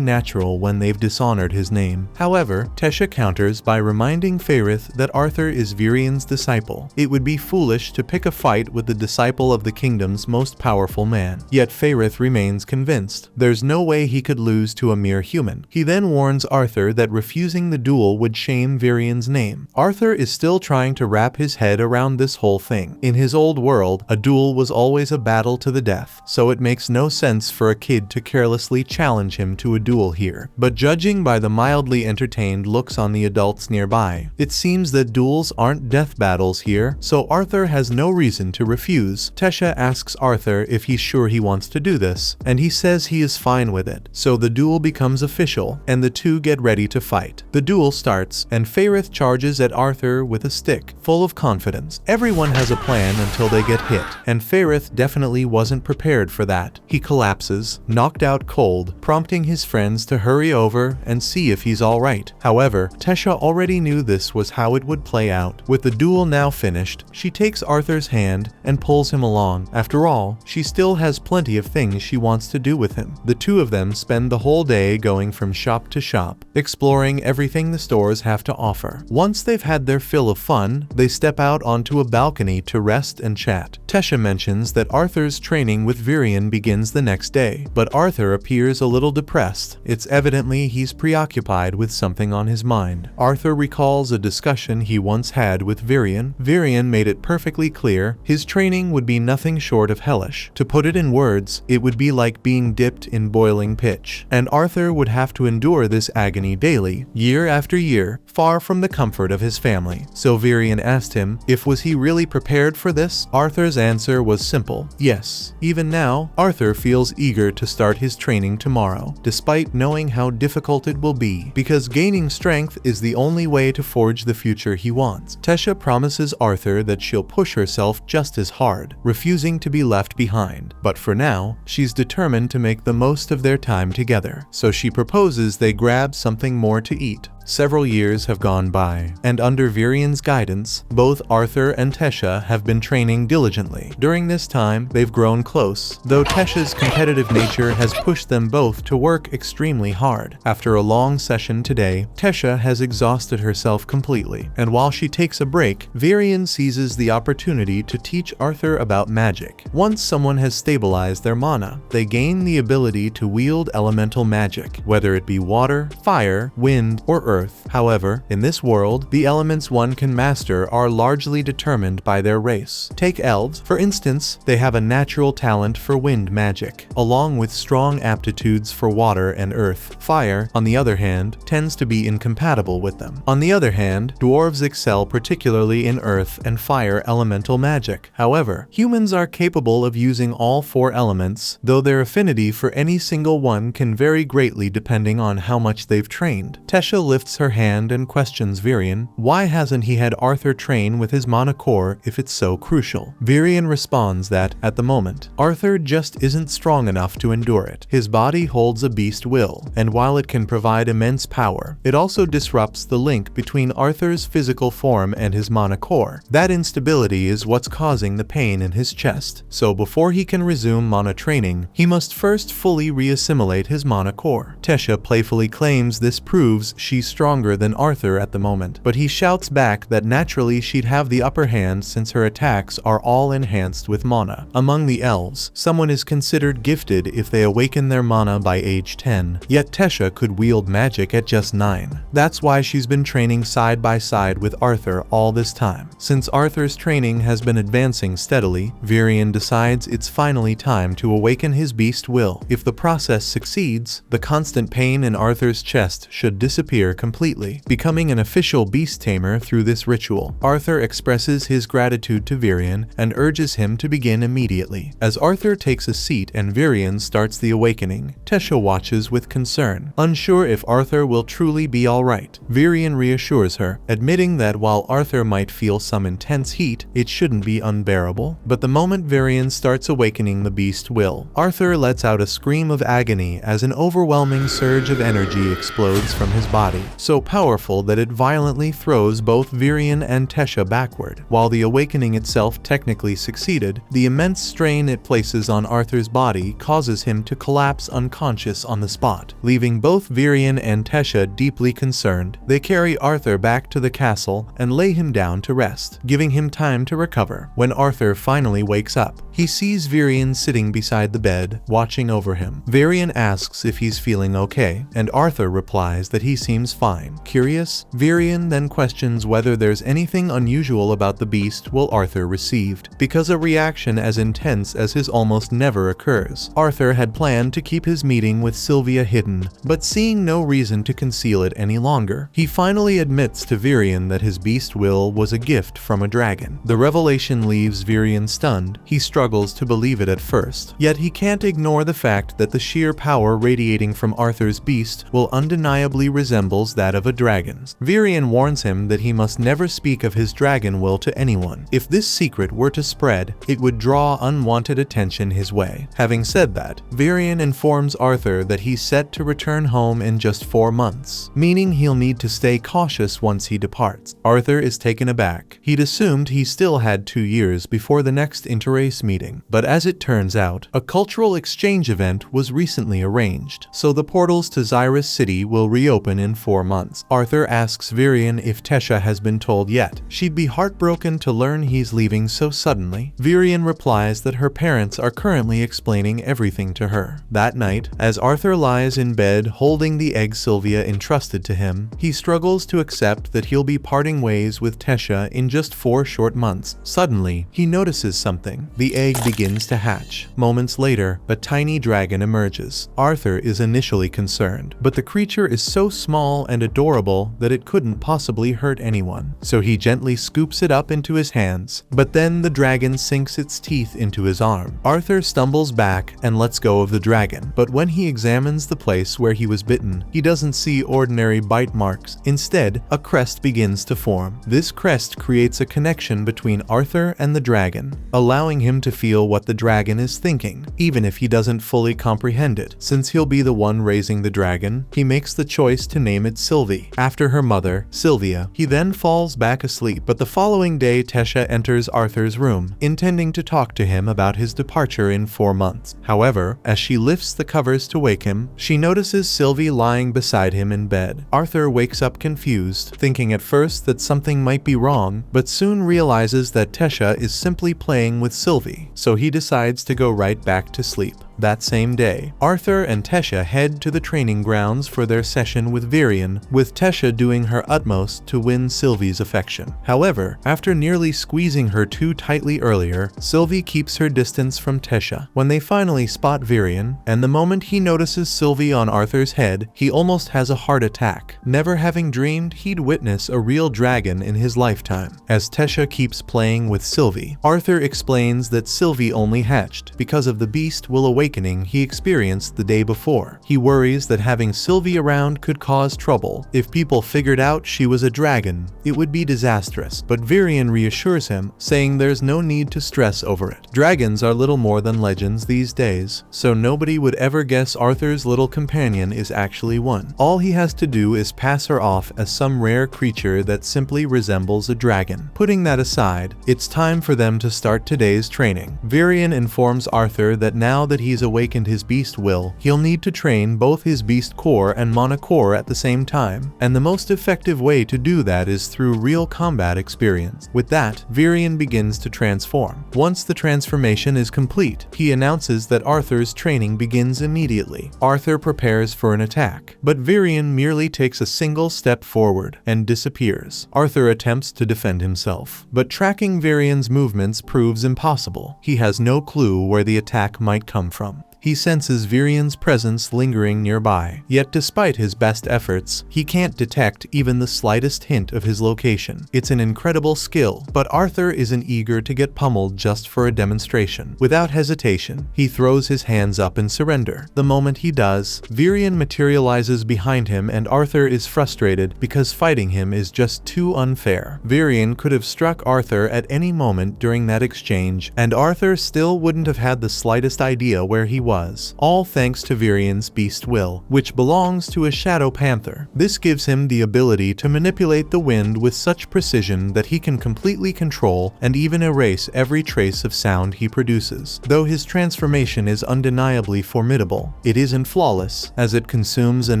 natural when they've dishonored his name. However, Tesha counters by reminding Faerith that Arthur is Virian's disciple. It would be foolish to pick a fight with the disciple of the kingdom's most powerful man. Yet Faerith remains convinced. There's no way he could lose to a mere human. He then warns Arthur that refusing the duel would shame Virian's name. Arthur is still trying to wrap his head around this whole thing. In his old world, a duel was always a battle to the death, so it makes no sense for a kid to carelessly challenge him to a duel here. But judging by the mildly entertained looks on the adults nearby, it seems that duels aren't death battles here, so Arthur has no reason to refuse. Tesha asks Arthur if he's sure he wants to do this, and he says he is fine with it. So the duel becomes official, and the two get ready to fight. The duel starts, and Faerith charges at Arthur with a stick, full of confidence. Everyone has a plan until they get hit, and Faerith definitely wasn't prepared for that. He collapses, knocked out cold, prompting his friends to hurry over and see if he's alright. However, Tesha already knew this was how it would play out. With the duel now finished, she takes Arthur's hand and pulls him along. After all, she still has plenty of things she wants to do with him. The two of them spend the whole day going from shop to shop, exploring everything the stores have to offer. Once they've had their fill of fun, they step out onto a balcony to rest and chat. Tesha mentions that Arthur's training with Virian begins the next day, but Arthur appears a little depressed. It's evidently he's preoccupied with something on his mind. Arthur recalls a discussion he once had with Virian. Virian made it perfectly clear his training would be nothing short of hellish. To put it in words, it would be like being dipped in boiling pitch, and Arthur would have to endure this agony daily, year after year, far from the comfort of his family. So Virian asked him if was he really prepared for this. Arthur's answer was simple: yes. Even now, Arthur feels eager to start his training tomorrow, despite knowing how difficult it will be, because gaining strength is the only way to forge the future he wants. Tesha promises Arthur that she'll push herself just as hard, refusing to be left behind. But for now, she's determined to make the most of their time together, so she proposes they grab something more to eat. Several years have gone by, and under Virian's guidance, both Arthur and Tesha have been training diligently. During this time, they've grown close, though Tesha's competitive nature has pushed them both to work extremely hard. After a long session today, Tesha has exhausted herself completely, and while she takes a break, Virian seizes the opportunity to teach Arthur about magic. Once someone has stabilized their mana, they gain the ability to wield elemental magic, whether it be water, fire, wind, or earth. However, in this world, the elements one can master are largely determined by their race. Take elves, for instance. They have a natural talent for wind magic, along with strong aptitudes for water and earth. Fire, on the other hand, tends to be incompatible with them. On the other hand, dwarves excel particularly in earth and fire elemental magic. However, humans are capable of using all four elements, though their affinity for any single one can vary greatly depending on how much they've trained. Tesha lifts lifts her hand and questions Virion. Why hasn't he had Arthur train with his mana core if it's so crucial? Virion responds that, at the moment, Arthur just isn't strong enough to endure it. His body holds a beast will, and while it can provide immense power, it also disrupts the link between Arthur's physical form and his mana core. That instability is what's causing the pain in his chest, so before he can resume mana training, he must first fully reassimilate his mana core. Tesha playfully claims this proves she's stronger than Arthur at the moment, but he shouts back that naturally she'd have the upper hand since her attacks are all enhanced with mana. Among the elves, someone is considered gifted if they awaken their mana by age 10, yet Tesha could wield magic at just 9. That's why she's been training side by side with Arthur all this time. Since Arthur's training has been advancing steadily, Virion decides it's finally time to awaken his beast will. If the process succeeds, the constant pain in Arthur's chest should disappear completely, becoming an official beast tamer through this ritual. Arthur expresses his gratitude to Virion and urges him to begin immediately. As Arthur takes a seat and Virion starts the awakening, Tesha watches with concern, unsure if Arthur will truly be alright. Virion reassures her, admitting that while Arthur might feel some intense heat, it shouldn't be unbearable. But the moment Virion starts awakening the beast will, Arthur lets out a scream of agony as an overwhelming surge of energy explodes from his body, so powerful that it violently throws both Virion and Tesha backward. While the awakening itself technically succeeded, the immense strain it places on Arthur's body causes him to collapse unconscious on the spot, leaving both Virion and Tesha deeply concerned. They carry Arthur back to the castle and lay him down to rest, giving him time to recover. When Arthur finally wakes up, he sees Virion sitting beside the bed, watching over him. Virion asks if he's feeling okay, and Arthur replies that he seems fine. Curious, Virion then questions whether there's anything unusual about the beast will Arthur received, because a reaction as intense as his almost never occurs. Arthur had planned to keep his meeting with Sylvia hidden, but seeing no reason to conceal it any longer, he finally admits to Virion that his beast will was a gift from a dragon. The revelation leaves Virion stunned. He struggles to believe it at first, yet he can't ignore the fact that the sheer power radiating from Arthur's beast will undeniably resembles that of a dragon's. Virion warns him that he must never speak of his dragon will to anyone. If this secret were to spread, it would draw unwanted attention his way. Having said that, Virion informs Arthur that he's set to return home in just 4 months, meaning he'll need to stay cautious once he departs. Arthur is taken aback. He'd assumed he still had 2 years before the next interrace meeting, but as it turns out, a cultural exchange event was recently arranged, so the portals to Xyrus City will reopen in 4 months. Arthur asks Virion if Tesha has been told yet. She'd be heartbroken to learn he's leaving so suddenly. Virion replies that her parents are currently explaining everything to her. That night, as Arthur lies in bed holding the egg Sylvia entrusted to him, he struggles to accept that he'll be parting ways with Tesha in just 4 short months. Suddenly, he notices something. The egg begins to hatch. Moments later, a tiny dragon emerges. Arthur is initially concerned, but the creature is so small and adorable that it couldn't possibly hurt anyone, so he gently scoops it up into his hands. But then the dragon sinks its teeth into his arm. Arthur stumbles back and lets go of the dragon, but when he examines the place where he was bitten, he doesn't see ordinary bite marks. Instead, a crest begins to form. This crest creates a connection between Arthur and the dragon, allowing him to feel what the dragon is thinking, even if he doesn't fully comprehend it. Since he'll be the one raising the dragon, he makes the choice to name it Sylvie, after her mother, Sylvia. He then falls back asleep, but the following day Tesha enters Arthur's room, intending to talk to him about his departure in 4 months. However, as she lifts the covers to wake him, she notices Sylvie lying beside him in bed. Arthur wakes up confused, thinking at first that something might be wrong, but soon realizes that Tesha is simply playing with Sylvie, so he decides to go right back to sleep. That same day, Arthur and Tesha head to the training grounds for their session with Virion, with Tesha doing her utmost to win Sylvie's affection. However, after nearly squeezing her too tightly earlier, Sylvie keeps her distance from Tesha. When they finally spot Virion, and the moment he notices Sylvie on Arthur's head, he almost has a heart attack, never having dreamed he'd witness a real dragon in his lifetime. As Tesha keeps playing with Sylvie, Arthur explains that Sylvie only hatched because of the beast will awaken awakening he experienced the day before. He worries that having Sylvie around could cause trouble. If people figured out she was a dragon, it would be disastrous, but Virion reassures him, saying there's no need to stress over it. Dragons are little more than legends these days, so nobody would ever guess Arthur's little companion is actually one. All he has to do is pass her off as some rare creature that simply resembles a dragon. Putting that aside, it's time for them to start today's training. Virion informs Arthur that now that he's awakened his beast will, he'll need to train both his beast core and mana core at the same time, and the most effective way to do that is through real combat experience. With that, Virion begins to transform. Once the transformation is complete, he announces that Arthur's training begins immediately. Arthur prepares for an attack, but Virion merely takes a single step forward and disappears. Arthur attempts to defend himself, but tracking Virion's movements proves impossible. He has no clue where the attack might come from. He senses Virion's presence lingering nearby, yet despite his best efforts, he can't detect even the slightest hint of his location. It's an incredible skill, but Arthur isn't eager to get pummeled just for a demonstration. Without hesitation, he throws his hands up in surrender. The moment he does, Virion materializes behind him and Arthur is frustrated because fighting him is just too unfair. Virion could have struck Arthur at any moment during that exchange, and Arthur still wouldn't have had the slightest idea where he was. All thanks to Virion's beast will, which belongs to a shadow panther. This gives him the ability to manipulate the wind with such precision that he can completely control and even erase every trace of sound he produces. Though his transformation is undeniably formidable, it isn't flawless, as it consumes an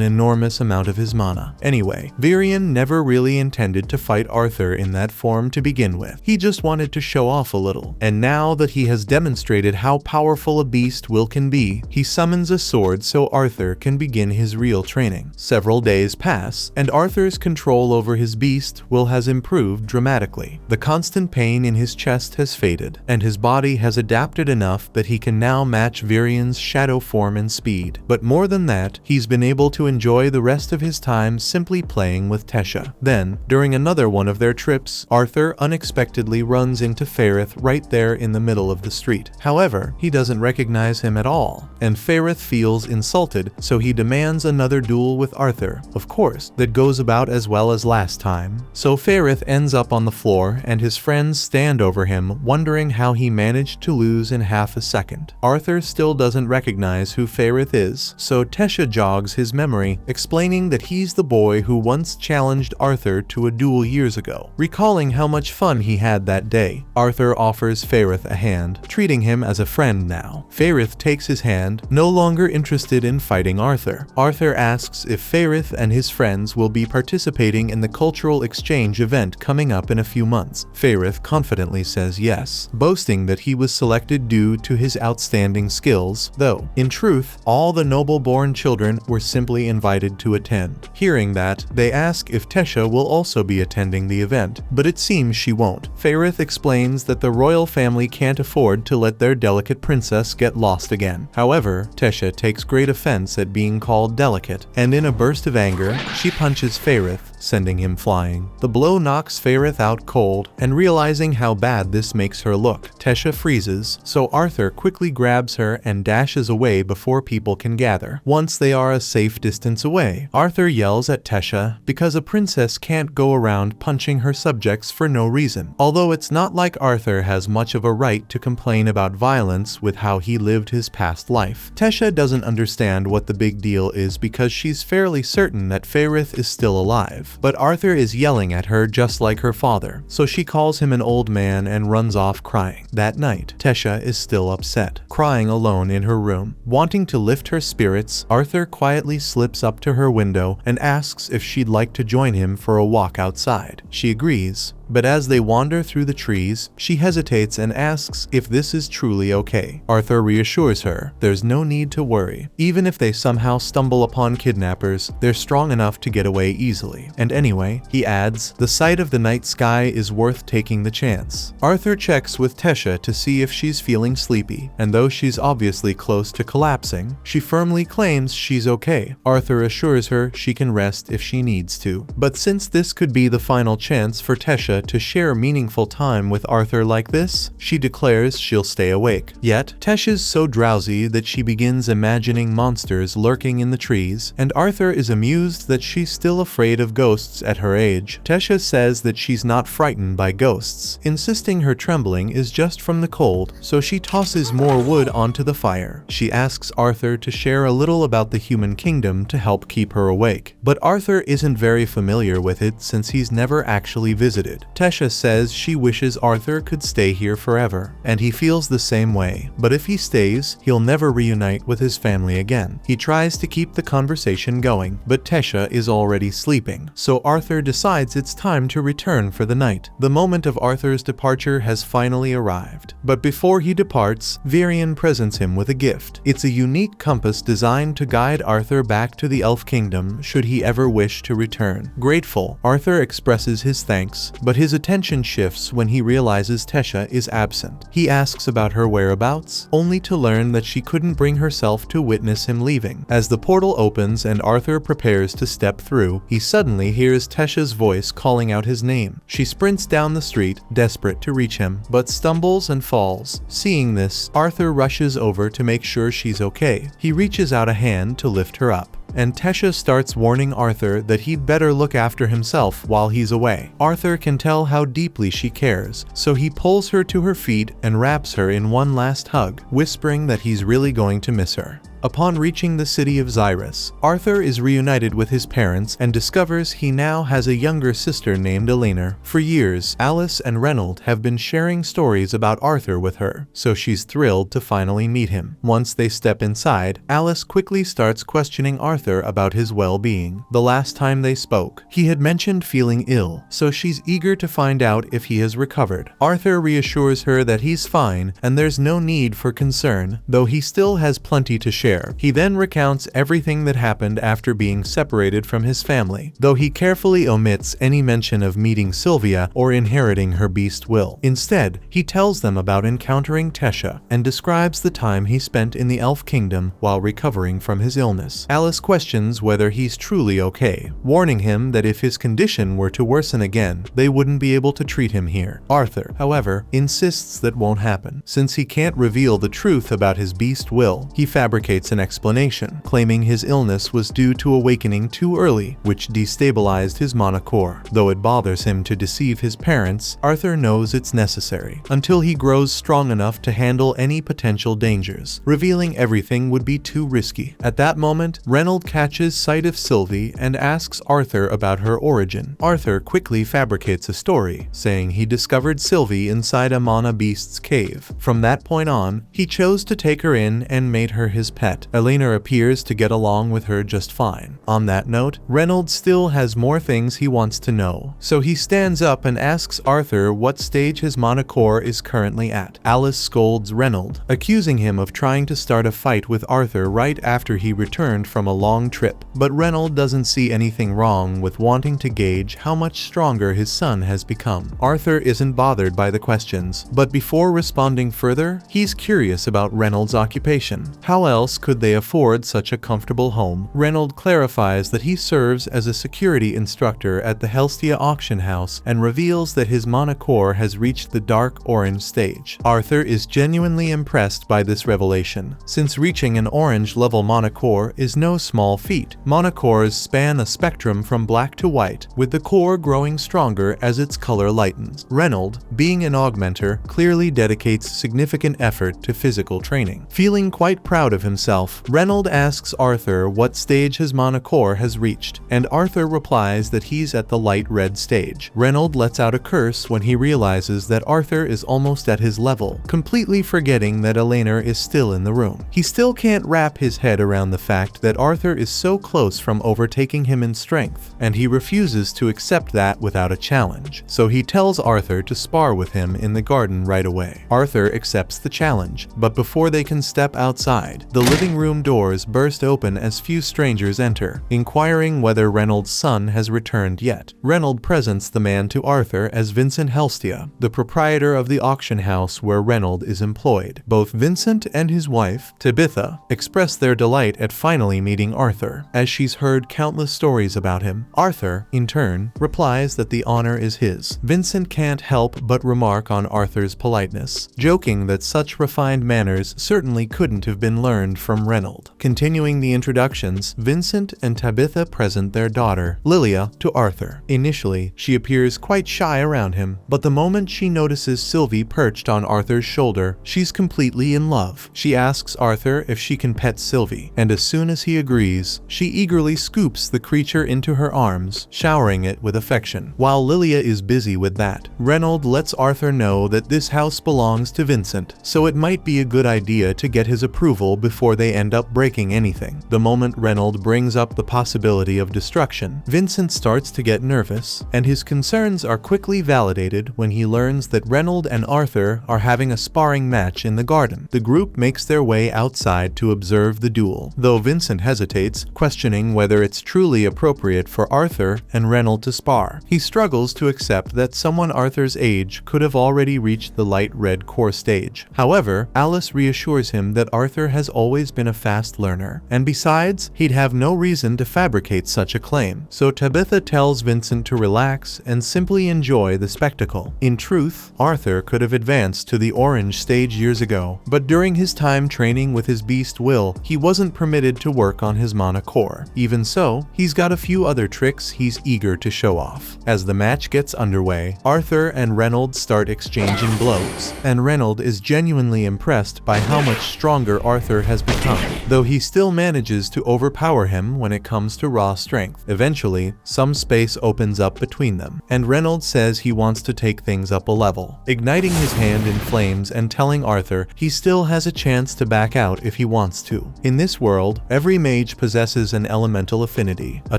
enormous amount of his mana. Anyway, Virion never really intended to fight Arthur in that form to begin with. He just wanted to show off a little, and now that he has demonstrated how powerful a beast will can be, he summons a sword so Arthur can begin his real training. Several days pass, and Arthur's control over his beast will has improved dramatically. The constant pain in his chest has faded, and his body has adapted enough that he can now match Virion's shadow form and speed. But more than that, he's been able to enjoy the rest of his time simply playing with Tesha. Then, during another one of their trips, Arthur unexpectedly runs into Faerith right there in the middle of the street. However, he doesn't recognize him at all, and Faerith feels insulted, so he demands another duel with Arthur. Of course, that goes about as well as last time. So Faerith ends up on the floor, and his friends stand over him, wondering how he managed to lose in half a second. Arthur still doesn't recognize who Faerith is, so Tesha jogs his memory, explaining that he's the boy who once challenged Arthur to a duel years ago. Recalling how much fun he had that day, Arthur offers Faerith a hand, treating him as a friend now. Faerith takes his hand, no longer interested in fighting Arthur. Arthur asks if Faerith and his friends will be participating in the cultural exchange event coming up in a few months. Faerith confidently says yes, boasting that he was selected due to his outstanding skills, though, in truth, all the noble-born children were simply invited to attend. Hearing that, they ask if Tesha will also be attending the event, but it seems she won't. Faerith explains that the royal family can't afford to let their delicate princess get lost again. However, Tesha takes great offense at being called delicate, and in a burst of anger, she punches Faerith, sending him flying. The blow knocks Faerith out cold, and realizing how bad this makes her look, Tesha freezes, so Arthur quickly grabs her and dashes away before people can gather. Once they are a safe distance away, Arthur yells at Tesha because a princess can't go around punching her subjects for no reason. Although it's not like Arthur has much of a right to complain about violence with how he lived his past life. Tesha doesn't understand what the big deal is because she's fairly certain that Faerith is still alive. But Arthur is yelling at her just like her father, so she calls him an old man and runs off crying. That night, Tesha is still upset, crying alone in her room. Wanting to lift her spirits, Arthur quietly slips up to her window and asks if she'd like to join him for a walk outside. She agrees, but as they wander through the trees, she hesitates and asks if this is truly okay. Arthur reassures her there's no need to worry. Even if they somehow stumble upon kidnappers, they're strong enough to get away easily. And anyway, he adds, the sight of the night sky is worth taking the chance. Arthur checks with Tesha to see if she's feeling sleepy, and though she's obviously close to collapsing, she firmly claims she's okay. Arthur assures her she can rest if she needs to. But since this could be the final chance for Tesha Tesha to share meaningful time with Arthur like this. She declares she'll stay awake. Yet, Tesha's so drowsy that she begins imagining monsters lurking in the trees, and Arthur is amused that she's still afraid of ghosts at her age. Tesha says that she's not frightened by ghosts, insisting her trembling is just from the cold, so she tosses more wood onto the fire. She asks Arthur to share a little about the human kingdom to help keep her awake, but Arthur isn't very familiar with it since he's never actually visited. Tesha says she wishes Arthur could stay here forever, and he feels the same way, but if he stays, he'll never reunite with his family again. He tries to keep the conversation going, but Tesha is already sleeping, so Arthur decides it's time to return for the night. The moment of Arthur's departure has finally arrived, but before he departs, Virion presents him with a gift. It's a unique compass designed to guide Arthur back to the Elf Kingdom should he ever wish to return. Grateful, Arthur expresses his thanks, but his attention shifts when he realizes Tesha is absent. He asks about her whereabouts, only to learn that she couldn't bring herself to witness him leaving. As the portal opens and Arthur prepares to step through, he suddenly hears Tesha's voice calling out his name. She sprints down the street, desperate to reach him, but stumbles and falls. Seeing this, Arthur rushes over to make sure she's okay. He reaches out a hand to lift her up, and Tesha starts warning Arthur that he'd better look after himself while he's away. Arthur can tell how deeply she cares, so he pulls her to her feet and wraps her in one last hug, whispering that he's really going to miss her. Upon reaching the city of Xyrus, Arthur is reunited with his parents and discovers he now has a younger sister named Elena. For years, Alice and Reynold have been sharing stories about Arthur with her, so she's thrilled to finally meet him. Once they step inside, Alice quickly starts questioning Arthur about his well-being. The last time they spoke, he had mentioned feeling ill, so she's eager to find out if he has recovered. Arthur reassures her that he's fine and there's no need for concern, though he still has plenty to share. He then recounts everything that happened after being separated from his family, though he carefully omits any mention of meeting Sylvia or inheriting her beast will. Instead, he tells them about encountering Tesha and describes the time he spent in the Elf Kingdom while recovering from his illness. Alice questions whether he's truly okay, warning him that if his condition were to worsen again, they wouldn't be able to treat him here. Arthur, however, insists that won't happen. Since he can't reveal the truth about his beast will, he fabricates an explanation, claiming his illness was due to awakening too early, which destabilized his mana core. Though it bothers him to deceive his parents, Arthur knows it's necessary, until he grows strong enough to handle any potential dangers. Revealing everything would be too risky. At that moment, Reynold catches sight of Sylvie and asks Arthur about her origin. Arthur quickly fabricates a story, saying he discovered Sylvie inside a mana beast's cave. From that point on, he chose to take her in and made her his pet. Elena appears to get along with her just fine. On that note, Reynold still has more things he wants to know, so he stands up and asks Arthur what stage his mana core is currently at. Alice scolds Reynold, accusing him of trying to start a fight with Arthur right after he returned from a long trip, but Reynold doesn't see anything wrong with wanting to gauge how much stronger his son has become. Arthur isn't bothered by the questions, but before responding further, he's curious about Reynold's occupation. How else could they afford such a comfortable home? Reynold clarifies that he serves as a security instructor at the Helstia auction house and reveals that his mana core has reached the dark orange stage. Arthur is genuinely impressed by this revelation, since reaching an orange level mana core is no small feat. Mana cores span a spectrum from black to white, with the core growing stronger as its color lightens. Reynold, being an augmenter, clearly dedicates significant effort to physical training. Feeling quite proud of himself, Reynold asks Arthur what stage his mana core has reached, and Arthur replies that he's at the light red stage. Reynold lets out a curse when he realizes that Arthur is almost at his level, completely forgetting that Elena is still in the room. He still can't wrap his head around the fact that Arthur is so close from overtaking him in strength, and he refuses to accept that without a challenge, so he tells Arthur to spar with him in the garden right away. Arthur accepts the challenge, but before they can step outside, the living room doors burst open as few strangers enter, inquiring whether Reynolds' son has returned yet. Reynolds presents the man to Arthur as Vincent Helstia, the proprietor of the auction house where Reynolds is employed. Both Vincent and his wife, Tabitha, express their delight at finally meeting Arthur, as she's heard countless stories about him. Arthur, in turn, replies that the honor is his. Vincent can't help but remark on Arthur's politeness, joking that such refined manners certainly couldn't have been learned from Reynolds. Continuing the introductions, Vincent and Tabitha present their daughter, Lilia, to Arthur. Initially, she appears quite shy around him, but the moment she notices Sylvie perched on Arthur's shoulder, she's completely in love. She asks Arthur if she can pet Sylvie, and as soon as he agrees, she eagerly scoops the creature into her arms, showering it with affection. While Lilia is busy with that, Reynolds lets Arthur know that this house belongs to Vincent, so it might be a good idea to get his approval before they end up breaking anything. The moment Reynolds brings up the possibility of destruction, Vincent starts to get nervous, and his concerns are quickly validated when he learns that Reynolds and Arthur are having a sparring match in the garden. The group makes their way outside to observe the duel, though Vincent hesitates, questioning whether it's truly appropriate for Arthur and Reynolds to spar. He struggles to accept that someone Arthur's age could have already reached the light red core stage. However, Alice reassures him that Arthur has always been a fast learner, and besides, he'd have no reason to fabricate such a claim. So Tabitha tells Vincent to relax and simply enjoy the spectacle. In truth, Arthur could have advanced to the orange stage years ago, but during his time training with his beast Will, he wasn't permitted to work on his mana core. Even so, he's got a few other tricks he's eager to show off. As the match gets underway, Arthur and Reynolds start exchanging blows, and Reynolds is genuinely impressed by how much stronger Arthur has become, though he still manages to overpower him when it comes to raw strength. Eventually, some space opens up between them, and Reynolds says he wants to take things up a level, igniting his hand in flames and telling Arthur he still has a chance to back out if he wants to. In this world, every mage possesses an elemental affinity, a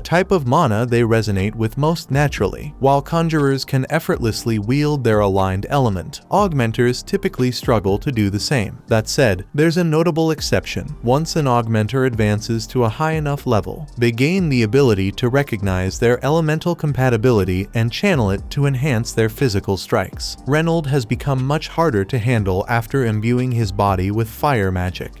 type of mana they resonate with most naturally. While conjurers can effortlessly wield their aligned element, augmenters typically struggle to do the same. That said, there's a notable exception. Once an augmenter advances to a high enough level, they gain the ability to recognize their elemental compatibility and channel it to enhance their physical strikes. Reynolds has become much harder to handle after imbuing his body with fire magic.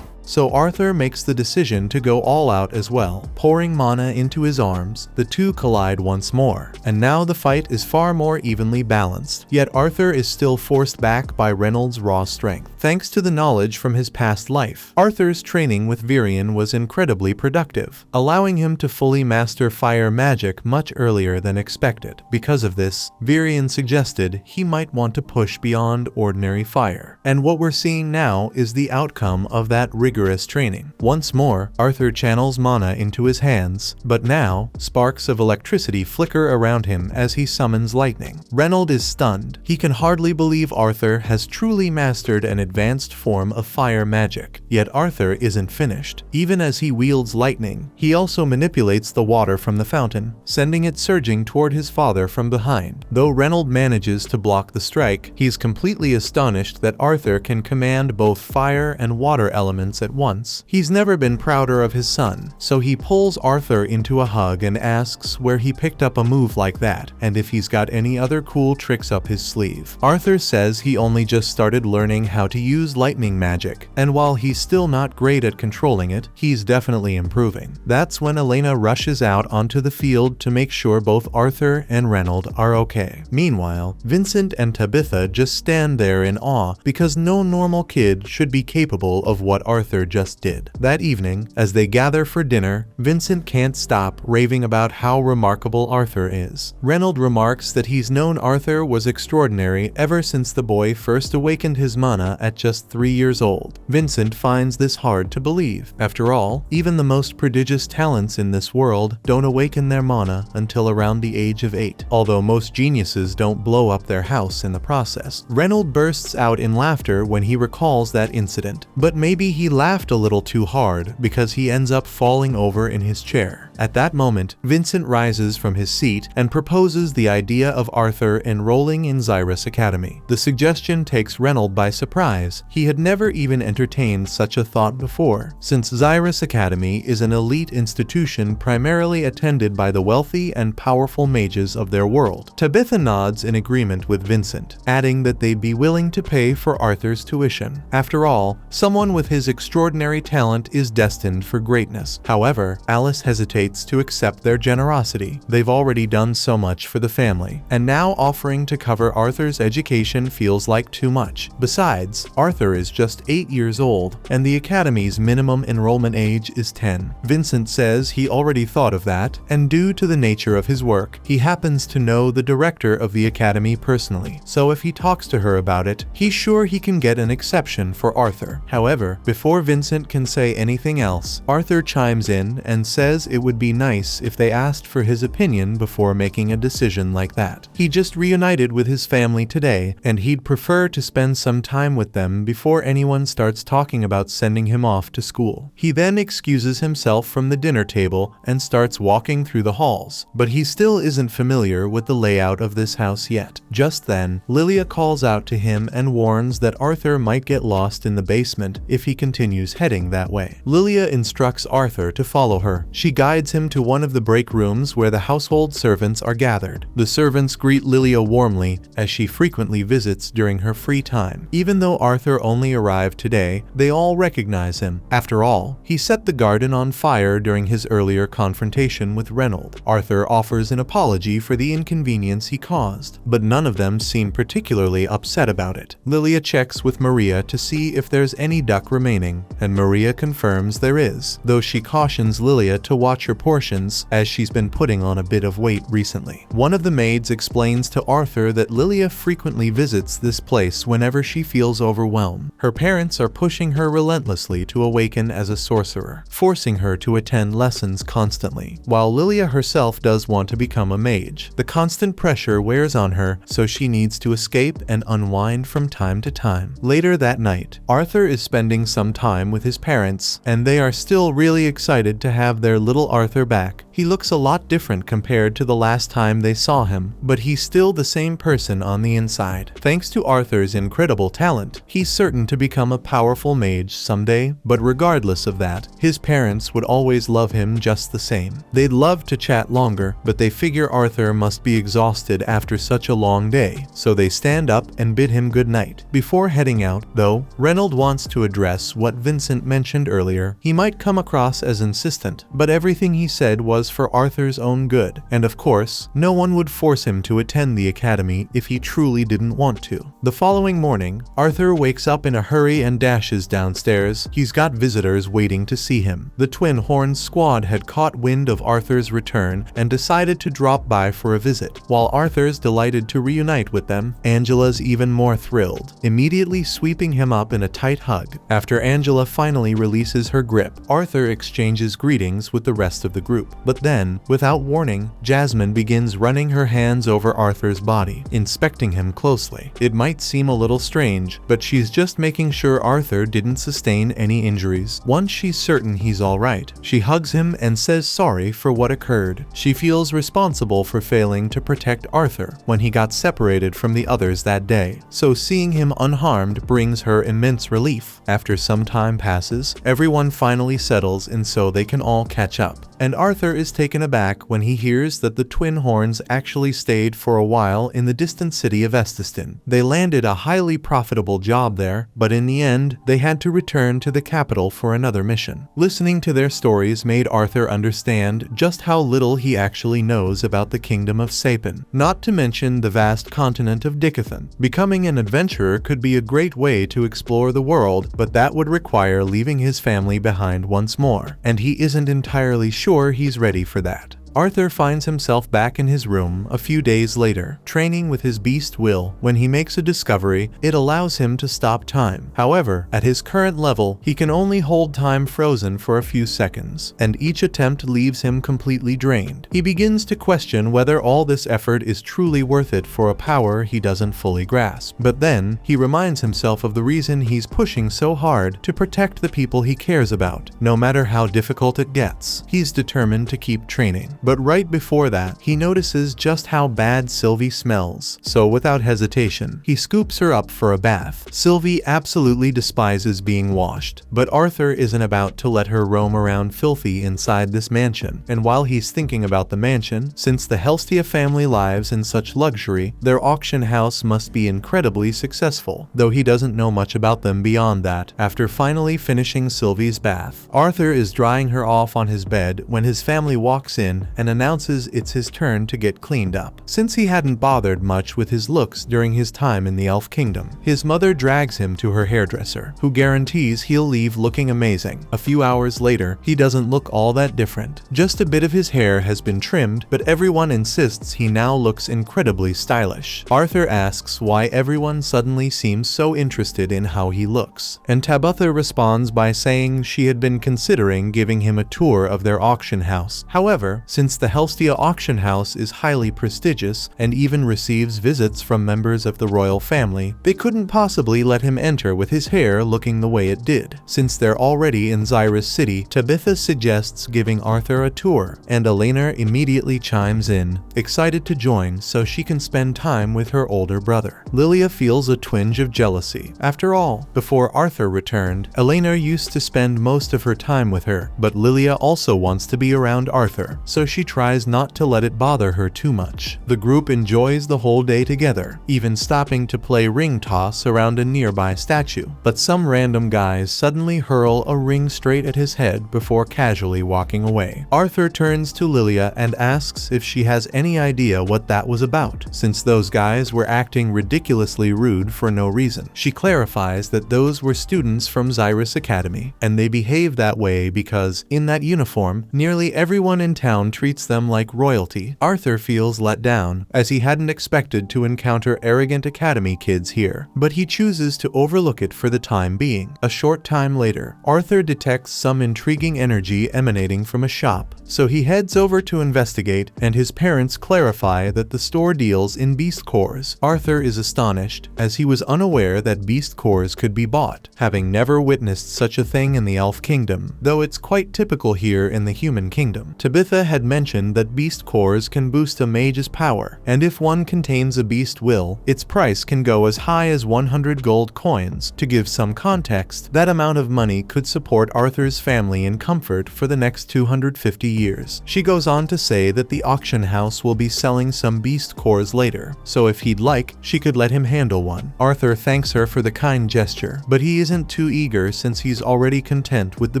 So Arthur makes the decision to go all out as well, pouring mana into his arms. The two collide once more, and now the fight is far more evenly balanced. Yet Arthur is still forced back by Reynolds' raw strength. Thanks to the knowledge from his past life, Arthur's training with Virion was incredibly productive, allowing him to fully master fire magic much earlier than expected. Because of this, Virion suggested he might want to push beyond ordinary fire. And what we're seeing now is the outcome of that rigorous training. Once more, Arthur channels mana into his hands, but now, sparks of electricity flicker around him as he summons lightning. Reynolds is stunned. He can hardly believe Arthur has truly mastered an advanced form of fire magic. Yet Arthur isn't finished. Even as he wields lightning, he also manipulates the water from the fountain, sending it surging toward his father from behind. Though Reynolds manages to block the strike, he's completely astonished that Arthur can command both fire and water elements at once. He's never been prouder of his son, so he pulls Arthur into a hug and asks where he picked up a move like that, and if he's got any other cool tricks up his sleeve. Arthur says he only just started learning how to use lightning magic, and while he's still not great at controlling it, he's definitely improving. That's when Elena rushes out onto the field to make sure both Arthur and Reynolds are okay. Meanwhile, Vincent and Tabitha just stand there in awe because no normal kid should be capable of what Arthur just did. That evening, as they gather for dinner, Vincent can't stop raving about how remarkable Arthur is. Reynolds remarks that he's known Arthur was extraordinary ever since the boy first awakened his mana at just 3 years old. Vincent finds this hard to believe. After all, even the most prodigious talents in this world don't awaken their mana until around the age of 8, although most geniuses don't blow up their house in the process. Reynolds bursts out in laughter when he recalls that incident, but maybe he laughed a little too hard because he ends up falling over in his chair. At that moment, Vincent rises from his seat and proposes the idea of Arthur enrolling in Xyrus Academy. The suggestion takes Reynold by surprise. He had never even entertained such a thought before, since Xyrus Academy is an elite institution primarily attended by the wealthy and powerful mages of their world. Tabitha nods in agreement with Vincent, adding that they'd be willing to pay for Arthur's tuition. After all, someone with his extraordinary talent is destined for greatness. However, Alice hesitates to accept their generosity. They've already done so much for the family, and now offering to cover Arthur's education feels like too much. Besides, Arthur is just 8 years old, and the Academy's minimum enrollment age is 10. Vincent says he already thought of that, and due to the nature of his work, he happens to know the director of the Academy personally, so if he talks to her about it, he's sure he can get an exception for Arthur. However, before Vincent can say anything else, Arthur chimes in and says it would be nice if they asked for his opinion before making a decision like that. He just reunited with his family today, and he'd prefer to spend some time with them before anyone starts talking about sending him off to school. He then excuses himself from the dinner table and starts walking through the halls, but he still isn't familiar with the layout of this house yet. Just then, Lilia calls out to him and warns that Arthur might get lost in the basement if he continues heading that way. Lilia instructs Arthur to follow her. She guides him to one of the break rooms where the household servants are gathered. The servants greet Lilia warmly, as she frequently visits during her free time. Even though Arthur only arrived today, they all recognize him. After all, he set the garden on fire during his earlier confrontation with Reynold. Arthur offers an apology for the inconvenience he caused, but none of them seem particularly upset about it. Lilia checks with Maria to see if there's any duck remaining, and Maria confirms there is, though she cautions Lilia to watch her portions as she's been putting on a bit of weight recently. One of the maids explains to Arthur that Lilia frequently visits this place whenever she feels overwhelmed. Her parents are pushing her relentlessly to awaken as a sorcerer, forcing her to attend lessons constantly, while Lilia herself does want to become a mage. The constant pressure wears on her, so she needs to escape and unwind from time to time. Later that night, Arthur is spending some time with his parents, and they are still really excited to have their little Arthur back. He looks a lot different compared to the last time they saw him, but he's still the same person on the inside. Thanks to Arthur's incredible talent, he's certain to become a powerful mage someday, but regardless of that, his parents would always love him just the same. They'd love to chat longer, but they figure Arthur must be exhausted after such a long day, so they stand up and bid him good night. Before heading out, though, Reynold wants to address what Vincent mentioned earlier. He might come across as insistent, but everything he said was for Arthur's own good, and of course, no one would force him to attend the academy if he truly didn't want to. The following morning, Arthur wakes up in a hurry and dashes downstairs. He's got visitors waiting to see him. The Twin Horns squad had caught wind of Arthur's return and decided to drop by for a visit. While Arthur's delighted to reunite with them, Angela's even more thrilled, immediately sweeping him up in a tight hug. After Angela finally releases her grip, Arthur exchanges greetings with the rest of the group. But then, without warning, Jasmine begins running her hands over Arthur's body, inspecting him closely. It might seem a little strange, but she's just making sure Arthur didn't sustain any injuries. Once she's certain he's alright, she hugs him and says sorry for what occurred. She feels responsible for failing to protect Arthur when he got separated from the others that day, so seeing him unharmed brings her immense relief. After some time passes, everyone finally settles and so they can all catch up, and Arthur is taken aback when he hears that the Twin Horns actually stayed for a while in the distant city of Estiston. They landed a highly profitable job there, but in the end, they had to return to the capital for another mission. Listening to their stories made Arthur understand just how little he actually knows about the kingdom of Sapin, not to mention the vast continent of Dickathon. Becoming an adventurer could be a great way to explore the world, but that would require leaving his family behind once more, and he isn't entirely sure he's ready for that. Arthur finds himself back in his room a few days later, training with his beast will. When he makes a discovery, it allows him to stop time. However, at his current level, he can only hold time frozen for a few seconds, and each attempt leaves him completely drained. He begins to question whether all this effort is truly worth it for a power he doesn't fully grasp. But then, he reminds himself of the reason he's pushing so hard to protect the people he cares about. No matter how difficult it gets, he's determined to keep training. But right before that, he notices just how bad Sylvie smells. So without hesitation, he scoops her up for a bath. Sylvie absolutely despises being washed, but Arthur isn't about to let her roam around filthy inside this mansion. And while he's thinking about the mansion, since the Helstia family lives in such luxury, their auction house must be incredibly successful, though he doesn't know much about them beyond that. After finally finishing Sylvie's bath, Arthur is drying her off on his bed when his family walks in and announces it's his turn to get cleaned up. Since he hadn't bothered much with his looks during his time in the Elf Kingdom, his mother drags him to her hairdresser, who guarantees he'll leave looking amazing. A few hours later, he doesn't look all that different. Just a bit of his hair has been trimmed, but everyone insists he now looks incredibly stylish. Arthur asks why everyone suddenly seems so interested in how he looks, and Tabitha responds by saying she had been considering giving him a tour of their auction house. However, since the Helstia auction house is highly prestigious and even receives visits from members of the royal family, they couldn't possibly let him enter with his hair looking the way it did. Since they're already in Xyrus City, Tabitha suggests giving Arthur a tour, and Elena immediately chimes in, excited to join so she can spend time with her older brother. Lilia feels a twinge of jealousy. After all, before Arthur returned, Elena used to spend most of her time with her, but Lilia also wants to be around Arthur, so she tries not to let it bother her too much. The group enjoys the whole day together, even stopping to play ring toss around a nearby statue. But some random guys suddenly hurl a ring straight at his head before casually walking away. Arthur turns to Lilia and asks if she has any idea what that was about, since those guys were acting ridiculously rude for no reason. She clarifies that those were students from Xyrus Academy, and they behave that way because, in that uniform, nearly everyone in town treats them like royalty. Arthur feels let down, as he hadn't expected to encounter arrogant academy kids here, but he chooses to overlook it for the time being. A short time later, Arthur detects some intriguing energy emanating from a shop, so he heads over to investigate, and his parents clarify that the store deals in beast cores. Arthur is astonished, as he was unaware that beast cores could be bought, having never witnessed such a thing in the Elf Kingdom, though it's quite typical here in the Human Kingdom. Tabitha had mentioned that beast cores can boost a mage's power, and if one contains a beast will, its price can go as high as 100 gold coins. To give some context, that amount of money could support Arthur's family in comfort for the next 250 years. She goes on to say that the auction house will be selling some beast cores later, so if he'd like, she could let him handle one. Arthur thanks her for the kind gesture, but he isn't too eager since he's already content with the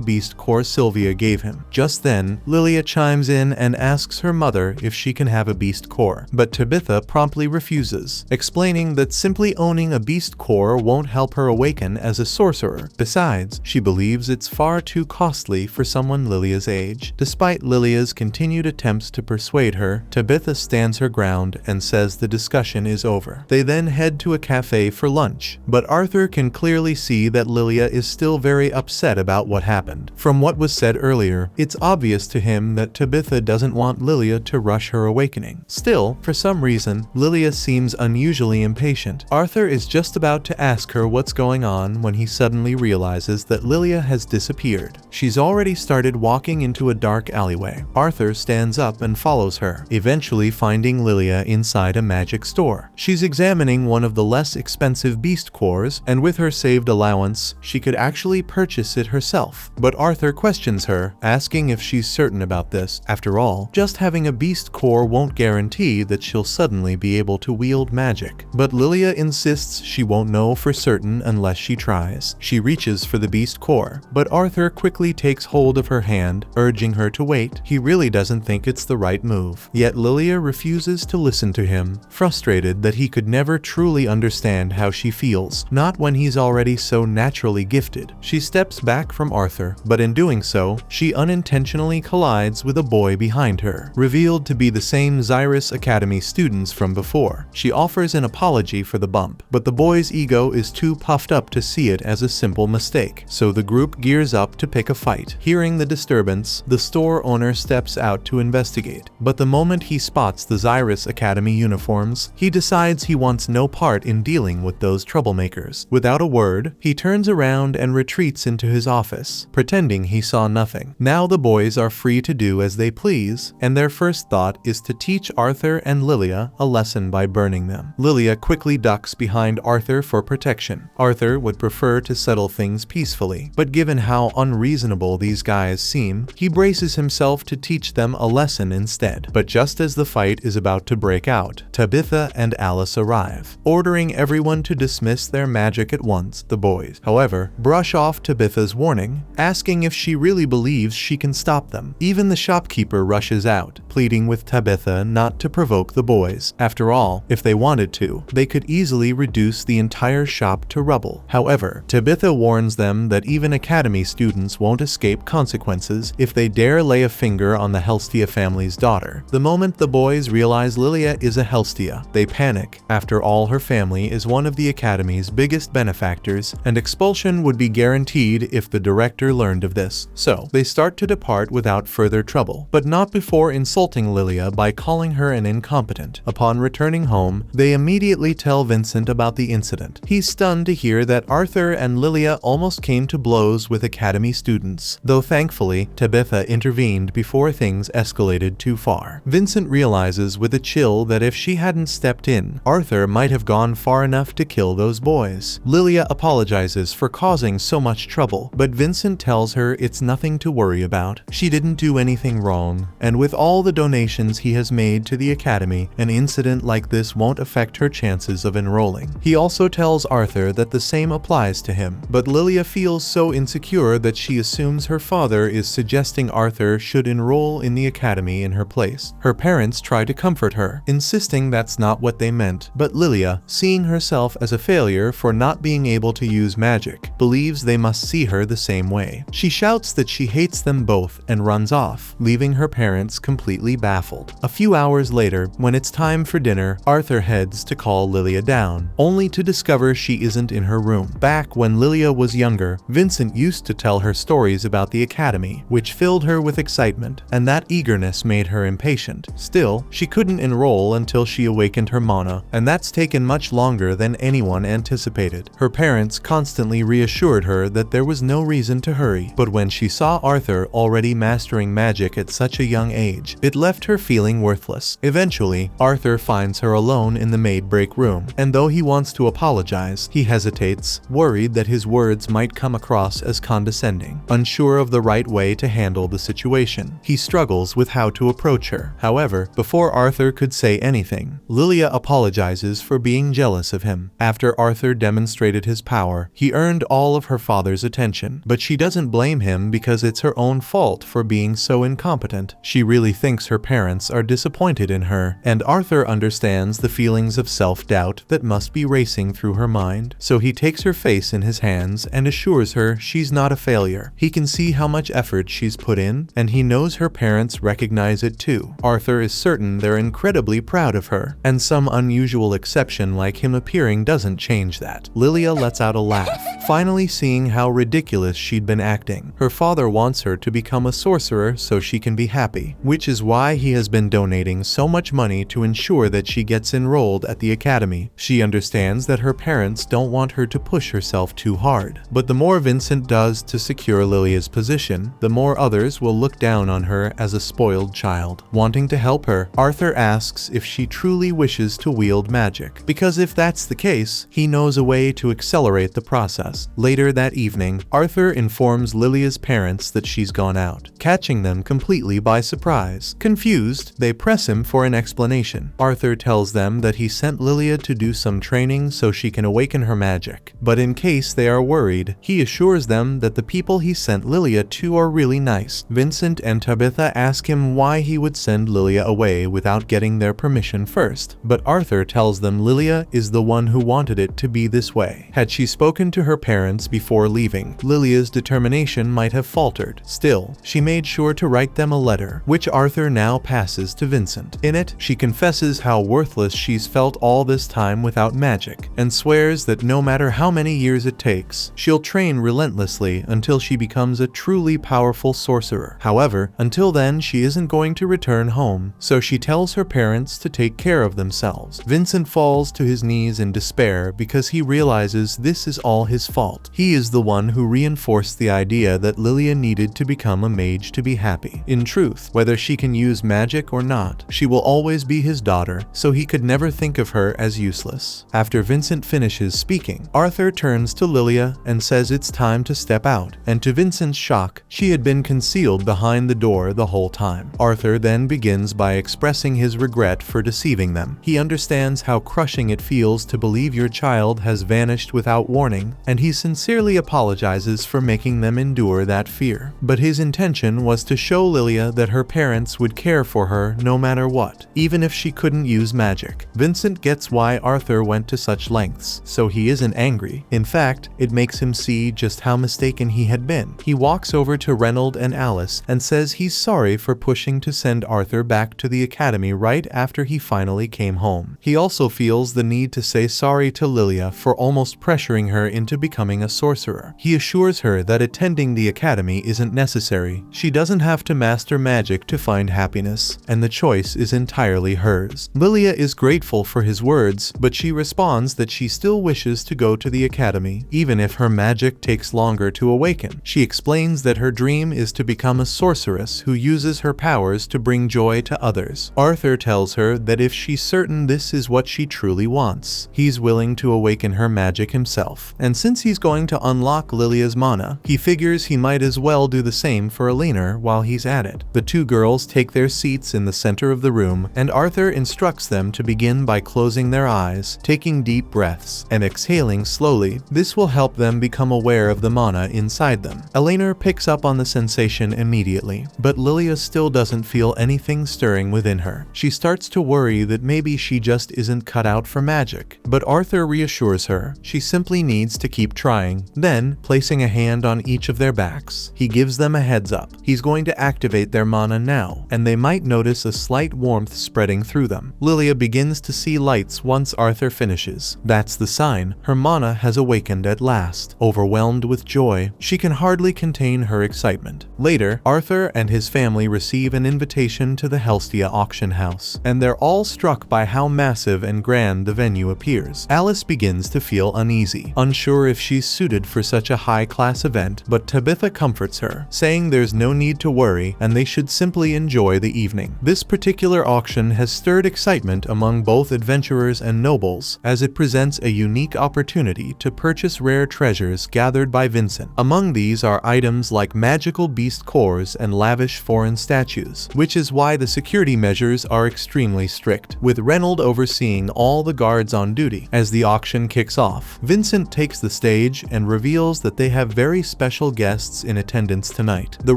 beast core Sylvia gave him. Just then, Lilia chimes in and asks her mother if she can have a beast core, but Tabitha promptly refuses, explaining that simply owning a beast core won't help her awaken as a sorcerer. Besides, she believes it's far too costly for someone Lilia's age. Despite Lilia's continued attempts to persuade her, Tabitha stands her ground and says the discussion is over. They then head to a cafe for lunch, but Arthur can clearly see that Lilia is still very upset about what happened. From what was said earlier, it's obvious to him that Tabitha doesn't want Lilia to rush her awakening. Still, for some reason, Lilia seems unusually impatient. Arthur is just about to ask her what's going on when he suddenly realizes that Lilia has disappeared. She's already started walking into a dark alleyway. Arthur stands up and follows her, eventually finding Lilia inside a magic store. She's examining one of the less expensive beast cores, and with her saved allowance, she could actually purchase it herself. But Arthur questions her, asking if she's certain about this. After all, just having a beast core won't guarantee that she'll suddenly be able to wield magic. But Lilia insists she won't know for certain unless she tries. She reaches for the beast core, but Arthur quickly takes hold of her hand, urging her to wait. He really doesn't think it's the right move. Yet Lilia refuses to listen to him, frustrated that he could never truly understand how she feels, not when he's already so naturally gifted. She steps back from Arthur, but in doing so, she unintentionally collides with a boy behind her, revealed to be the same Xyrus Academy students from before. She offers an apology for the bump, but the boy's ego is too puffed up to see it as a simple mistake, so the group gears up to pick a fight. Hearing the disturbance, the store owner steps out to investigate, but the moment he spots the Xyrus Academy uniforms, he decides he wants no part in dealing with those troublemakers. Without a word, he turns around and retreats into his office, pretending he saw nothing. Now the boys are free to do as they please, and their first thought is to teach Arthur and Lilia a lesson by burning them. Lilia quickly ducks behind Arthur for protection. Arthur would prefer to settle things peacefully, but given how unreasonable these guys seem, he braces himself to teach them a lesson instead. But just as the fight is about to break out, Tabitha and Alice arrive, ordering everyone to dismiss their magic at once. The boys, however, brush off Tabitha's warning, asking if she really believes she can stop them. Even the shopkeeper rushes out, pleading with Tabitha not to provoke the boys. After all, if they wanted to, they could easily reduce the entire shop to rubble. However, Tabitha warns them that even Academy students won't escape consequences if they dare lay a finger on the Helstia family's daughter. The moment the boys realize Lilia is a Helstia, they panic. After all, her family is one of the Academy's biggest benefactors, and expulsion would be guaranteed if the director learned of this. So, they start to depart without further trouble, but not before insulting Lilia by calling her an incompetent. Upon returning home, they immediately tell Vincent about the incident. He's stunned to hear that Arthur and Lilia almost came to blows with Academy students, though thankfully, Tabitha intervened before things escalated too far. Vincent realizes with a chill that if she hadn't stepped in, Arthur might have gone far enough to kill those boys. Lilia apologizes for causing so much trouble, but Vincent tells her it's nothing to worry about. She didn't do anything wrong, and with all the donations he has made to the Academy, an incident like this won't affect her chances of enrolling. He also tells Arthur that the same applies to him, but Lilia feels so insecure that she assumes her father is suggesting Arthur should enroll in the Academy in her place. Her parents try to comfort her, insisting that's not what they meant, but Lilia, seeing herself as a failure for not being able to use magic, believes they must see her the same way. She shouts that she hates them both and runs off, leaving her parents completely baffled. A few hours later, when it's time for dinner, Arthur heads to call Lilia down, only to discover she isn't in her room. Back when Lilia was younger, Vincent used to tell her stories about the Academy, which filled her with excitement, and that eagerness made her impatient. Still, she couldn't enroll until she awakened her mana, and that's taken much longer than anyone anticipated. Her parents constantly reassured her that there was no reason to hurry, but when she saw Arthur already mastering magic at such a young age, it left her feeling worthless. Eventually, Arthur finds her alone in the maid break room, and though he wants to apologize, he hesitates, worried that his words might come across as condescending. Unsure of the right way to handle the situation, he struggles with how to approach her. However, before Arthur could say anything, Lilia apologizes for being jealous of him. After Arthur demonstrated his power, he earned all of her father's attention, but she doesn't blame him because it's her own fault for being so incompetent. She really thinks her parents are disappointed in her, and Arthur understands the feelings of self-doubt that must be racing through her mind, so he takes her face in his hands and assures her she's not a failure. He can see how much effort she's put in, and he knows her parents recognize it too. Arthur is certain they're incredibly proud of her, and some unusual exception like him appearing doesn't change that. Lilia lets out a laugh, finally seeing how ridiculous she'd been acting. Her father wants her to become a sorcerer so she can be happy, which is why he has been donating so much money to ensure that she gets enrolled at the Academy. She understands that her parents don't want her to push herself too hard, but the more Vincent does to secure Lilia's position, the more others will look down on her as a spoiled child. Wanting to help her, Arthur asks if she truly wishes to wield magic, because if that's the case, he knows a way to accelerate the process. Later that evening, Arthur informs Lilia's parents that she's gone out, catching them completely by surprise. Confused, they press him for an explanation. Arthur tells them that he sent Lilia to do some training so she can awaken her magic, but in case they are worried, he assures them that the people he sent Lilia to are really nice. Vincent and Tabitha ask him why he would send Lilia away without getting their permission first, but Arthur tells them Lilia is the one who wanted it to be this way. Had she spoken to her parents before leaving, Lilia's determination might have faltered. Still, she made sure to write them a letter, which Arthur now passes to Vincent. In it, she confesses how worthless she's felt all this time without magic, and swears that no matter how many years it takes, she'll train relentlessly until she becomes a truly powerful sorcerer. However, until then she isn't going to return home, so she tells her parents to take care of themselves. Vincent falls to his knees in despair because he realizes this is all his fault. He is the one who reinforced the idea that Lilia needed to become a mage to be happy. In truth, whether she can use magic or not, she will always be his daughter, so he could never think of her as useless. After Vincent finishes speaking, Arthur turns to Lilia and says it's time to step out, and to Vincent's shock, she had been concealed behind the door the whole time. Arthur then begins by expressing his regret for deceiving them. He understands how crushing it feels to believe your child has vanished without warning, and he sincerely apologizes for making them endure that fear. But his intention was to show Lilia that her parents would care for her no matter what, even if she couldn't use magic. Vincent gets why Arthur went to such lengths, so he isn't angry. In fact, it makes him see just how mistaken he had been. He walks over to Reynold and Alice and says he's sorry for pushing to send Arthur back to the academy right after he finally came home. He also feels the need to say sorry to Lilia for almost pressuring her into becoming a sorcerer. He assures her that attending the academy isn't necessary. She doesn't have to master magic to find happiness, and the choice is entirely hers. Lilia is grateful for his words, but she responds that she still wishes to go to the academy, even if her magic takes longer to awaken. She explains that her dream is to become a sorceress who uses her powers to bring joy to others. Arthur tells her that if she's certain this is what she truly wants, he's willing to awaken her magic himself. And since he's going to unlock Lilia's mana, he figures he might as well do the same for Elena while he's at it. The two girls take their seats in the center of the room, and Arthur instructs them to begin by closing their eyes, taking deep breaths, and exhaling slowly. This will help them become aware of the mana inside them. Elena picks up on the sensation immediately, but Lilia still doesn't feel anything stirring within her. She starts to worry that maybe she just isn't cut out for magic, but Arthur reassures her she simply needs to keep trying. Then, placing a hand on each of their backs, he gives them a heads up. He's going to activate their mana now, and they might notice a slight warmth spreading through them. Lilia begins to see lights once Arthur finishes. That's the sign her mana has awakened at last. Overwhelmed with joy, she can hardly contain her excitement. Later, Arthur and his family receive an invitation to the Helstia auction house, and they're all struck by how massive and grand the venue appears. Alice begins to feel uneasy, unsure if she's suited for such a high-class event, but Tabitha comforts her, saying there's no need to worry and they should simply enjoy the evening. This particular auction has stirred excitement among both adventurers and nobles, as it presents a unique opportunity to purchase rare treasures gathered by Vincent. Among these are items like magical beast cores and lavish foreign statues, which is why the security measures are extremely strict, with Reynold overseeing all the guards on duty. As the auction kicks off, Vincent takes the stage and reveals that they have very special guests in attendance tonight: the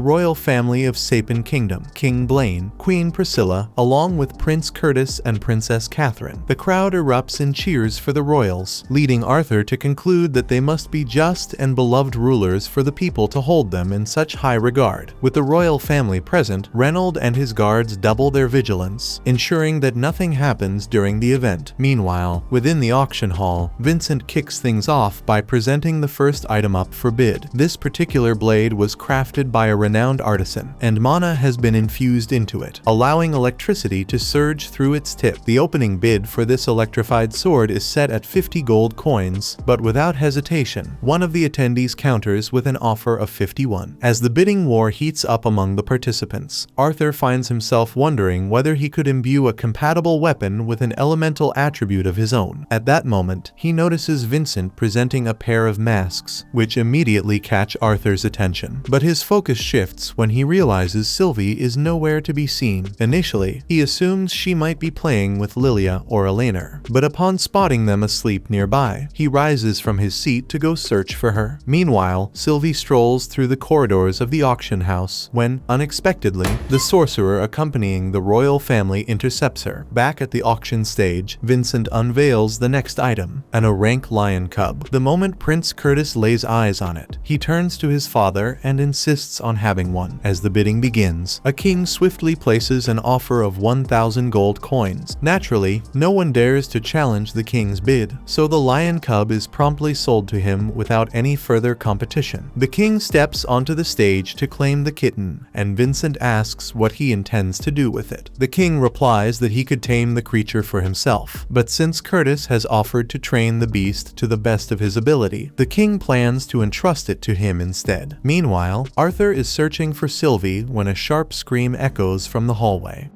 royal family of Sapin Kingdom, King Blaine, Queen Priscilla, along with Prince Curtis and Princess Catherine. The crowd erupts in cheers for the royals, leading Arthur to conclude that they must be just and beloved rulers for the people to hold them in such high regard. With the royal family present, Reynold and his guards double their vigilance, ensuring that nothing happens during the event. Meanwhile, within the auction hall, Vincent kicks things off by presenting the first item up for bid. This particular blade was crafted by a renowned artisan, and mana has been infused into it, allowing electricity to surge through its tip. The opening bid for this electrified sword is set at 50 gold coins, but without hesitation, one of the attendees counters with an offer of 51. As the bidding war heats up among the participants, Arthur finds himself wondering whether he could imbue a compatible weapon with an elemental attribute of his own. At that moment, he notices Vincent presenting a pair of masks, which immediately catch Arthur's attention. But his focus shifts when he realizes Sylvie is nowhere to be seen. Initially, he assumes she might be playing with Lilia or Elena, but upon spotting them asleep nearby, he rises from his seat to go search for her. Meanwhile, Sylvie strolls through the corridors of the auction house when, unexpectedly, the sorcerer accompanying the royal family intercepts her. Back at the auction stage, Vincent unveils the next item, an orank lion cub. The moment Prince Curtis lays eyes on it, he turns to his father and insists on having one. As the bidding begins, begins. A king swiftly places an offer of 1,000 gold coins. Naturally, no one dares to challenge the king's bid, so the lion cub is promptly sold to him without any further competition. The king steps onto the stage to claim the kitten, and Vincent asks what he intends to do with it. The king replies that he could tame the creature for himself, but since Curtis has offered to train the beast to the best of his ability, the king plans to entrust it to him instead. Meanwhile, Arthur is searching for Sylvie when a sharp scream echoes from the hallway.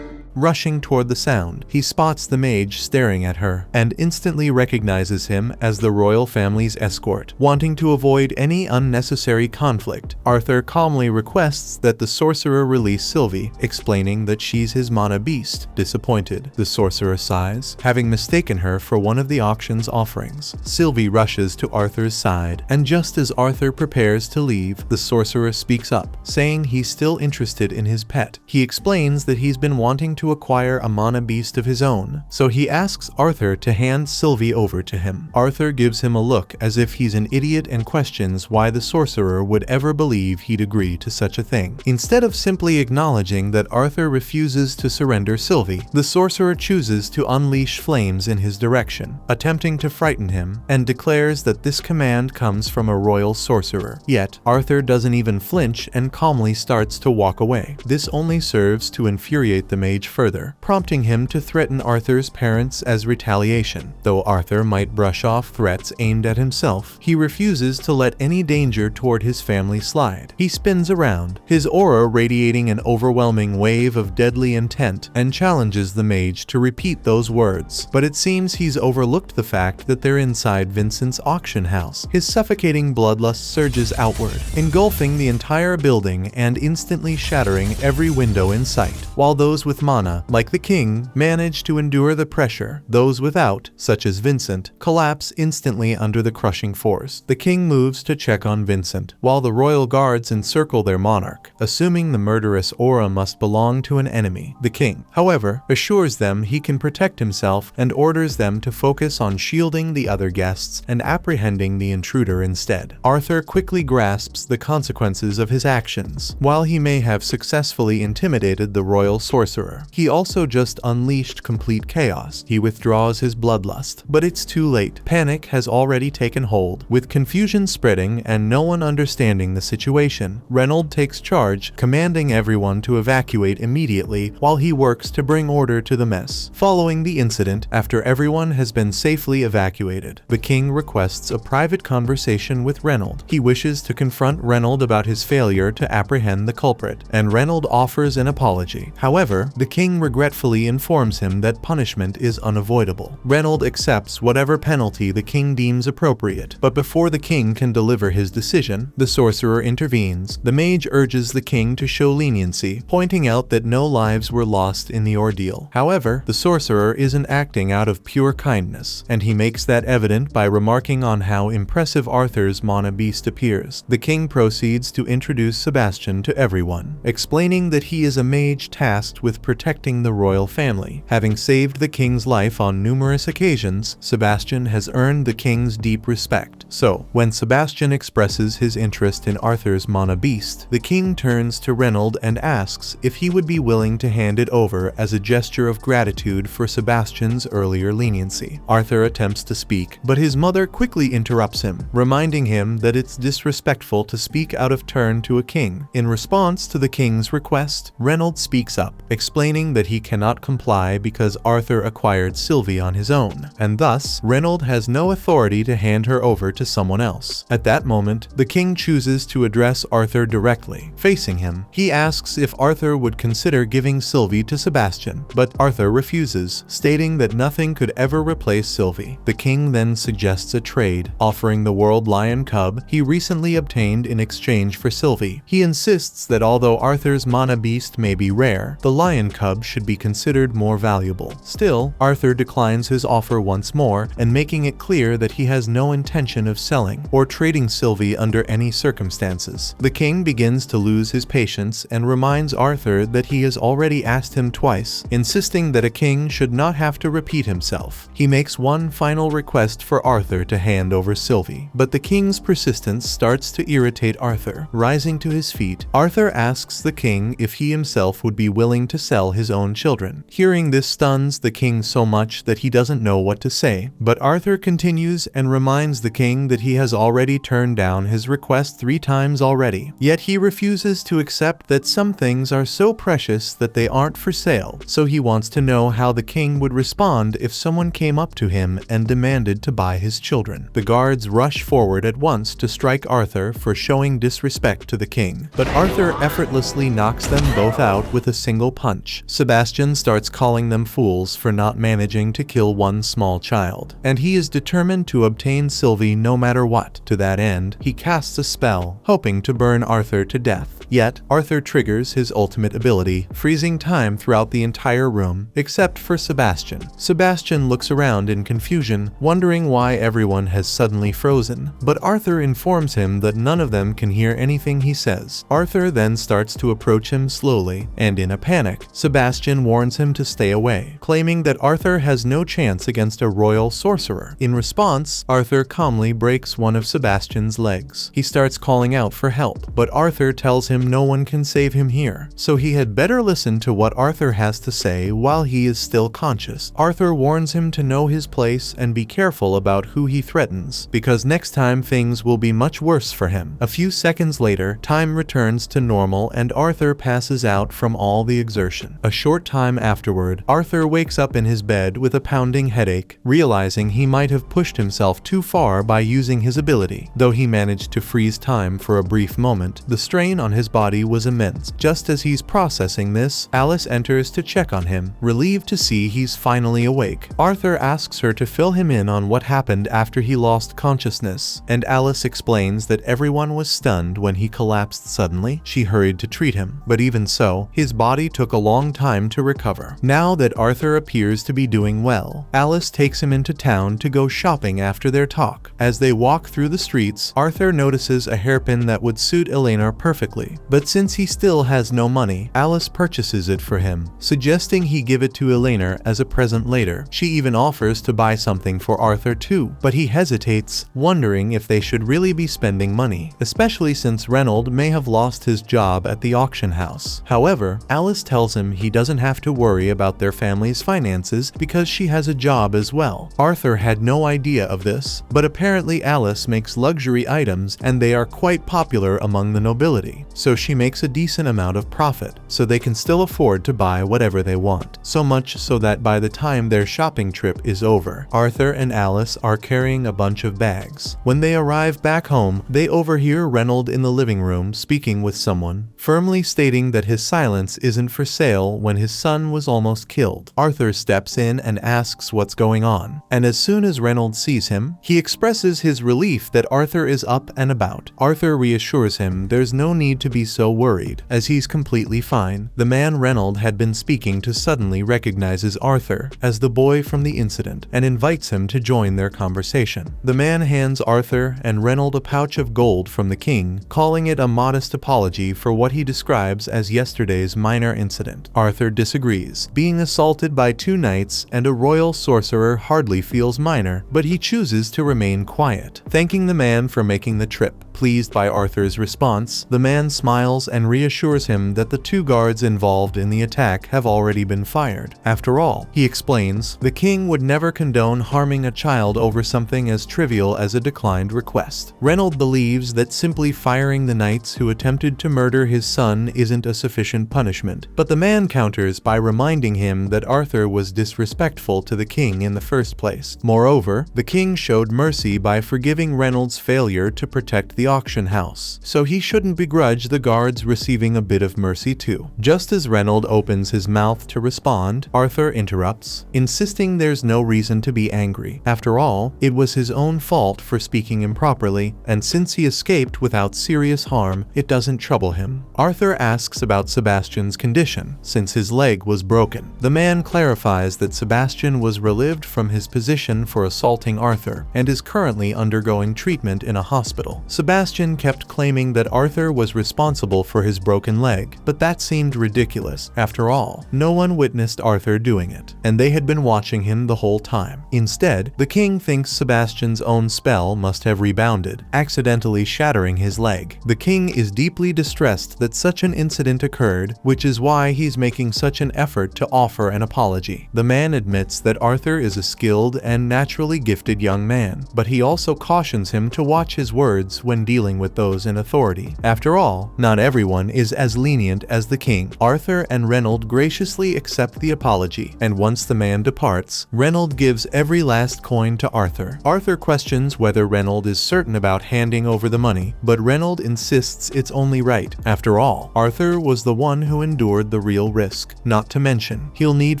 Rushing toward the sound, he spots the mage staring at her, and instantly recognizes him as the royal family's escort. Wanting to avoid any unnecessary conflict, Arthur calmly requests that the sorcerer release Sylvie, explaining that she's his mana beast. Disappointed, the sorcerer sighs, having mistaken her for one of the auction's offerings. Sylvie rushes to Arthur's side, and just as Arthur prepares to leave, the sorcerer speaks up, saying he's still interested in his pet. He explains that he's been wanting to acquire a mana beast of his own, so he asks Arthur to hand Sylvie over to him. Arthur gives him a look as if he's an idiot and questions why the sorcerer would ever believe he'd agree to such a thing. Instead of simply acknowledging that Arthur refuses to surrender Sylvie, the sorcerer chooses to unleash flames in his direction, attempting to frighten him, and declares that this command comes from a royal sorcerer. Yet, Arthur doesn't even flinch and calmly starts to walk away. This only serves to infuriate the mage further, prompting him to threaten Arthur's parents as retaliation. Though Arthur might brush off threats aimed at himself, he refuses to let any danger toward his family slide. He spins around, his aura radiating an overwhelming wave of deadly intent, and challenges the mage to repeat those words. But it seems he's overlooked the fact that they're inside Vincent's auction house. His suffocating bloodlust surges outward, engulfing the entire building and instantly shattering every window in sight. While those with mana, like the king, manage to endure the pressure, those without, such as Vincent, collapse instantly under the crushing force. The king moves to check on Vincent, while the royal guards encircle their monarch, assuming the murderous aura must belong to an enemy. The king, however, assures them he can protect himself and orders them to focus on shielding the other guests and apprehending the intruder instead. Arthur quickly grasps the consequences of his actions. While he may have successfully intimidated the royal sorcerer, he also just unleashed complete chaos. He withdraws his bloodlust, but it's too late. Panic has already taken hold. With confusion spreading and no one understanding the situation, Reynolds takes charge, commanding everyone to evacuate immediately while he works to bring order to the mess. Following the incident, after everyone has been safely evacuated, the king requests a private conversation with Reynolds. He wishes to confront Reynolds about his failure to apprehend the culprit, and Reynolds offers an apology. However, the king regretfully informs him that punishment is unavoidable. Reynolds accepts whatever penalty the king deems appropriate, but before the king can deliver his decision, the sorcerer intervenes. The mage urges the king to show leniency, pointing out that no lives were lost in the ordeal. However, the sorcerer isn't acting out of pure kindness, and he makes that evident by remarking on how impressive Arthur's mana beast appears. The king proceeds to introduce Sebastian to everyone, explaining that he is a mage tasked with protecting the royal family. Having saved the king's life on numerous occasions, Sebastian has earned the king's deep respect. So, when Sebastian expresses his interest in Arthur's mana beast, the king turns to Reynolds and asks if he would be willing to hand it over as a gesture of gratitude for Sebastian's earlier leniency. Arthur attempts to speak, but his mother quickly interrupts him, reminding him that it's disrespectful to speak out of turn to a king. In response to the king's request, Reynolds speaks up, explaining that he cannot comply because Arthur acquired Sylvie on his own, and thus Reynolds has no authority to hand her over to someone else. At that moment, the king chooses to address Arthur directly. Facing him, he asks if Arthur would consider giving Sylvie to Sebastian, but Arthur refuses, stating that nothing could ever replace Sylvie. The king then suggests a trade, offering the world lion cub he recently obtained in exchange for Sylvie. He insists that although Arthur's mana beast may be rare, the lion cub cub should be considered more valuable. Still, Arthur declines his offer once more and making it clear that he has no intention of selling or trading Sylvie under any circumstances. The king begins to lose his patience and reminds Arthur that he has already asked him twice, insisting that a king should not have to repeat himself. He makes one final request for Arthur to hand over Sylvie, but the king's persistence starts to irritate Arthur. Rising to his feet, Arthur asks the king if he himself would be willing to sell his own children. Hearing this stuns the king so much that he doesn't know what to say, but Arthur continues and reminds the king that he has already turned down his request 3 times already. Yet he refuses to accept that some things are so precious that they aren't for sale, so he wants to know how the king would respond if someone came up to him and demanded to buy his children. The guards rush forward at once to strike Arthur for showing disrespect to the king, but Arthur effortlessly knocks them both out with a single punch. Sebastian starts calling them fools for not managing to kill one small child, and he is determined to obtain Sylvie no matter what. To that end, he casts a spell, hoping to burn Arthur to death. Yet, Arthur triggers his ultimate ability, freezing time throughout the entire room, except for Sebastian. Sebastian looks around in confusion, wondering why everyone has suddenly frozen, but Arthur informs him that none of them can hear anything he says. Arthur then starts to approach him slowly, and in a panic, Sebastian warns him to stay away, claiming that Arthur has no chance against a royal sorcerer. In response, Arthur calmly breaks one of Sebastian's legs. He starts calling out for help, but Arthur tells him no one can save him here, so he had better listen to what Arthur has to say while he is still conscious. Arthur warns him to know his place and be careful about who he threatens, because next time things will be much worse for him. A few seconds later, time returns to normal and Arthur passes out from all the exertion. A short time afterward, Arthur wakes up in his bed with a pounding headache, realizing he might have pushed himself too far by using his ability. Though he managed to freeze time for a brief moment, the strain on his body was immense. Just as he's processing this, Alice enters to check on him, relieved to see he's finally awake. Arthur asks her to fill him in on what happened after he lost consciousness, and Alice explains that everyone was stunned when he collapsed suddenly. She hurried to treat him, but even so, his body took a long time to recover. Now that Arthur appears to be doing well, Alice takes him into town to go shopping after their talk. As they walk through the streets, Arthur notices a hairpin that would suit Elena perfectly, but since he still has no money, Alice purchases it for him, suggesting he give it to Elena as a present later. She even offers to buy something for Arthur too, but he hesitates, wondering if they should really be spending money, especially since Reynolds may have lost his job at the auction house. However, Alice tells him he doesn't have to worry about their family's finances because she has a job as well. Arthur had no idea of this, but apparently Alice makes luxury items and they are quite popular among the nobility, so she makes a decent amount of profit, so they can still afford to buy whatever they want. So much so that by the time their shopping trip is over, Arthur and Alice are carrying a bunch of bags. When they arrive back home, they overhear Reynolds in the living room speaking with someone, firmly stating that his silence isn't for sale when his son was almost killed. Arthur steps in and asks what's going on, and as soon as Reynolds sees him, he expresses his relief that Arthur is up and about. Arthur reassures him there's no need to be so worried, as he's completely fine. The man Reynolds had been speaking to suddenly recognizes Arthur as the boy from the incident and invites him to join their conversation. The man hands Arthur and Reynolds a pouch of gold from the king, calling it a modest apology for what he describes as yesterday's minor incident. Arthur disagrees. Being assaulted by 2 knights and a royal sorcerer hardly feels minor, but he chooses to remain quiet, thanking the man for making the trip. Pleased by Arthur's response, the man smiles and reassures him that the 2 guards involved in the attack have already been fired. After all, he explains, the king would never condone harming a child over something as trivial as a declined request. Reynolds believes that simply firing the knights who attempted to murder his son isn't a sufficient punishment, but the man counters by reminding him that Arthur was disrespectful to the king in the first place. Moreover, the king showed mercy by forgiving Reynolds' failure to protect the auction house, so he shouldn't begrudge the guards receiving a bit of mercy too. Just as Reynold opens his mouth to respond, Arthur interrupts, insisting there's no reason to be angry. After all, it was his own fault for speaking improperly, and since he escaped without serious harm, it doesn't trouble him. Arthur asks about Sebastian's condition, since his leg was broken. The man clarifies that Sebastian was relieved from his position for assaulting Arthur, and is currently undergoing treatment in a hospital. Sebastian kept claiming that Arthur was responsible for his broken leg, but that seemed ridiculous. After all, no one witnessed Arthur doing it, and they had been watching him the whole time. Instead, the king thinks Sebastian's own spell must have rebounded, accidentally shattering his leg. The king is deeply distressed that such an incident occurred, which is why he's making such an effort to offer an apology. The man admits that Arthur is a skilled and naturally gifted young man, but he also cautions him to watch his words when dealing with those in authority. After all, not everyone is as lenient as the king. Arthur and Reynold graciously accept the apology, and once the man departs, Reynold gives every last coin to Arthur. Arthur questions whether Reynold is certain about handing over the money, but Reynold insists it's only right. After all, Arthur was the one who endured the real risk. Not to mention, he'll need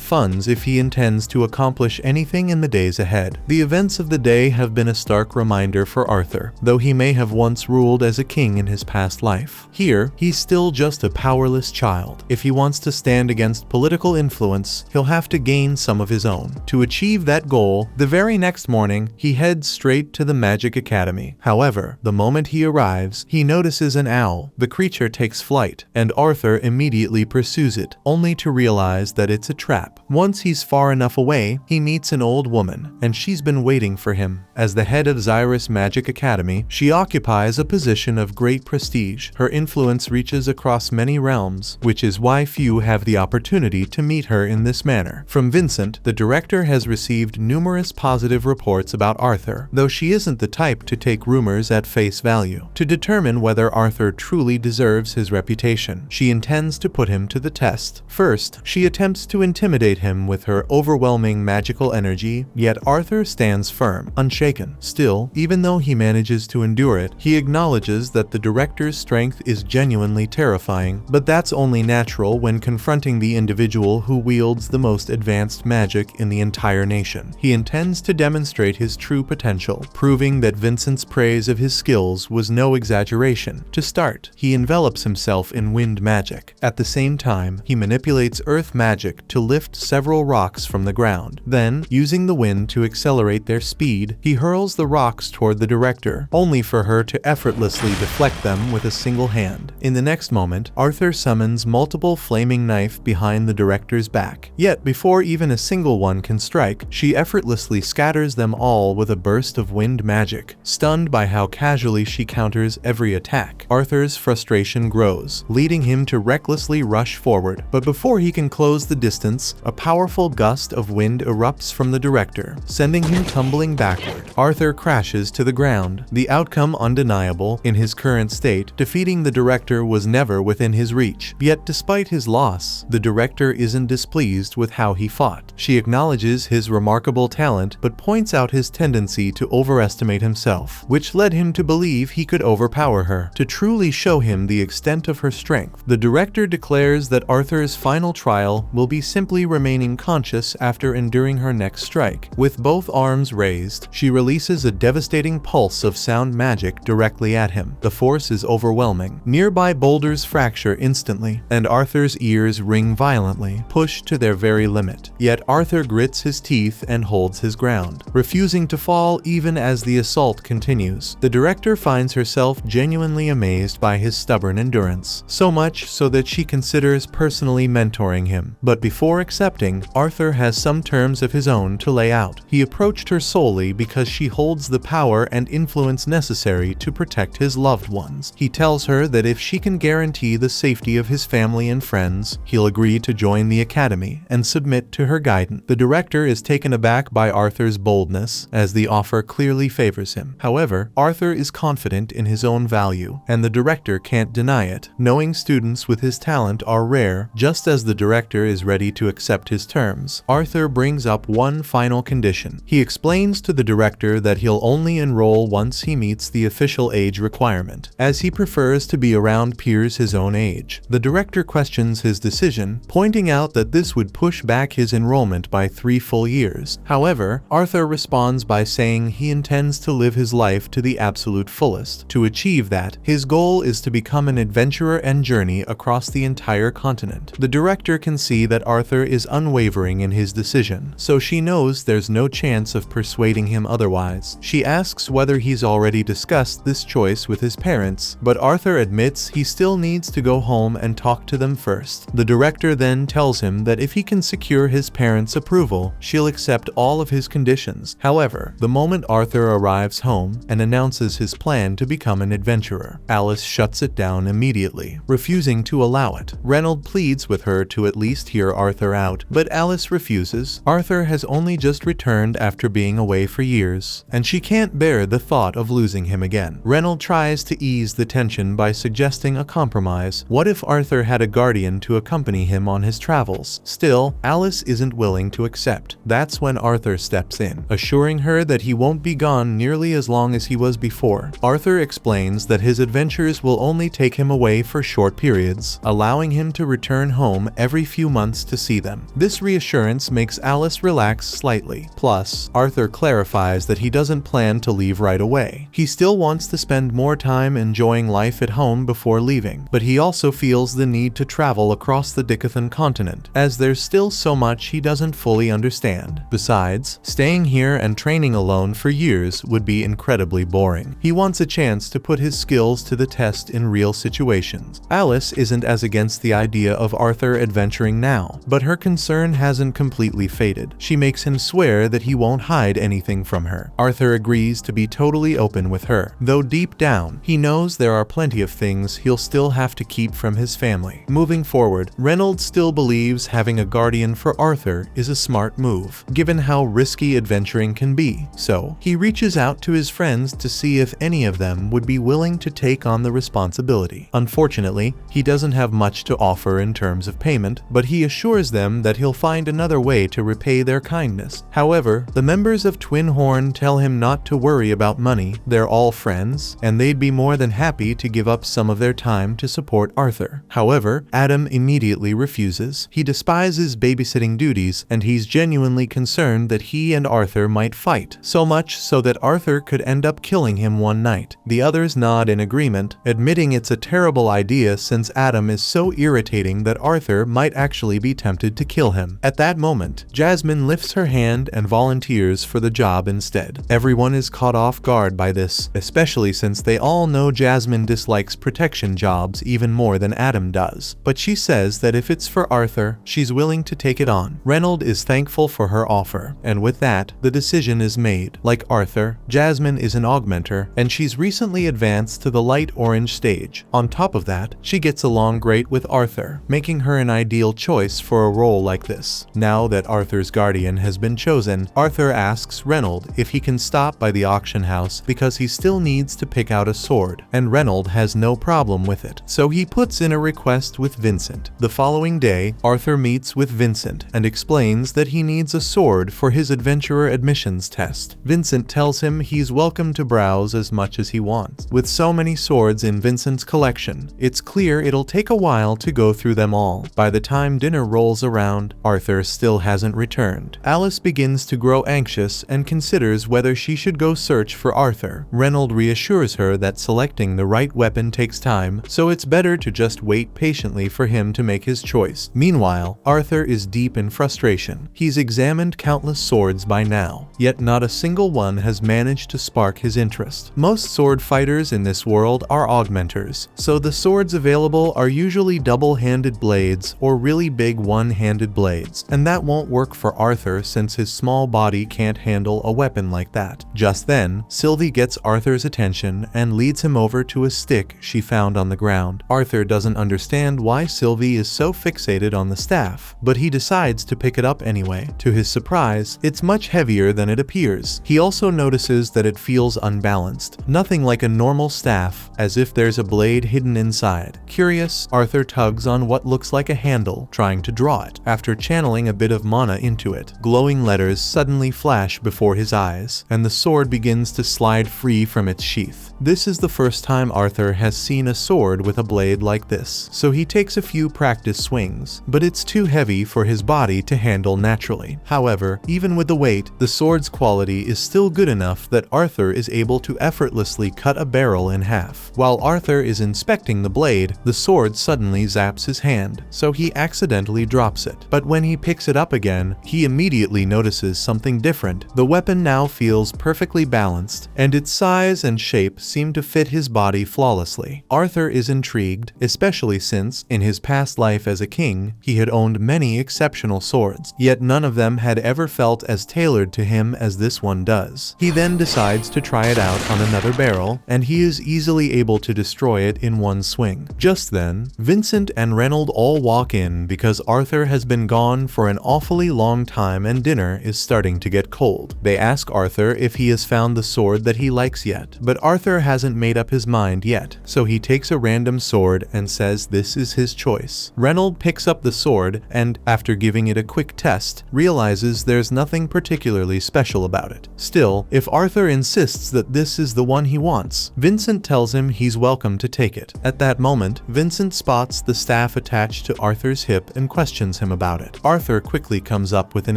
funds if he intends to accomplish anything in the days ahead. The events of the day have been a stark reminder for Arthur, though he may have once ruled as a king in his past life. Here, he's still just a powerless child. If he wants to stand against political influence, he'll have to gain some of his own. To achieve that goal, the very next morning, he heads straight to the Magic Academy. However, the moment he arrives, he notices an owl. The creature takes flight, and Arthur immediately pursues it, only to realize that it's a trap. Once he's far enough away, he meets an old woman, and she's been waiting for him. As the head of Xyrus Magic Academy, she occupies a position of great prestige. Her influence reaches across many realms, which is why few have the opportunity to meet her in this manner. From Vincent, the director has received numerous positive reports about Arthur, though she isn't the type to take rumors at face value. To determine whether Arthur truly deserves his reputation, she intends to put him to the test. First, she attempts to intimidate him with her overwhelming magical energy, yet Arthur stands firm, unshaken. Still, even though he manages to endure it, he acknowledges that the director's strength is genuinely terrifying, but that's only natural when confronting the individual who wields the most advanced magic in the entire nation. He intends to demonstrate his true potential, proving that Vincent's praise of his skills was no exaggeration. To start, he envelops himself in wind magic. At the same time, he manipulates earth magic to lift several rocks from the ground. Then, using the wind to accelerate their speed, he hurls the rocks toward the director, only for her to effortlessly deflect them with a single hand. In the next moment, Arthur summons multiple flaming knives behind the director's back. Yet, before even a single one can strike, she effortlessly scatters them all with a burst of wind magic. Stunned by how casually she counters every attack, Arthur's frustration grows, leading him to recklessly rush forward. But before he can close the distance, a powerful gust of wind erupts from the director, sending him tumbling backward. Arthur crashes to the ground, the outcome undeniable. In his current state, defeating the director was never within his reach. Yet despite his loss, the director isn't displeased with how he fought. She acknowledges his remarkable talent, but points out his tendency to overestimate himself, which led him to believe he could overpower her. To truly show him the extent of her strength, the director declares that Arthur's final trial will be simply remaining conscious after enduring her next strike. With both arms raised, she releases a devastating pulse of sound magic directly at him. The force is overwhelming. Nearby boulders fracture instantly, and Arthur's ears ring violently, pushed to their very limit. Yet Arthur grits his teeth and holds his ground, refusing to fall even as the assault continues. The director finds herself genuinely amazed by his stubborn endurance, so much so that she considers personally mentoring him. But before accepting, Arthur has some terms of his own to lay out. He approached her solely because she holds the power and influence necessary to protect his loved ones. He tells her that if she can guarantee the safety of his family and friends, he'll agree to join the academy and submit to her guidance. The director is taken aback by Arthur's boldness, as the offer clearly favors him. However, Arthur is confident in his own value, and the director can't deny it. Knowing students with his talent are rare, just as the director is ready to accept his terms, Arthur brings up one final condition. He explains to the director that he'll only enroll once he meets the official age requirement, as he prefers to be around peers his own age. The director questions his decision, pointing out that this would push back his enrollment by 3 full years. However, Arthur responds by saying he intends to live his life to the absolute fullest. To achieve that, his goal is to become an adventurer and journey across the entire continent. The director can see that Arthur is unwavering in his decision, so she knows there's no chance of persuading him otherwise. She asks whether he's already discussed this choice with his parents, but Arthur admits he still needs to go home and talk to them first. The director then tells him that if he can secure his parents' approval, she'll accept all of his conditions. However, the moment Arthur arrives home and announces his plan to become an adventurer, Alice shuts it down immediately, refusing to allow it. Reynolds pleads with her to at least hear Arthur out, but Alice refuses. Arthur has only just returned after being away for years, and she can't bear the thought of losing him again. Reynolds tries to ease the tension by suggesting a compromise. What if Arthur had a guardian to accompany him on his travels? Still, Alice isn't willing to accept. That's when Arthur steps in, assuring her that he won't be gone nearly as long as he was before. Arthur explains that his adventures will only take him away for short periods, allowing him to return home every few months to see them. This reassurance makes Alice relax slightly. Plus, Arthur clarifies that he doesn't plan to leave right away. He still wants to spend more time enjoying life at home before leaving, but he also feels the need to travel across the Decathan continent, as there's still so much he doesn't fully understand. Besides, staying here and training alone for years would be incredibly boring. He wants a chance to put his skills to the test in real situations. Alice isn't as against the idea of Arthur adventuring now, but her concern hasn't completely faded. She makes him swear that he won't hide anything from her. Arthur agrees to be totally open with her, though deep down, he knows there are plenty of things he'll still have to keep from his family. Moving forward, Reynolds still believes having a guardian for Arthur is a smart move, given how risky adventuring can be, so he reaches out to his friends to see if any of them would be willing to take on the responsibility. Unfortunately, he doesn't have much to offer in terms of payment, but he assures them that he'll find another way to repay their kindness. However, the members of Twin Horn tell him not to worry about money. They're all friends, and they'd be more than happy to give up some of their time to support Arthur. However, Adam immediately refuses. He despises babysitting duties, and he's genuinely concerned that he and Arthur might fight, so much so that Arthur could end up killing him one night. The others nod in agreement, admitting it's a terrible idea since Adam is so irritating that Arthur might actually be tempted to kill him. At that moment, Jasmine lifts her hand and volunteers for the job instead. Everyone is caught off guard by this, especially since they all know Jasmine dislikes protection jobs even more than Adam does. But she says that if it's for Arthur, she's willing to take it on. Reynolds is thankful for her offer, and with that, the decision is made. Like Arthur, Jasmine is an augmenter, and she's recently advanced to the light orange stage. On top of that, she gets along great with Arthur, making her an ideal choice for a role like this. Now that Arthur's guardian has been chosen, Arthur asks Reynolds if he can stop by the auction house because he still needs to pick out a sword, and Reynolds has no problem with it, so he puts in a request with Vincent. The following day, Arthur meets with Vincent and explains that he needs a sword for his adventurer admissions test. Vincent tells him he's welcome to browse as much as he wants. With so many swords in Vincent's collection, it's clear it'll take a while to go through them all. By the time dinner rolls around, Arthur still hasn't returned. Alice begins to grow anxious and considers whether she should go search for Arthur. Reynolds reassures her that selecting the right weapon takes time, so it's better to just wait patiently for him to make his choice. Meanwhile, Arthur is deep in frustration. He's examined countless swords by now, yet not a single one has managed to spark his interest. Most sword fighters in this world are augmenters, so the swords available are usually double-handed blades or really big one-handed blades, and that won't work for Arthur since his small body can't handle a weapon like that. Just then, Sylvie gets Arthur's attention and leads him over to a stick she found on the ground. Arthur doesn't understand why Sylvie is so fixated on the staff, but he decides to pick it up anyway. To his surprise, it's much heavier than it appears. He also notices that it feels unbalanced, nothing like a normal staff, as if there's a blade hidden inside. Curious, Arthur tugs on what looks like a handle, trying to draw it. After channeling a bit of mana into it, glowing letters suddenly flash before his eyes, and the sword begins to slide free from its sheath. This is the first time Arthur has seen a sword with a blade like this, so he takes a few practice swings, but it's too heavy for his body to handle naturally. However, even with the weight, the sword's quality is still good enough that Arthur is able to effortlessly cut a barrel in half. While Arthur is inspecting the blade, the sword suddenly zaps his hand, so he accidentally drops it. But when he picks it up again, he immediately notices something different. The weapon now feels perfectly balanced, and its size and shape seem to fit his body flawlessly. Arthur is intrigued, especially since, in his past life as a king, he had owned many exceptional swords, yet none of them had ever felt as tailored to him as this one does. He then decides to try it out on another barrel, and he is easily able to destroy it in one swing. Just then, Vincent and Reynold all walk in because Arthur has been gone for an awfully long time and dinner is starting to get cold. They ask Arthur if he has found the sword that he likes yet, but Arthur hasn't made up his mind yet, so he takes a random sword and says this is his choice. Reynold picks up the sword and, after giving it a quick test, realizes there's nothing particularly special about it. Still, if Arthur insists that this is the one he wants, Vincent tells him he's welcome to take it. At that moment, Vincent spots the staff attached to Arthur's hip and questions him about it. Arthur quickly comes up with an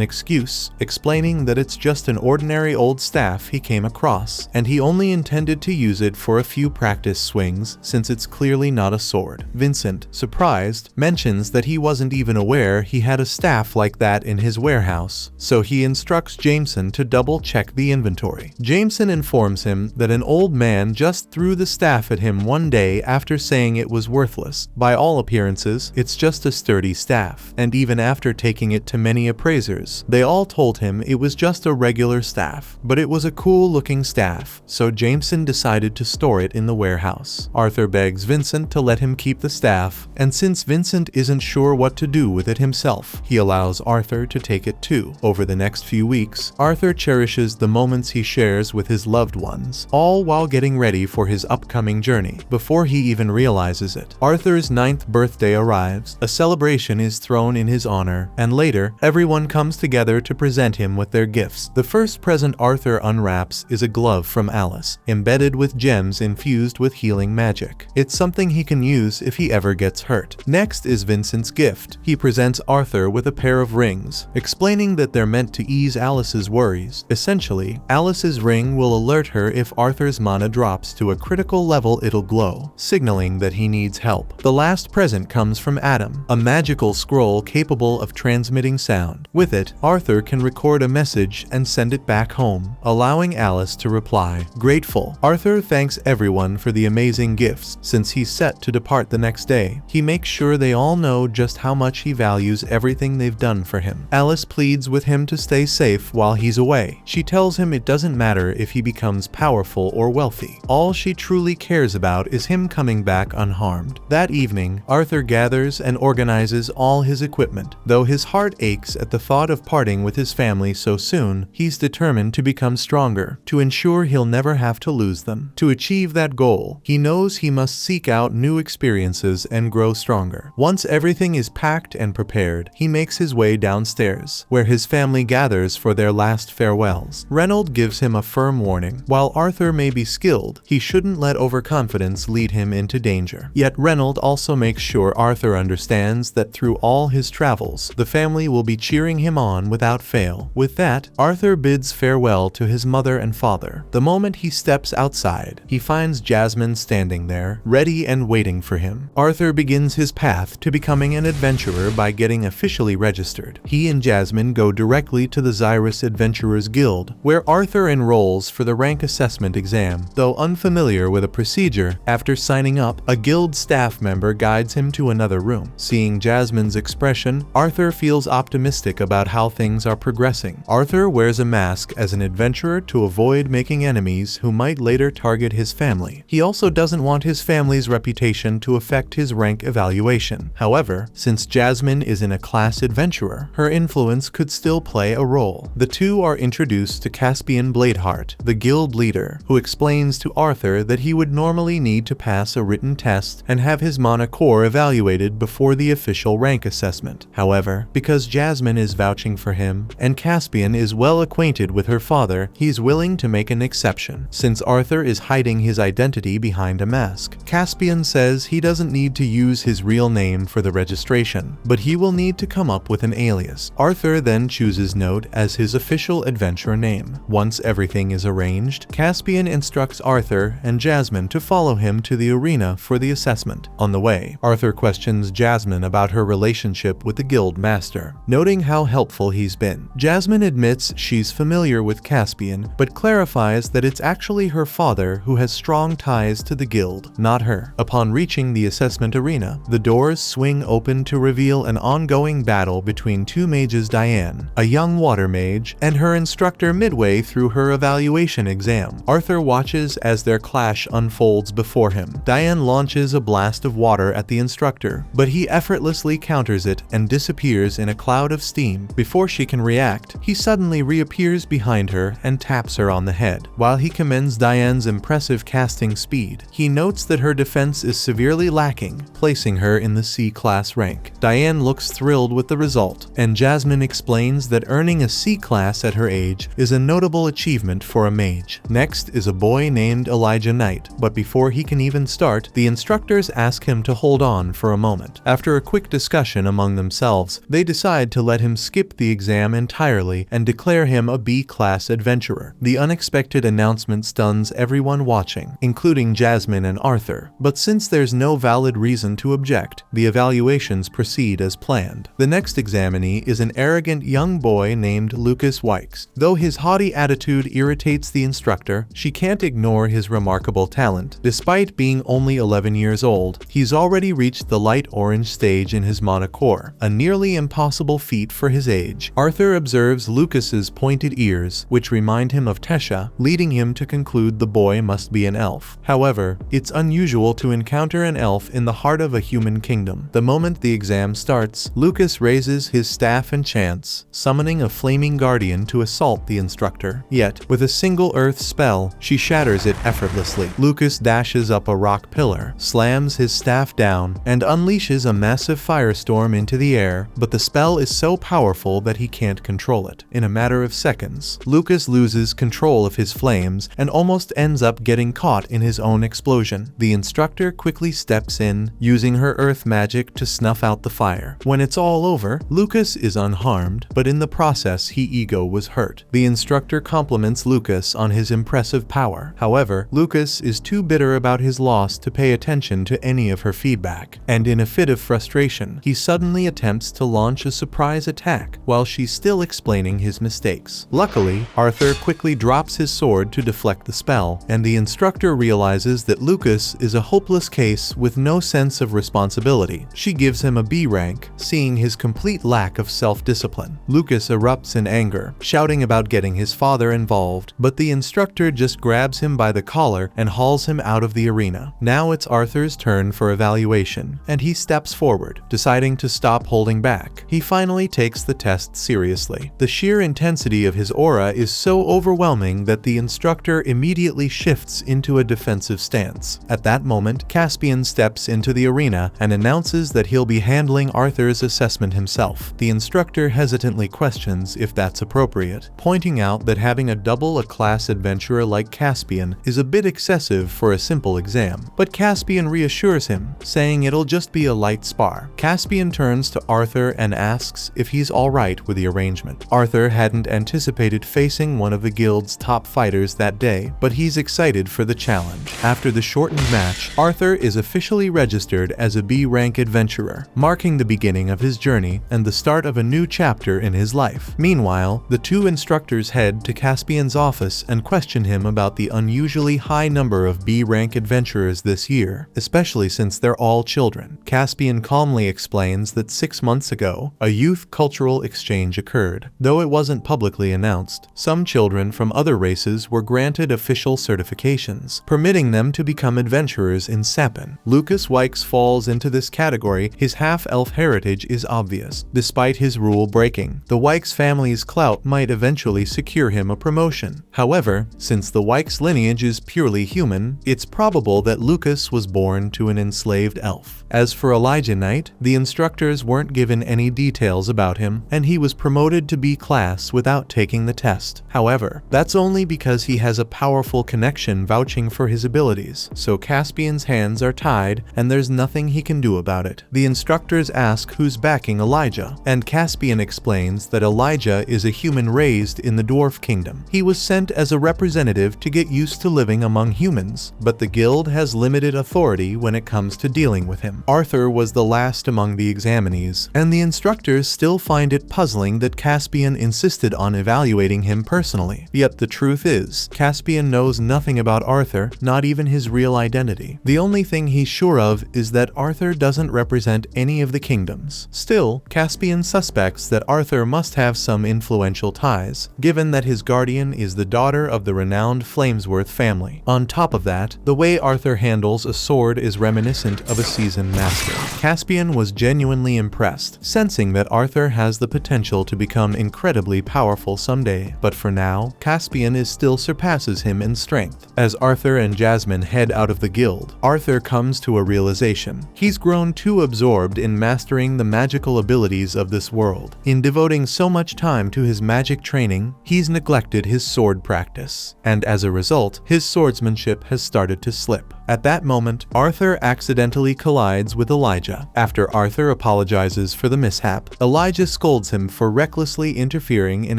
excuse, explaining that it's just an ordinary old staff he came across, and he only intended to use it for a few practice swings since it's clearly not a sword. Vincent, surprised, mentions that he wasn't even aware he had a staff like that in his warehouse, so he instructs Jameson to double-check the inventory. Jameson informs him that an old man just threw the staff at him one day after saying it was worthless. By all appearances, it's just a sturdy staff, and even after taking it to many appraisers, they all told him it was just a regular staff, but it was a cool-looking staff, so Jameson decided to store it in the warehouse. Arthur begs Vincent to let him keep the staff, and since Vincent isn't sure what to do with it himself, he allows Arthur to take it too. Over the next few weeks, Arthur cherishes the moments he shares with his loved ones, all while getting ready for his upcoming journey. Before he even realizes it, Arthur's 9th birthday arrives, a celebration is thrown in his honor, and later, everyone comes together to present him with their gifts. The first present Arthur unwraps is a glove from Alice, embedded with gems infused with healing magic. It's something he can use if he ever gets hurt. Next is Vincent's gift. He presents Arthur with a pair of rings, explaining that they're meant to ease Alice's worries. Essentially, Alice's ring will alert her if Arthur's mana drops to a critical level, it'll glow, signaling that he needs help. The last present comes from Adam, a magical scroll capable of transmitting sound. With it, Arthur can record a message and send it back home, allowing Alice to reply. Grateful, Arthur thanks everyone for the amazing gifts. Since he's set to depart the next day, he makes sure they all know just how much he values everything they've done for him. Alice pleads with him to stay safe while he's away. She tells him it doesn't matter if he becomes powerful or wealthy. All she truly cares about is him coming back unharmed. That evening, Arthur gathers and organizes all his equipment. Though his heart aches at the thought of parting with his family so soon, he's determined to become stronger, to ensure he'll never have to lose them. To achieve that goal, he knows he must seek out new experiences and grow stronger. Once everything is packed and prepared, he makes his way downstairs, where his family gathers for their last farewells. Reynold gives him a firm warning. While Arthur may be skilled, he shouldn't let overconfidence lead him into danger. Yet Reynold also makes sure Arthur understands that through all his travels, the family will be cheering him on without fail. With that, Arthur bids farewell to his mother and father. The moment he steps outside, he finds Jasmine standing there, ready and waiting for him. Arthur begins his path to becoming an adventurer by getting officially registered. He and Jasmine go directly to the Xyrus Adventurers Guild, where Arthur enrolls for the rank assessment exam. Though unfamiliar with a procedure, after signing up, a guild staff member guides him to another room. Seeing Jasmine's expression, Arthur feels optimistic about how things are progressing. Arthur wears a mask as an adventurer to avoid making enemies who might later target his family. He also doesn't want his family's reputation to affect his rank evaluation. However, since Jasmine isn't a class adventurer, her influence could still play a role. The two are introduced to Caspian Bladeheart, the guild leader, who explains to Arthur that he would normally need to pass a written test and have his mana core evaluated before the official rank assessment. However, because Jasmine is vouching for him, and Caspian is well acquainted with her father, he's willing to make an exception. Since Arthur is is hiding his identity behind a mask. Caspian says he doesn't need to use his real name for the registration, but he will need to come up with an alias. Arthur then chooses Note as his official adventure name. Once everything is arranged, Caspian instructs Arthur and Jasmine to follow him to the arena for the assessment. On the way, Arthur questions Jasmine about her relationship with the guild master, noting how helpful he's been. Jasmine admits she's familiar with Caspian, but clarifies that it's actually her father who has strong ties to the guild, not her. Upon reaching the assessment arena, the doors swing open to reveal an ongoing battle between two mages, Diane, a young water mage, and her instructor midway through her evaluation exam. Arthur watches as their clash unfolds before him. Diane launches a blast of water at the instructor, but he effortlessly counters it and disappears in a cloud of steam. Before she can react, he suddenly reappears behind her and taps her on the head. While he commends Diane's impressive casting speed, he notes that her defense is severely lacking, placing her in the C-class rank. Diane looks thrilled with the result, and Jasmine explains that earning a C-class at her age is a notable achievement for a mage. Next is a boy named Elijah Knight, but before he can even start, the instructors ask him to hold on for a moment. After a quick discussion among themselves, they decide to let him skip the exam entirely and declare him a B-class adventurer. The unexpected announcement stuns everyone watching, including Jasmine and Arthur, but since there's no valid reason to object, the evaluations proceed as planned. The next examinee is an arrogant young boy named Lucas Wykes. Though his haughty attitude irritates the instructor, she can't ignore his remarkable talent. Despite being only 11 years old, he's already reached the light orange stage in his monocore, a nearly impossible feat for his age. Arthur observes Lucas's pointed ears, which remind him of Tesha, leading him to conclude the boy must be an elf. However, it's unusual to encounter an elf in the heart of a human kingdom. The moment the exam starts, Lucas raises his staff and chants, summoning a flaming guardian to assault the instructor. Yet, with a single earth spell, she shatters it effortlessly. Lucas dashes up a rock pillar, slams his staff down, and unleashes a massive firestorm into the air, but the spell is so powerful that he can't control it. In a matter of seconds, Lucas loses control of his flames and almost ends up getting caught in his own explosion. The instructor quickly steps in, using her earth magic to snuff out the fire. When it's all over, Lucas is unharmed, but in the process his ego was hurt. The instructor compliments Lucas on his impressive power. However, Lucas is too bitter about his loss to pay attention to any of her feedback, and in a fit of frustration, he suddenly attempts to launch a surprise attack while she's still explaining his mistakes. Luckily, Arthur quickly drops his sword to deflect the spell, and the instructor realizes that Lucas is a hopeless case with no sense of responsibility. She gives him a B rank, seeing his complete lack of self-discipline. Lucas erupts in anger, shouting about getting his father involved, but the instructor just grabs him by the collar and hauls him out of the arena. Now it's Arthur's turn for evaluation, and he steps forward, deciding to stop holding back. He finally takes the test seriously. The sheer intensity of his aura is so overwhelming that the instructor immediately shifts into a defensive stance. At that moment, Caspian steps into the arena and announces that he'll be handling Arthur's assessment himself. The instructor hesitantly questions if that's appropriate, pointing out that having a double-a-class adventurer like Caspian is a bit excessive for a simple exam. But Caspian reassures him, saying it'll just be a light spar. Caspian turns to Arthur and asks if he's alright with the arrangement. Arthur hadn't anticipated facing one of the guild's top fighters that day, but he's excited for the challenge. After the shortened match, Arthur is officially registered as a B-rank adventurer, marking the beginning of his journey and the start of a new chapter in his life. Meanwhile, the two instructors head to Caspian's office and question him about the unusually high number of B-rank adventurers this year, especially since they're all children. Caspian calmly explains that 6 months ago, a youth cultural exchange occurred. Though it wasn't publicly announced, some children from other races were granted official certifications, permitting them to become adventurers in Sapin. Lucas Wykes falls into this category. His half-elf heritage is obvious. Despite his rule breaking, the Wykes family's clout might eventually secure him a promotion. However, since the Wykes lineage is purely human, it's probable that Lucas was born to an enslaved elf. As for Elijah Knight, the instructors weren't given any details about him, and he was promoted to B class without taking the test. However, that's only because he has a powerful connection vouching for his abilities, so Caspian's hands are tied and there's nothing he can do about it. The instructors ask who's backing Elijah, and Caspian explains that Elijah is a human raised in the dwarf kingdom. He was sent as a representative to get used to living among humans, but the guild has limited authority when it comes to dealing with him. Arthur was the last among the examinees, and the instructors still find it puzzling that Caspian insisted on evaluating him personally. Yet the truth is, Caspian knows nothing about Arthur, not even his real identity. The only thing he's sure of is that Arthur doesn't represent any of the kingdoms. Still, Caspian suspects that Arthur must have some influential ties, given that his guardian is the daughter of the renowned Flamesworth family. On top of that, the way Arthur handles a sword is reminiscent of a seasoned master. Caspian was genuinely impressed, sensing that Arthur has the potential to become incredibly powerful someday, but for now, Caspian still surpasses him in strength. As Arthur and Jasmine head out of the guild, Arthur comes to a realization. He's grown too absorbed in mastering the magical abilities of this world. In devoting so much time to his magic training, he's neglected his sword practice, and as a result, his swordsmanship has started to slip. At that moment, Arthur accidentally collides with Elijah. After Arthur apologizes for the mishap, Elijah scolds him for recklessly interfering in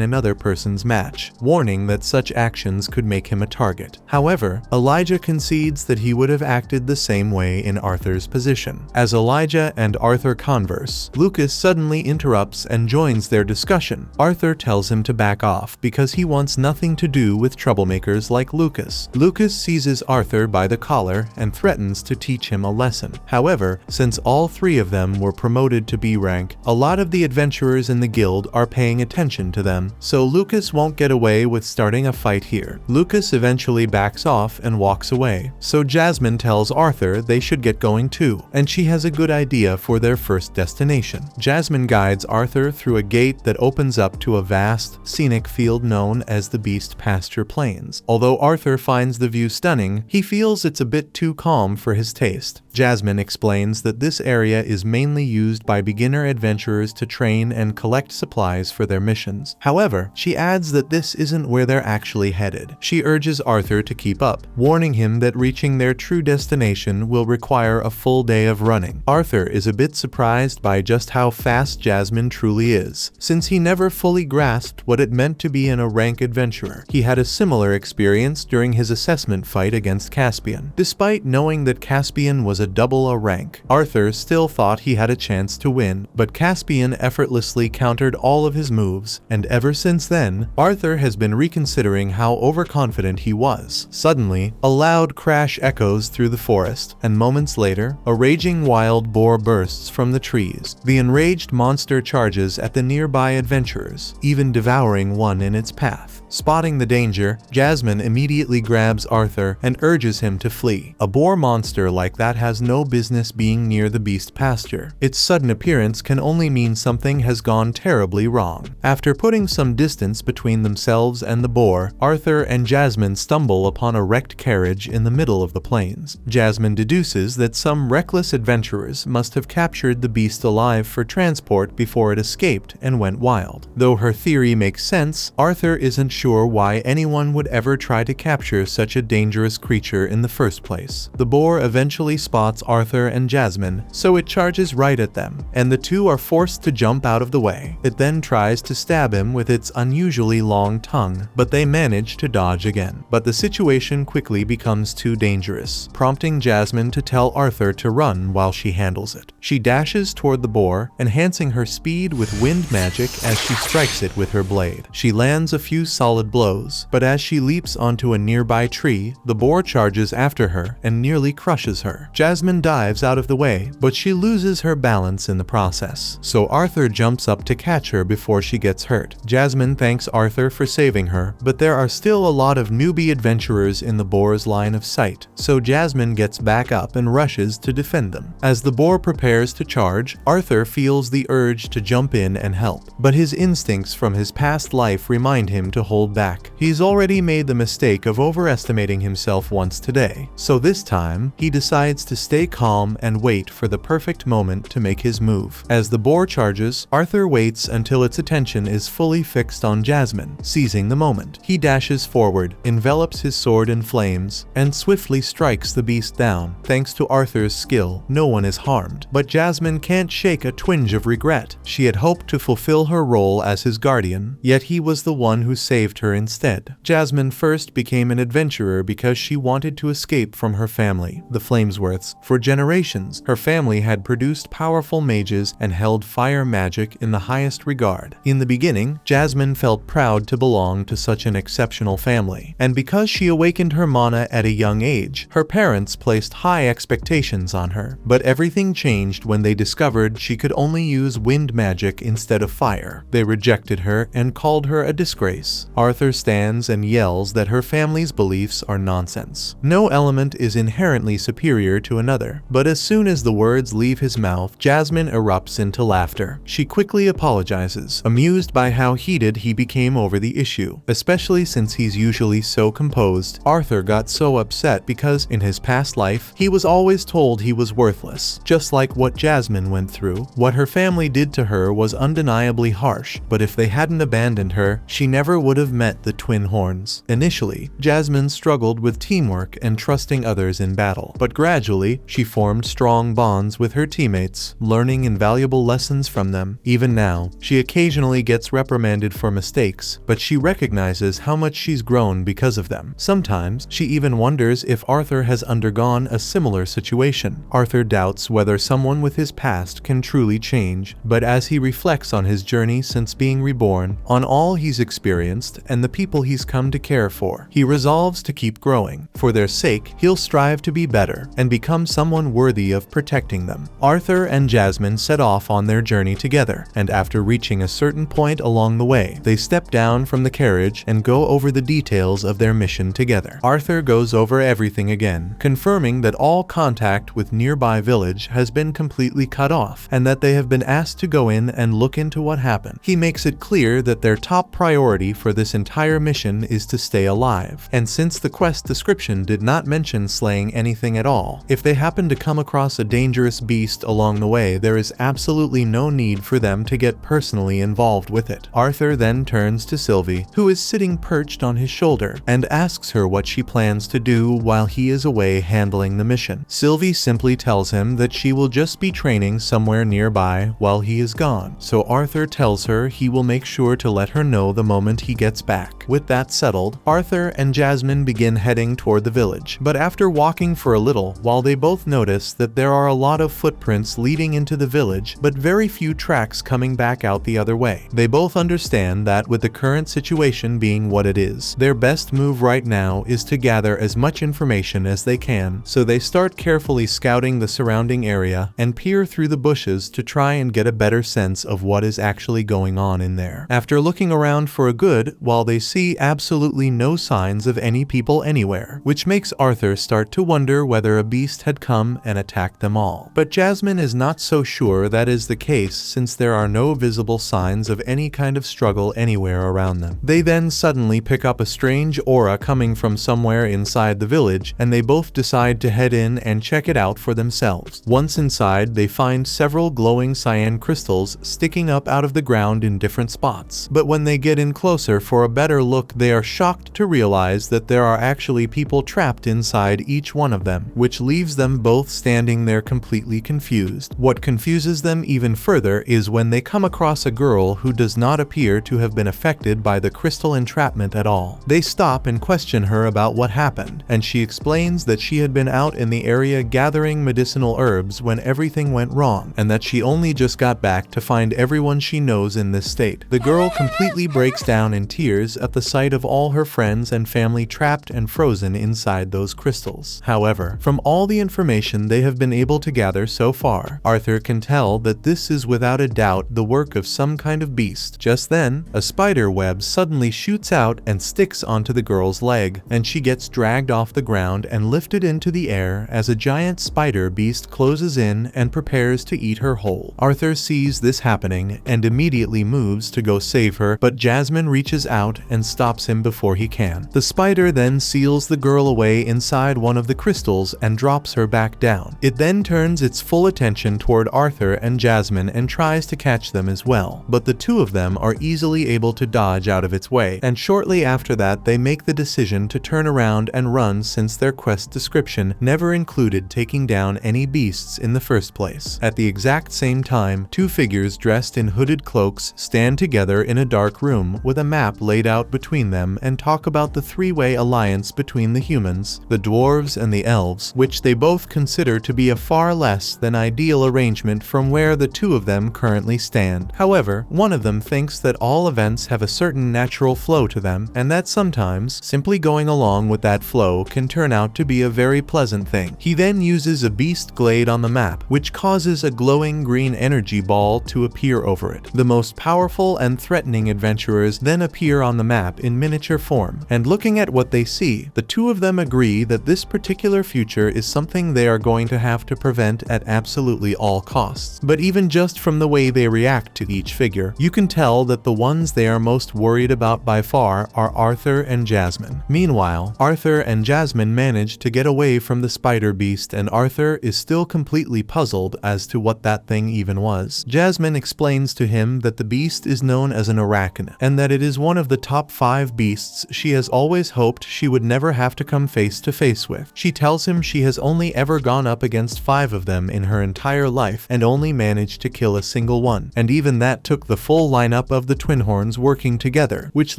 another person's match, warning that such actions could make him a target. However, Elijah concedes that he would have acted the same way in Arthur's position. As Elijah and Arthur converse, Lucas suddenly interrupts and joins their discussion. Arthur tells him to back off because he wants nothing to do with troublemakers like Lucas. Lucas seizes Arthur by the collar and threatens to teach him a lesson. However, since all three of them were promoted to B rank, a lot of the adventurers in the guild are paying attention to them, so Lucas won't get away with starting a fight here. Lucas eventually backs off and walks away, so Jasmine tells Arthur they should get going too, and she has a good idea for their first destination. Jasmine guides Arthur through a gate that opens up to a vast, scenic field known as the Beast Pasture Plains. Although Arthur finds the view stunning, he feels it's a bit too calm for his taste. Jasmine explains that this area is mainly used by beginner adventurers to train and collect supplies for their missions. However, she adds that this isn't where they're actually headed. She urges Arthur to keep up, warning him that reaching their true destination will require a full day of running. Arthur is a bit surprised by just how fast Jasmine truly is, since he never fully grasped what it meant to be a rank adventurer. He had a similar experience during his assessment fight against Caspian. Despite knowing that Caspian was a double A rank, Arthur still thought he had a chance to win, but Caspian effortlessly countered all of his moves, and ever since then, Arthur has been reconsidering how overconfident he was. Suddenly, a loud crash echoes through the forest, and moments later, a raging wild boar bursts from the trees. The enraged monster charges at the nearby adventurers, even devouring one in its path. Spotting the danger, Jasmine immediately grabs Arthur and urges him to flee. A boar monster like that has no business being near the beast pasture. Its sudden appearance can only mean something has gone terribly wrong. After putting some distance between themselves and the boar, Arthur and Jasmine stumble upon a wrecked carriage in the middle of the plains. Jasmine deduces that some reckless adventurers must have captured the beast alive for transport before it escaped and went wild. Though her theory makes sense, Arthur isn't sure why anyone would ever try to capture such a dangerous creature in the first place. The boar eventually spots Arthur and Jasmine, so it charges right at them, and the two are forced to jump out of the way. It then tries to stab him with its unusually long tongue, but they manage to dodge again. But the situation quickly becomes too dangerous, prompting Jasmine to tell Arthur to run while she handles it. She dashes toward the boar, enhancing her speed with wind magic as she strikes it with her blade. She lands a few solid blows, but as she leaps onto a nearby tree, the boar charges after her and nearly crushes her. Jasmine dives out of the way, but she loses her balance in the process, so Arthur jumps up to catch her before she gets hurt. Jasmine thanks Arthur for saving her, but there are still a lot of newbie adventurers in the boar's line of sight, so Jasmine gets back up and rushes to defend them. As the boar prepares to charge, Arthur feels the urge to jump in and help, but his instincts from his past life remind him to hold back. He's already made the mistake of overestimating himself once today, so this time, he decides to stay calm and wait for the perfect moment to make his move. As the boar charges, Arthur waits until its attention is fully fixed on Jasmine. Seizing the moment, he dashes forward, envelops his sword in flames, and swiftly strikes the beast down. Thanks to Arthur's skill, no one is harmed, but Jasmine can't shake a twinge of regret. She had hoped to fulfill her role as his guardian, yet he was the one who saved her instead. Jasmine first became an adventurer because she wanted to escape from her family, the Flamesworths. For generations, her family had produced powerful mages and held fire magic in the highest regard. In the beginning, Jasmine felt proud to belong to such an exceptional family, and because she awakened her mana at a young age, her parents placed high expectations on her. But everything changed when they discovered she could only use wind magic instead of fire. They rejected her and called her a disgrace. Arthur stands and yells that her family's beliefs are nonsense. No element is inherently superior to another, but as soon as the words leave his mouth, Jasmine erupts into laughter. She quickly apologizes, amused by how heated he became over the issue, especially since he's usually so composed. Arthur got so upset because, in his past life, he was always told he was worthless, just like what Jasmine went through. What her family did to her was undeniably harsh, but if they hadn't abandoned her, she never would have met the twin horns. Initially, Jasmine struggled with teamwork and trusting others in battle, but gradually, she formed strong bonds with her teammates, learning invaluable lessons from them. Even now, she occasionally gets reprimanded for mistakes, but she recognizes how much she's grown because of them. Sometimes, she even wonders if Arthur has undergone a similar situation. Arthur doubts whether someone with his past can truly change, but as he reflects on his journey since being reborn, on all he's experienced, and the people he's come to care for, he resolves to keep growing. For their sake, he'll strive to be better and become someone worthy of protecting them. Arthur and Jasmine set off on their journey together, and after reaching a certain point along the way, they step down from the carriage and go over the details of their mission together. Arthur goes over everything again, confirming that all contact with nearby village has been completely cut off, and that they have been asked to go in and look into what happened. He makes it clear that their top priority for this entire mission is to stay alive, and since the quest description did not mention slaying anything at all, if they happen to come across a dangerous beast along the way, there is absolutely no need for them to get personally involved with it. Arthur then turns to Sylvie, who is sitting perched on his shoulder, and asks her what she plans to do while he is away handling the mission. Sylvie simply tells him that she will just be training somewhere nearby while he is gone, so Arthur tells her he will make sure to let her know the moment he gets back. With that settled, Arthur and Jasmine begin heading toward the village, but after walking for a little, while they both notice that there are a lot of footprints leading into the village, but very few tracks coming back out the other way. They both understand that with the current situation being what it is, their best move right now is to gather as much information as they can, so they start carefully scouting the surrounding area and peer through the bushes to try and get a better sense of what is actually going on in there. After looking around for a good while, they see absolutely no signs of any people anywhere, which makes Arthur start to wonder whether a beast had come and attacked them all. But Jasmine is not so sure that is the case, since there are no visible signs of any kind of struggle anywhere around them. They then suddenly pick up a strange aura coming from somewhere inside the village, and they both decide to head in and check it out for themselves. Once inside, they find several glowing cyan crystals sticking up out of the ground in different spots. But when they get in closer for a better look, they are shocked to realize that there are actually people trapped inside each one of them, which leaves them both standing there completely confused. What confuses them even further is when they come across a girl who does not appear to have been affected by the crystal entrapment at all. They stop and question her about what happened, and she explains that she had been out in the area gathering medicinal herbs when everything went wrong, and that she only just got back to find everyone she knows in this state. The girl completely breaks down in tears at the sight of all her friends and family trapped and frozen inside those crystals. However, from all the information they have been able to gather so far, Arthur can tell that this is without a doubt the work of some kind of beast. Just then, a spider web suddenly shoots out and sticks onto the girl's leg, and she gets dragged off the ground and lifted into the air as a giant spider beast closes in and prepares to eat her whole. Arthur sees this happening and immediately moves to go save her, but Jasmine reaches out and stops him before he can. The spider then seals the girl away inside one of the crystals and drops slaps her back down. It then turns its full attention toward Arthur and Jasmine and tries to catch them as well, but the two of them are easily able to dodge out of its way, and shortly after that they make the decision to turn around and run since their quest description never included taking down any beasts in the first place. At the exact same time, two figures dressed in hooded cloaks stand together in a dark room with a map laid out between them and talk about the three-way alliance between the humans, the dwarves, and the elves, which they both consider to be a far less than ideal arrangement from where the two of them currently stand. However, one of them thinks that all events have a certain natural flow to them, and that sometimes simply going along with that flow can turn out to be a very pleasant thing. He then uses a beast glade on the map, which causes a glowing green energy ball to appear over it. The most powerful and threatening adventurers then appear on the map in miniature form, and looking at what they see, the two of them agree that this particular future is something they are going to have to prevent at absolutely all costs. But even just from the way they react to each figure, you can tell that the ones they are most worried about by far are Arthur and Jasmine. Meanwhile, Arthur and Jasmine manage to get away from the spider beast, and Arthur is still completely puzzled as to what that thing even was. Jasmine explains to him that the beast is known as an arachne, and that it is one of the top 5 beasts she has always hoped she would never have to come face to face with. She tells him she has only ever gone up against 5 of them in her entire life and only managed to kill a single one, and even that took the full lineup of the twin horns working together, which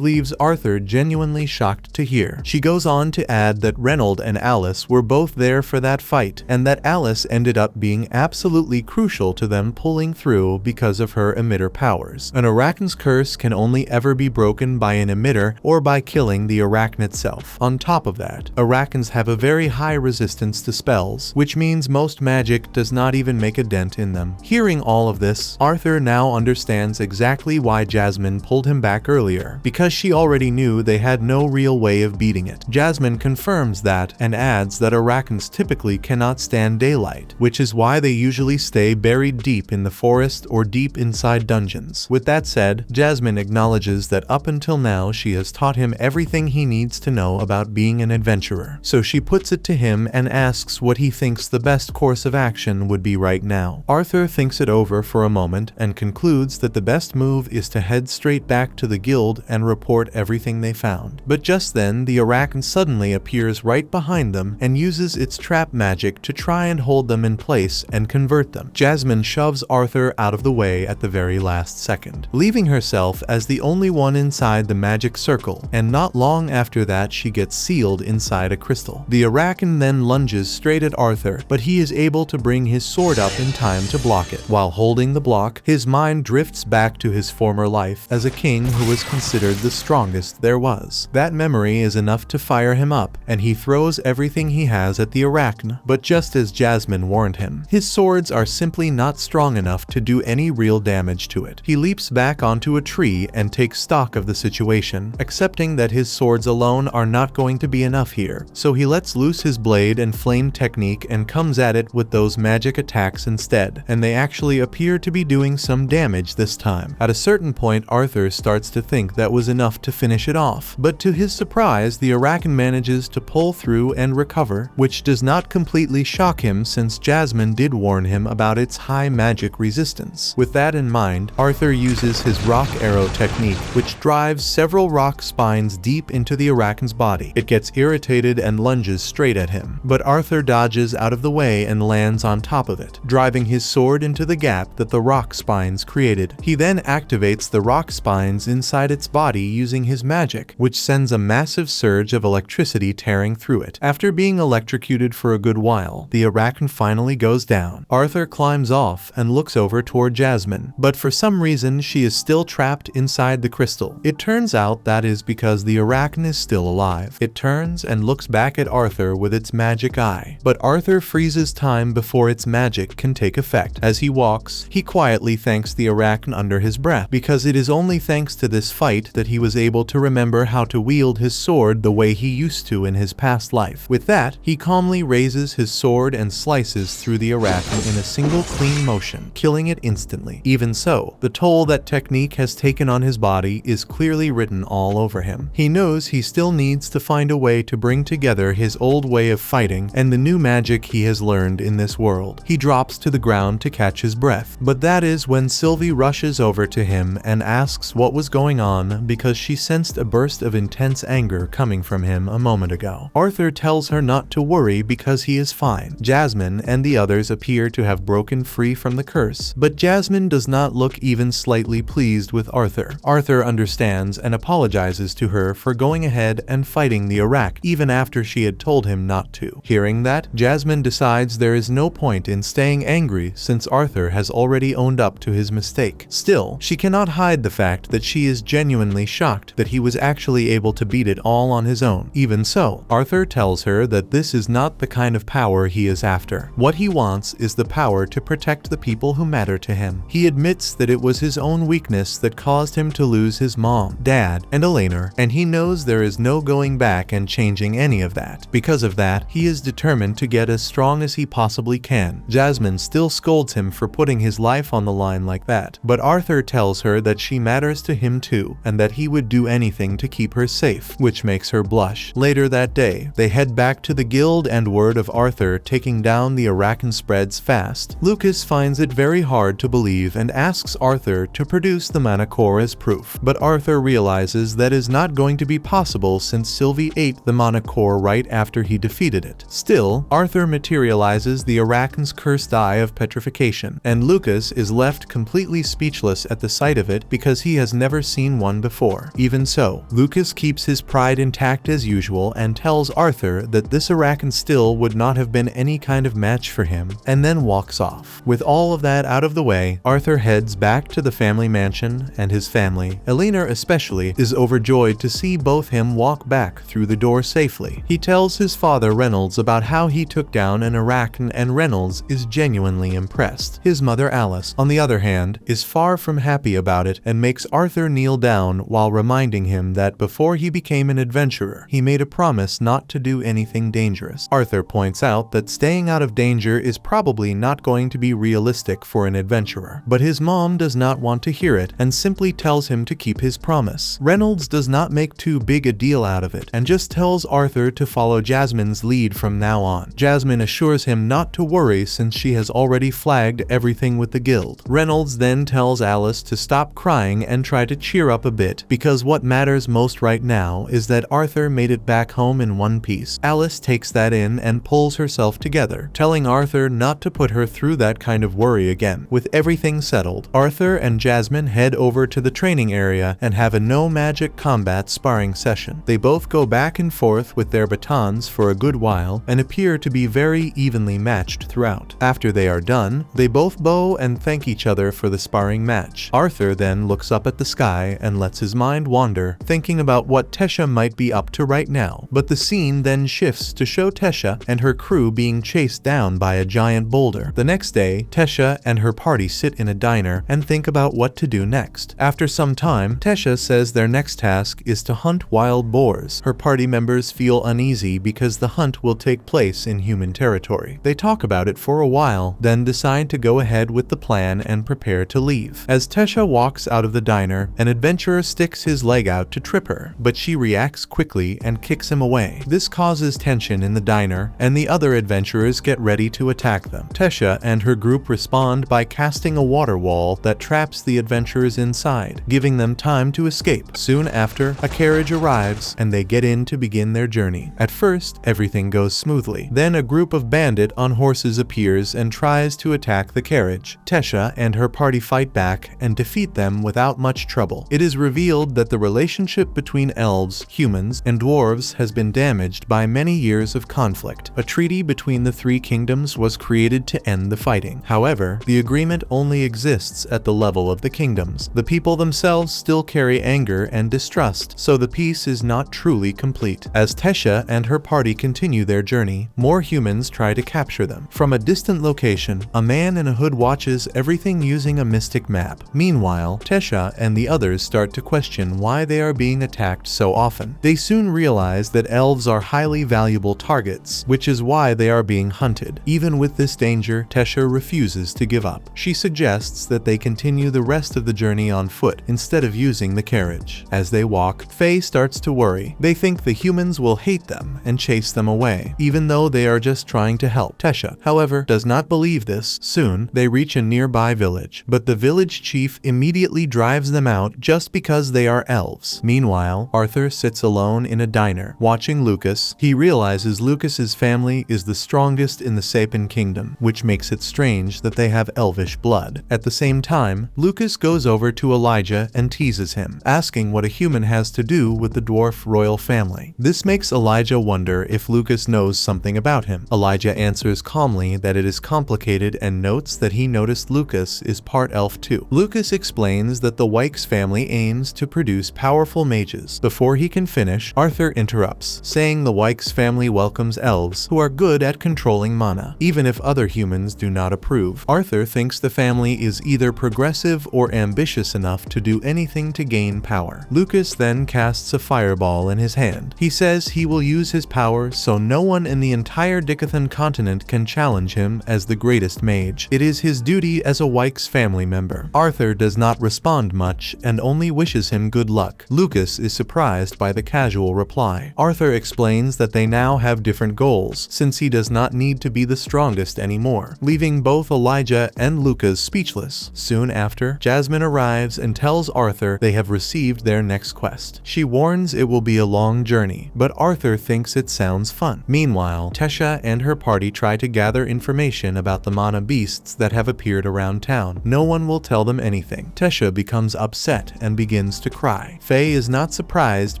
leaves Arthur genuinely shocked to hear. She goes on to add that Reynold and Alice were both there for that fight, and that Alice ended up being absolutely crucial to them pulling through because of her emitter powers. An arachne's curse can only ever be broken by an emitter or by killing the arachne itself. On top of that, arachnes have a very high resistance to spells, which means most magic does not even make a dent in them. Hearing all of this, Arthur now understands exactly why Jasmine pulled him back earlier, because she already knew they had no real way of beating it. Jasmine confirms that and adds that arachnes typically cannot stand daylight, which is why they usually stay buried deep in the forest or deep inside dungeons. With that said, Jasmine acknowledges that up until now she has taught him everything he needs to know about being an adventurer, so she puts it to him and asks what he thinks the best course of action would be right now. Arthur thinks it over for a moment and concludes that the best move is to head straight back to the guild and report everything they found. But just then, the arachne suddenly appears right behind them and uses its trap magic to try and hold them in place and convert them. Jasmine shoves Arthur out of the way at the very last second, leaving herself as the only one inside the magic circle, and not long after that she gets sealed inside a crystal. The arachne then lunges straight at Arthur, but he is able to bring his sword up in time to block it. While holding the block, his mind drifts back to his former life as a king who was considered the strongest there was. That memory is enough to fire him up, and he throws everything he has at the arachne, but just as Jasmine warned him, his swords are simply not strong enough to do any real damage to it. He leaps back onto a tree and takes stock of the situation, accepting that his swords alone are not going to be enough here, so he lets loose his blade and flame technique and comes at it with those magic attacks instead, and they actually appear to be doing some damage this time. At a certain point, Arthur starts to think that was enough to finish it off, but to his surprise, the arachne manages to pull through and recover, which does not completely shock him since Jasmine did warn him about its high magic resistance. With that in mind, Arthur uses his rock arrow technique, which drives several rock spines deep into the arachne's body. It gets irritated and lunges straight at him, but Arthur dodges out of the way and lands on top of it, driving his sword into the gap that the rock spines created. He then activates the rock spines inside its body using his magic, which sends a massive surge of electricity tearing through it. After being electrocuted for a good while, the arachne finally goes down. Arthur climbs off and looks over toward Jasmine, but for some reason she is still trapped inside the crystal. It turns out that is because the arachne is still alive. It turns and looks back at Arthur with its magic eye, but Arthur freezes time before its magic can take effect. As he walks, he quietly thanks the arachne under his breath, because it is only thanks to this fight that he was able to remember how to wield his sword the way he used to in his past life. With that, he calmly raises his sword and slices through the arachne in a single clean motion, killing it instantly. Even so, the toll that technique has taken on his body is clearly written all over him. He knows he still needs to find a way to bring together his old way of fighting and the new magic he has learned in this world. He drops to the ground to catch his breath, but that is when Sylvie rushes over to him and asks what was going on because she sensed a burst of intense anger coming from him a moment ago. Arthur tells her not to worry because he is fine. Jasmine and the others appear to have broken free from the curse, but Jasmine does not look even slightly pleased with Arthur. Arthur understands and apologizes to her for going ahead and fighting the Arak even after she had told him not to. Hearing that, Jasmine decides there is no point in staying angry since Arthur has already owned up to his mistake. Still, she cannot hide the fact that she is genuinely shocked that he was actually able to beat it all on his own. Even so, Arthur tells her that this is not the kind of power he is after. What he wants is the power to protect the people who matter to him. He admits that it was his own weakness that caused him to lose his mom, dad, and Elena, and he knows there is no going back and changing any of that. Because of that, he is determined to get as strong as he possibly can. Jasmine still scolds him for putting his life on the line like that, but Arthur tells her that she matters to him too, and that he would do anything to keep her safe, which makes her blush. Later that day, they head back to the guild and word of Arthur taking down the Arakan spreads fast. Lucas finds it very hard to believe and asks Arthur to produce the mana core as proof, but Arthur realizes that is not going to be possible since Sylvie ate the mana core right after he defeated it. Still, Arthur materializes the Arakan's cursed eye of petrification, and Lucas is left completely speechless at the sight of it because he has never seen one before. Even so, Lucas keeps his pride intact as usual and tells Arthur that this Arakan still would not have been any kind of match for him, and then walks off. With all of that out of the way, Arthur heads back to the family mansion, and his family, Elena especially, is overjoyed to see both him walk back through the door safely. He tells his father Reynolds about how he took down an Arakan, and Reynolds is genuinely impressed. His mother Alice, on the other hand, is far from happy about it and makes Arthur kneel down while reminding him that before he became an adventurer, he made a promise not to do anything dangerous. Arthur points out that staying out of danger is probably not going to be realistic for an adventurer, but his mom does not want to hear it and simply tells him to keep his promise. Reynolds does not make too big a deal out of it and just tells Arthur to follow Jasmine's lead from now on. Jasmine assures him not to worry since she has already flagged everything with the guild. Reynolds then tells Alice to stop crying and try to cheer up a bit because what matters most right now is that Arthur made it back home in one piece. Alice takes that in and pulls herself together, telling Arthur not to put her through that kind of worry again. With everything settled, Arthur and Jasmine head over to the training area and have a no magic combat sparring session. They both go back and forth with their batons for a good while and appear to be very evenly matched throughout. After they are done, they both bow and thank each other for the sparring match. Arthur then looks up at the sky and lets his mind wander, thinking about what Tesha might be up to right now. But the scene then shifts to show Tesha and her crew being chased down by a giant boulder. The next day, Tesha and her party sit in a diner and think about what to do next. After some time, Tesha says their next task is to hunt wild boars. Her party members feel uneasy because the hunt will take place in human territory. They talk about it for a while, then decide to go ahead with the plan and prepare to leave. As Tesha walks out of the diner, an adventurer sticks his leg out to trip her, but she reacts quickly and kicks him away. This causes tension in the diner, and the other adventurers get ready to attack them. Tesha and her group respond by casting a water wall that traps the adventurers inside, giving them time to escape. Soon after, a carriage arrives, and they get in to begin their journey. At first, everything goes smoothly. Then a group of bandits on horses appears and tries to attack the carriage. Tesha and her party fight back and defeat them without much trouble. It is revealed that the relationship between elves, humans, and dwarves has been damaged by many years of conflict. A treaty between the three kingdoms was created to end the fighting. However, the agreement only exists at the level of the kingdoms. The people themselves still carry anger and distrust, so the peace is not truly complete. As Tesha and her party continue their journey, more humans try to capture them. From a distant location, a man in a hood watches everything using a mystic map. Meanwhile, Tesha and the others start to question why they are being attacked so often. They soon realize that elves are highly valuable targets, which is why they are being hunted. Even with this danger, Tesha refuses to give up. She suggests that they continue the rest of the journey on foot instead of using the carriage. As they walk, Faye starts to worry. They think the humans will hate them and chase them away. Even though they are just trying to help. Tesha, however, does not believe this. Soon, they reach a nearby village, but the village chief immediately drives them out just because they are elves. Meanwhile, Arthur sits alone in a diner, watching Lucas. He realizes Lucas's family is the strongest in the Sapien kingdom, which makes it strange that they have elvish blood. At the same time, Lucas goes over to Elijah and teases him, asking what a human has to do with the dwarf royal family. This makes Elijah wonder if Lucas knows something about him. Elijah answers calmly that it is complicated and notes that he noticed Lucas is part elf too. Lucas explains that the Wykes family aims to produce powerful mages. Before he can finish, Arthur interrupts, saying the Wykes family welcomes elves who are good at controlling mana, even if other humans do not approve. Arthur thinks the family is either progressive or ambitious enough to do anything to gain power. Lucas then casts a fireball in his hand. He says he will use his power so no one in the entire Dicathan continent can challenge him as the greatest mage. It is his duty as a Wykes family member. Arthur does not respond much and only wishes him good luck. Lucas is surprised by the casual reply. Arthur explains that they now have different goals, since he does not need to be the strongest anymore, leaving both Elijah and Lucas speechless. Soon after, Jasmine arrives and tells Arthur they have received their next quest. She warns it will be a long journey, but Arthur thinks it sounds fun. Meanwhile, Tesha and her party try to gather information about the mana beasts that have appeared around town. No one will tell them anything. Tesha becomes upset and begins to cry. Faye is not surprised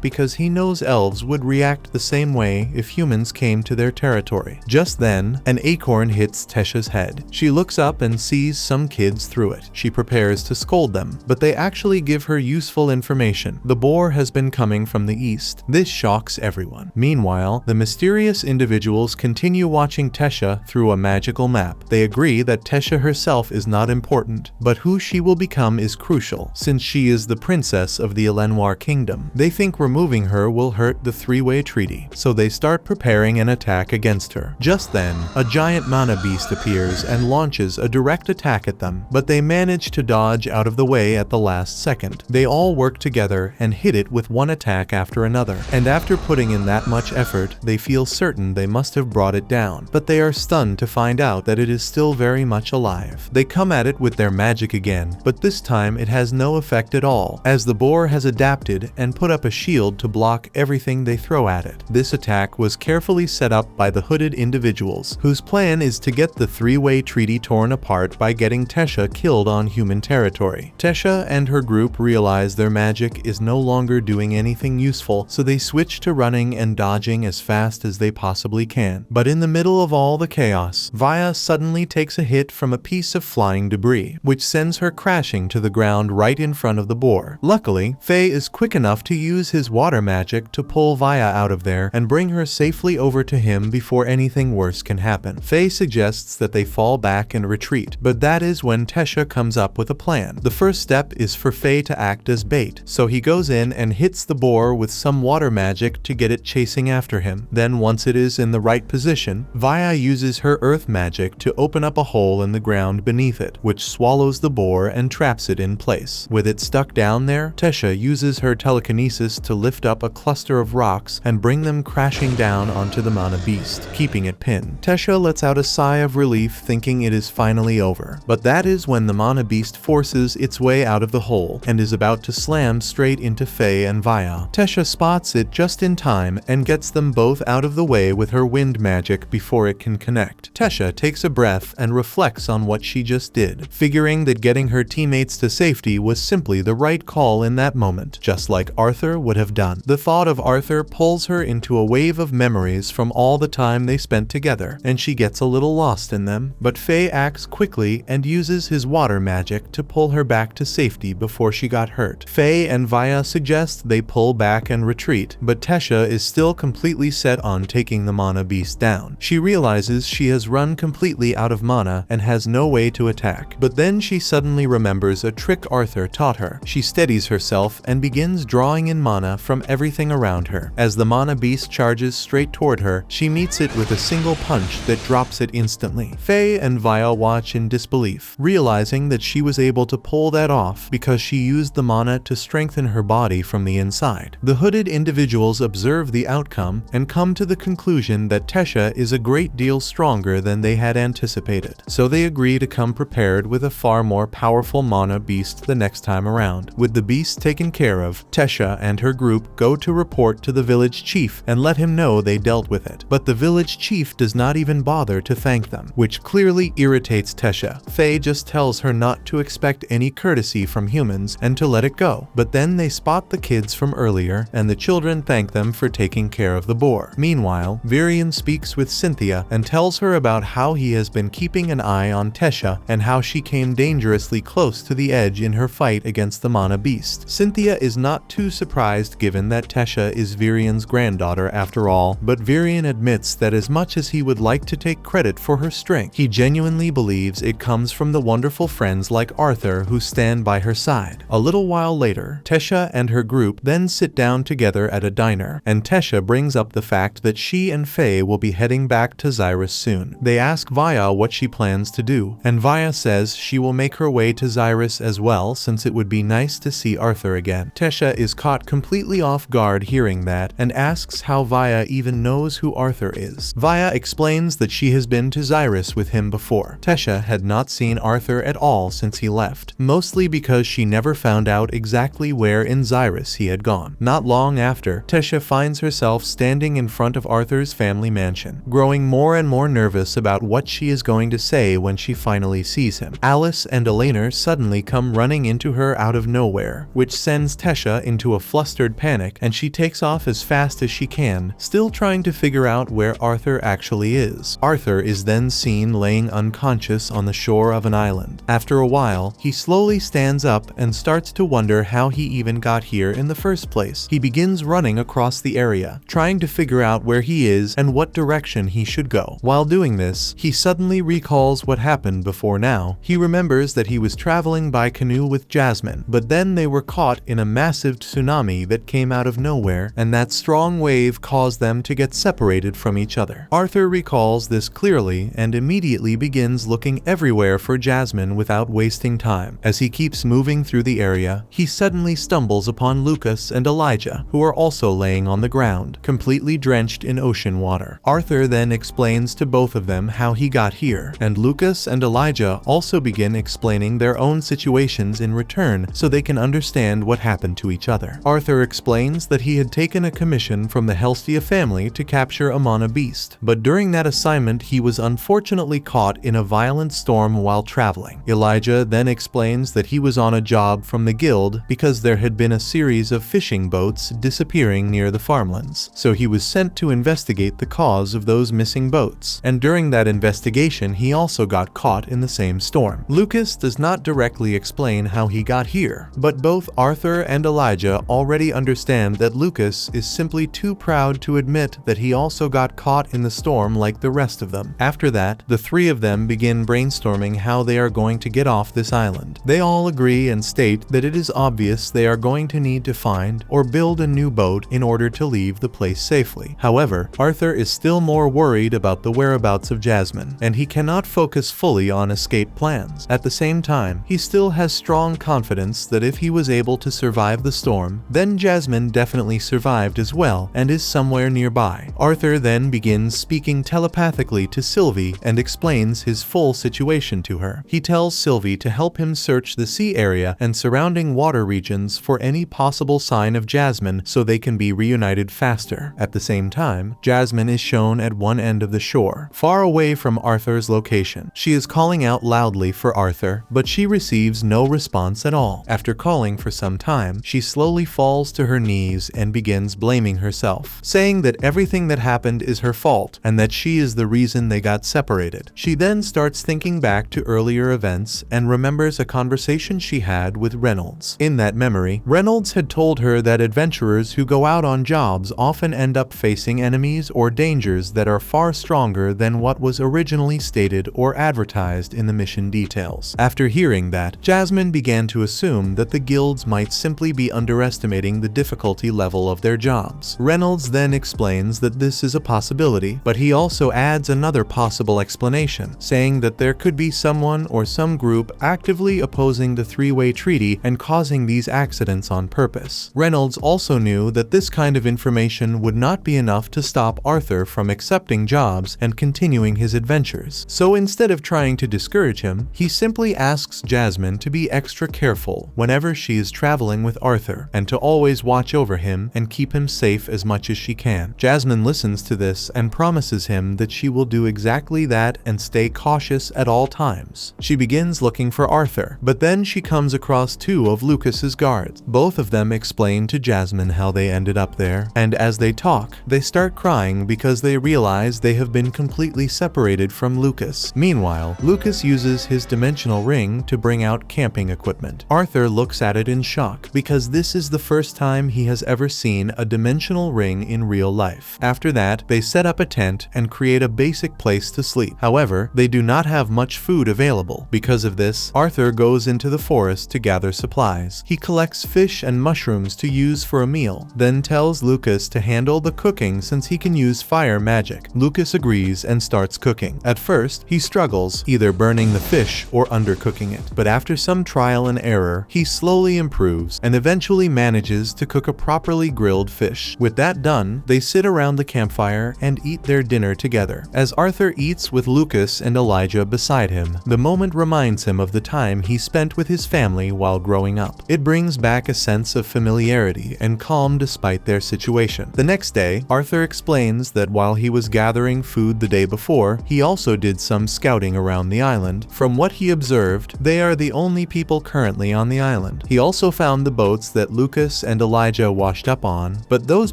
because he knows elves would react the same way if humans came to their territory. Just then, an acorn hits Tesha's head. She looks up and sees some kids through it. She prepares to scold them, but they actually give her useful information. The boar has been coming from the east. This shocks everyone. Meanwhile, the mysterious individuals continue watching Tesha through a magical map. They agree that Tesha herself is not important, but who she will become is crucial, since she is the princess of the Elenwar kingdom. They think removing her will hurt the three-way treaty, so they start preparing an attack against her. Just then, a giant mana beast appears and launches a direct attack at them, but they manage to dodge out of the way at the last second. They all work together and hit it with one attack after another, and after putting in that much effort, they feel certain they must have brought it down, but they are stunned to find out that it is still very much alive. They come at it with their magic again, but this time it has no effect at all, as the boar has adapted and put up a shield to block everything they throw at it. This attack was carefully set up by the hooded individuals, whose plan is to get the three-way treaty torn apart by getting Tesha killed on human territory. Tesha and her group realize their magic is no longer doing anything useful, so they switch to running and dodging as fast as they possibly can. But in the middle of all the chaos, Vaya suddenly takes a hit from a piece of flying debris, which sends her crashing to the ground right in front of the boar. Luckily, Faye is quick enough to use his water magic to pull Vaya out of there and bring her safely over to him before anything worse can happen. Faye suggests that they fall back and retreat, but that is when Tesha comes up with a plan. The first step is for Faye to act as bait, so he goes in and hits the boar with some water magic to get it chasing after him. Then once it is in the right position, Vaya uses her earth magic to open up a hole in the ground beneath it, which swallows the boar and traps it in place. With it stuck down there, Tesha uses her telekinesis to lift up a cluster of rocks and bring them crashing down onto the mana beast, keeping it pinned. Tesha lets out a sigh of relief, thinking it is finally over. But that is when the mana beast forces its way out of the hole and is about to slam straight into Faye and Vaya. Tesha spots it just in time and gets them both out of the way with her wind magic before it can connect. Tesha takes a breath and reflects on what she just did, figuring that getting her teammates to safety was simply the right call in that moment, just like Arthur would have done. The thought of Arthur pulls her into a wave of memories from all the time they spent together, and she gets a little lost in them, but Faye acts quickly and uses his water magic to pull her back to safety before she got hurt. Faye and Vaya suggest they pull back and retreat, but Tesha is still completely set on taking the mana beast down. She realizes she has run completely out of mana and has no way to attack, but then she suddenly remembers a trick Arthur taught her. She steadies herself and begins drawing in mana from everything around her. As the mana beast charges straight toward her, she meets it with a single punch that drops it instantly. Faye and Vaya watch in disbelief, realizing that she was able to pull that off because she used the mana to strengthen her body from the inside. The hooded individuals observe the outcome and come to the conclusion conclusion that Tesha is a great deal stronger than they had anticipated, so they agree to come prepared with a far more powerful mana beast the next time around. With the beast taken care of, Tesha and her group go to report to the village chief and let him know they dealt with it, but the village chief does not even bother to thank them, which clearly irritates Tesha. Faye just tells her not to expect any courtesy from humans and to let it go, but then they spot the kids from earlier and the children thank them for taking care of the boar. Meanwhile, Virion speaks with Cynthia and tells her about how he has been keeping an eye on Tesha and how she came dangerously close to the edge in her fight against the mana beast. Cynthia is not too surprised given that Tesha is Virion's granddaughter after all, but Virion admits that as much as he would like to take credit for her strength, he genuinely believes it comes from the wonderful friends like Arthur who stand by her side. A little while later, Tesha and her group then sit down together at a diner, and Tesha brings up the fact that she and Faye will be heading back to Xyrus soon. They ask Vaya what she plans to do, and Vaya says she will make her way to Xyrus as well since it would be nice to see Arthur again. Tesha is caught completely off guard hearing that and asks how Vaya even knows who Arthur is. Vaya explains that she has been to Xyrus with him before. Tesha had not seen Arthur at all since he left, mostly because she never found out exactly where in Xyrus he had gone. Not long after, Tesha finds herself standing in front of Arthur's family mansion, growing more and more nervous about what she is going to say when she finally sees him. Alice and Elena suddenly come running into her out of nowhere, which sends Tesha into a flustered panic, and she takes off as fast as she can, still trying to figure out where Arthur actually is. Arthur is then seen laying unconscious on the shore of an island. After a while, he slowly stands up and starts to wonder how he even got here in the first place. He begins running across the area, trying to figure out where he is and what direction he should go. While doing this, he suddenly recalls what happened before now. He remembers that he was traveling by canoe with Jasmine, but then they were caught in a massive tsunami that came out of nowhere, and that strong wave caused them to get separated from each other. Arthur recalls this clearly and immediately begins looking everywhere for Jasmine without wasting time. As he keeps moving through the area, he suddenly stumbles upon Lucas and Elijah, who are also laying on the ground, completely drenched in ocean water. Arthur then explains to both of them how he got here, and Lucas and Elijah also begin explaining their own situations in return so they can understand what happened to each other. Arthur explains that he had taken a commission from the Helstia family to capture a mana beast, but during that assignment he was unfortunately caught in a violent storm while traveling. Elijah then explains that he was on a job from the guild because there had been a series of fishing boats disappearing near the farmlands, so he was sent to investigate the cause of those missing boats, and during that investigation he also got caught in the same storm. Lucas does not directly explain how he got here, but both Arthur and Elijah already understand that Lucas is simply too proud to admit that he also got caught in the storm like the rest of them. After that, the three of them begin brainstorming how they are going to get off this island. They all agree and state that it is obvious they are going to need to find or build a new boat in order to leave the place safely. However, Arthur is still more worried about the whereabouts of Jasmine, and he cannot focus fully on escape plans. At the same time, he still has strong confidence that if he was able to survive the storm, then Jasmine definitely survived as well and is somewhere nearby. Arthur then begins speaking telepathically to Sylvie and explains his full situation to her. He tells Sylvie to help him search the sea area and surrounding water regions for any possible sign of Jasmine so they can be reunited faster. At the same time, Jasmine is shown at one end of the shore, far away from Arthur's location. She is calling out loudly for Arthur, but she receives no response at all. After calling for some time, she slowly falls to her knees and begins blaming herself, saying that everything that happened is her fault and that she is the reason they got separated. She then starts thinking back to earlier events and remembers a conversation she had with Reynolds. In that memory, Reynolds had told her that adventurers who go out on jobs often end up facing enemies or dangers that are far stronger than what was originally stated or advertised in the mission details. After hearing that, Jasmine began to assume that the guilds might simply be underestimating the difficulty level of their jobs. Reynolds then explains that this is a possibility, but he also adds another possible explanation, saying that there could be someone or some group actively opposing the three-way treaty and causing these accidents on purpose. Reynolds also knew that this kind of information would not be enough to stop stop Arthur from accepting jobs and continuing his adventures. So instead of trying to discourage him, he simply asks Jasmine to be extra careful whenever she is traveling with Arthur and to always watch over him and keep him safe as much as she can. Jasmine listens to this and promises him that she will do exactly that and stay cautious at all times. She begins looking for Arthur, but then she comes across two of Lucas's guards. Both of them explain to Jasmine how they ended up there, and as they talk, they start crying because they realize they have been completely separated from Lucas. Meanwhile, Lucas uses his dimensional ring to bring out camping equipment. Arthur looks at it in shock because this is the first time he has ever seen a dimensional ring in real life. After that, they set up a tent and create a basic place to sleep. However, they do not have much food available. Because of this, Arthur goes into the forest to gather supplies. He collects fish and mushrooms to use for a meal, then tells Lucas to handle the cooking since he can use fire magic. Lucas agrees and starts cooking. At first, he struggles, either burning the fish or undercooking it, but after some trial and error, he slowly improves and eventually manages to cook a properly grilled fish. With that done, they sit around the campfire and eat their dinner together. As Arthur eats with Lucas and Elijah beside him, the moment reminds him of the time he spent with his family while growing up. It brings back a sense of familiarity and calm despite their situation. The next day, Arthur explains that while he was gathering food the day before, he also did some scouting around the island. From what he observed, they are the only people currently on the island. He also found the boats that Lucas and Elijah washed up on, but those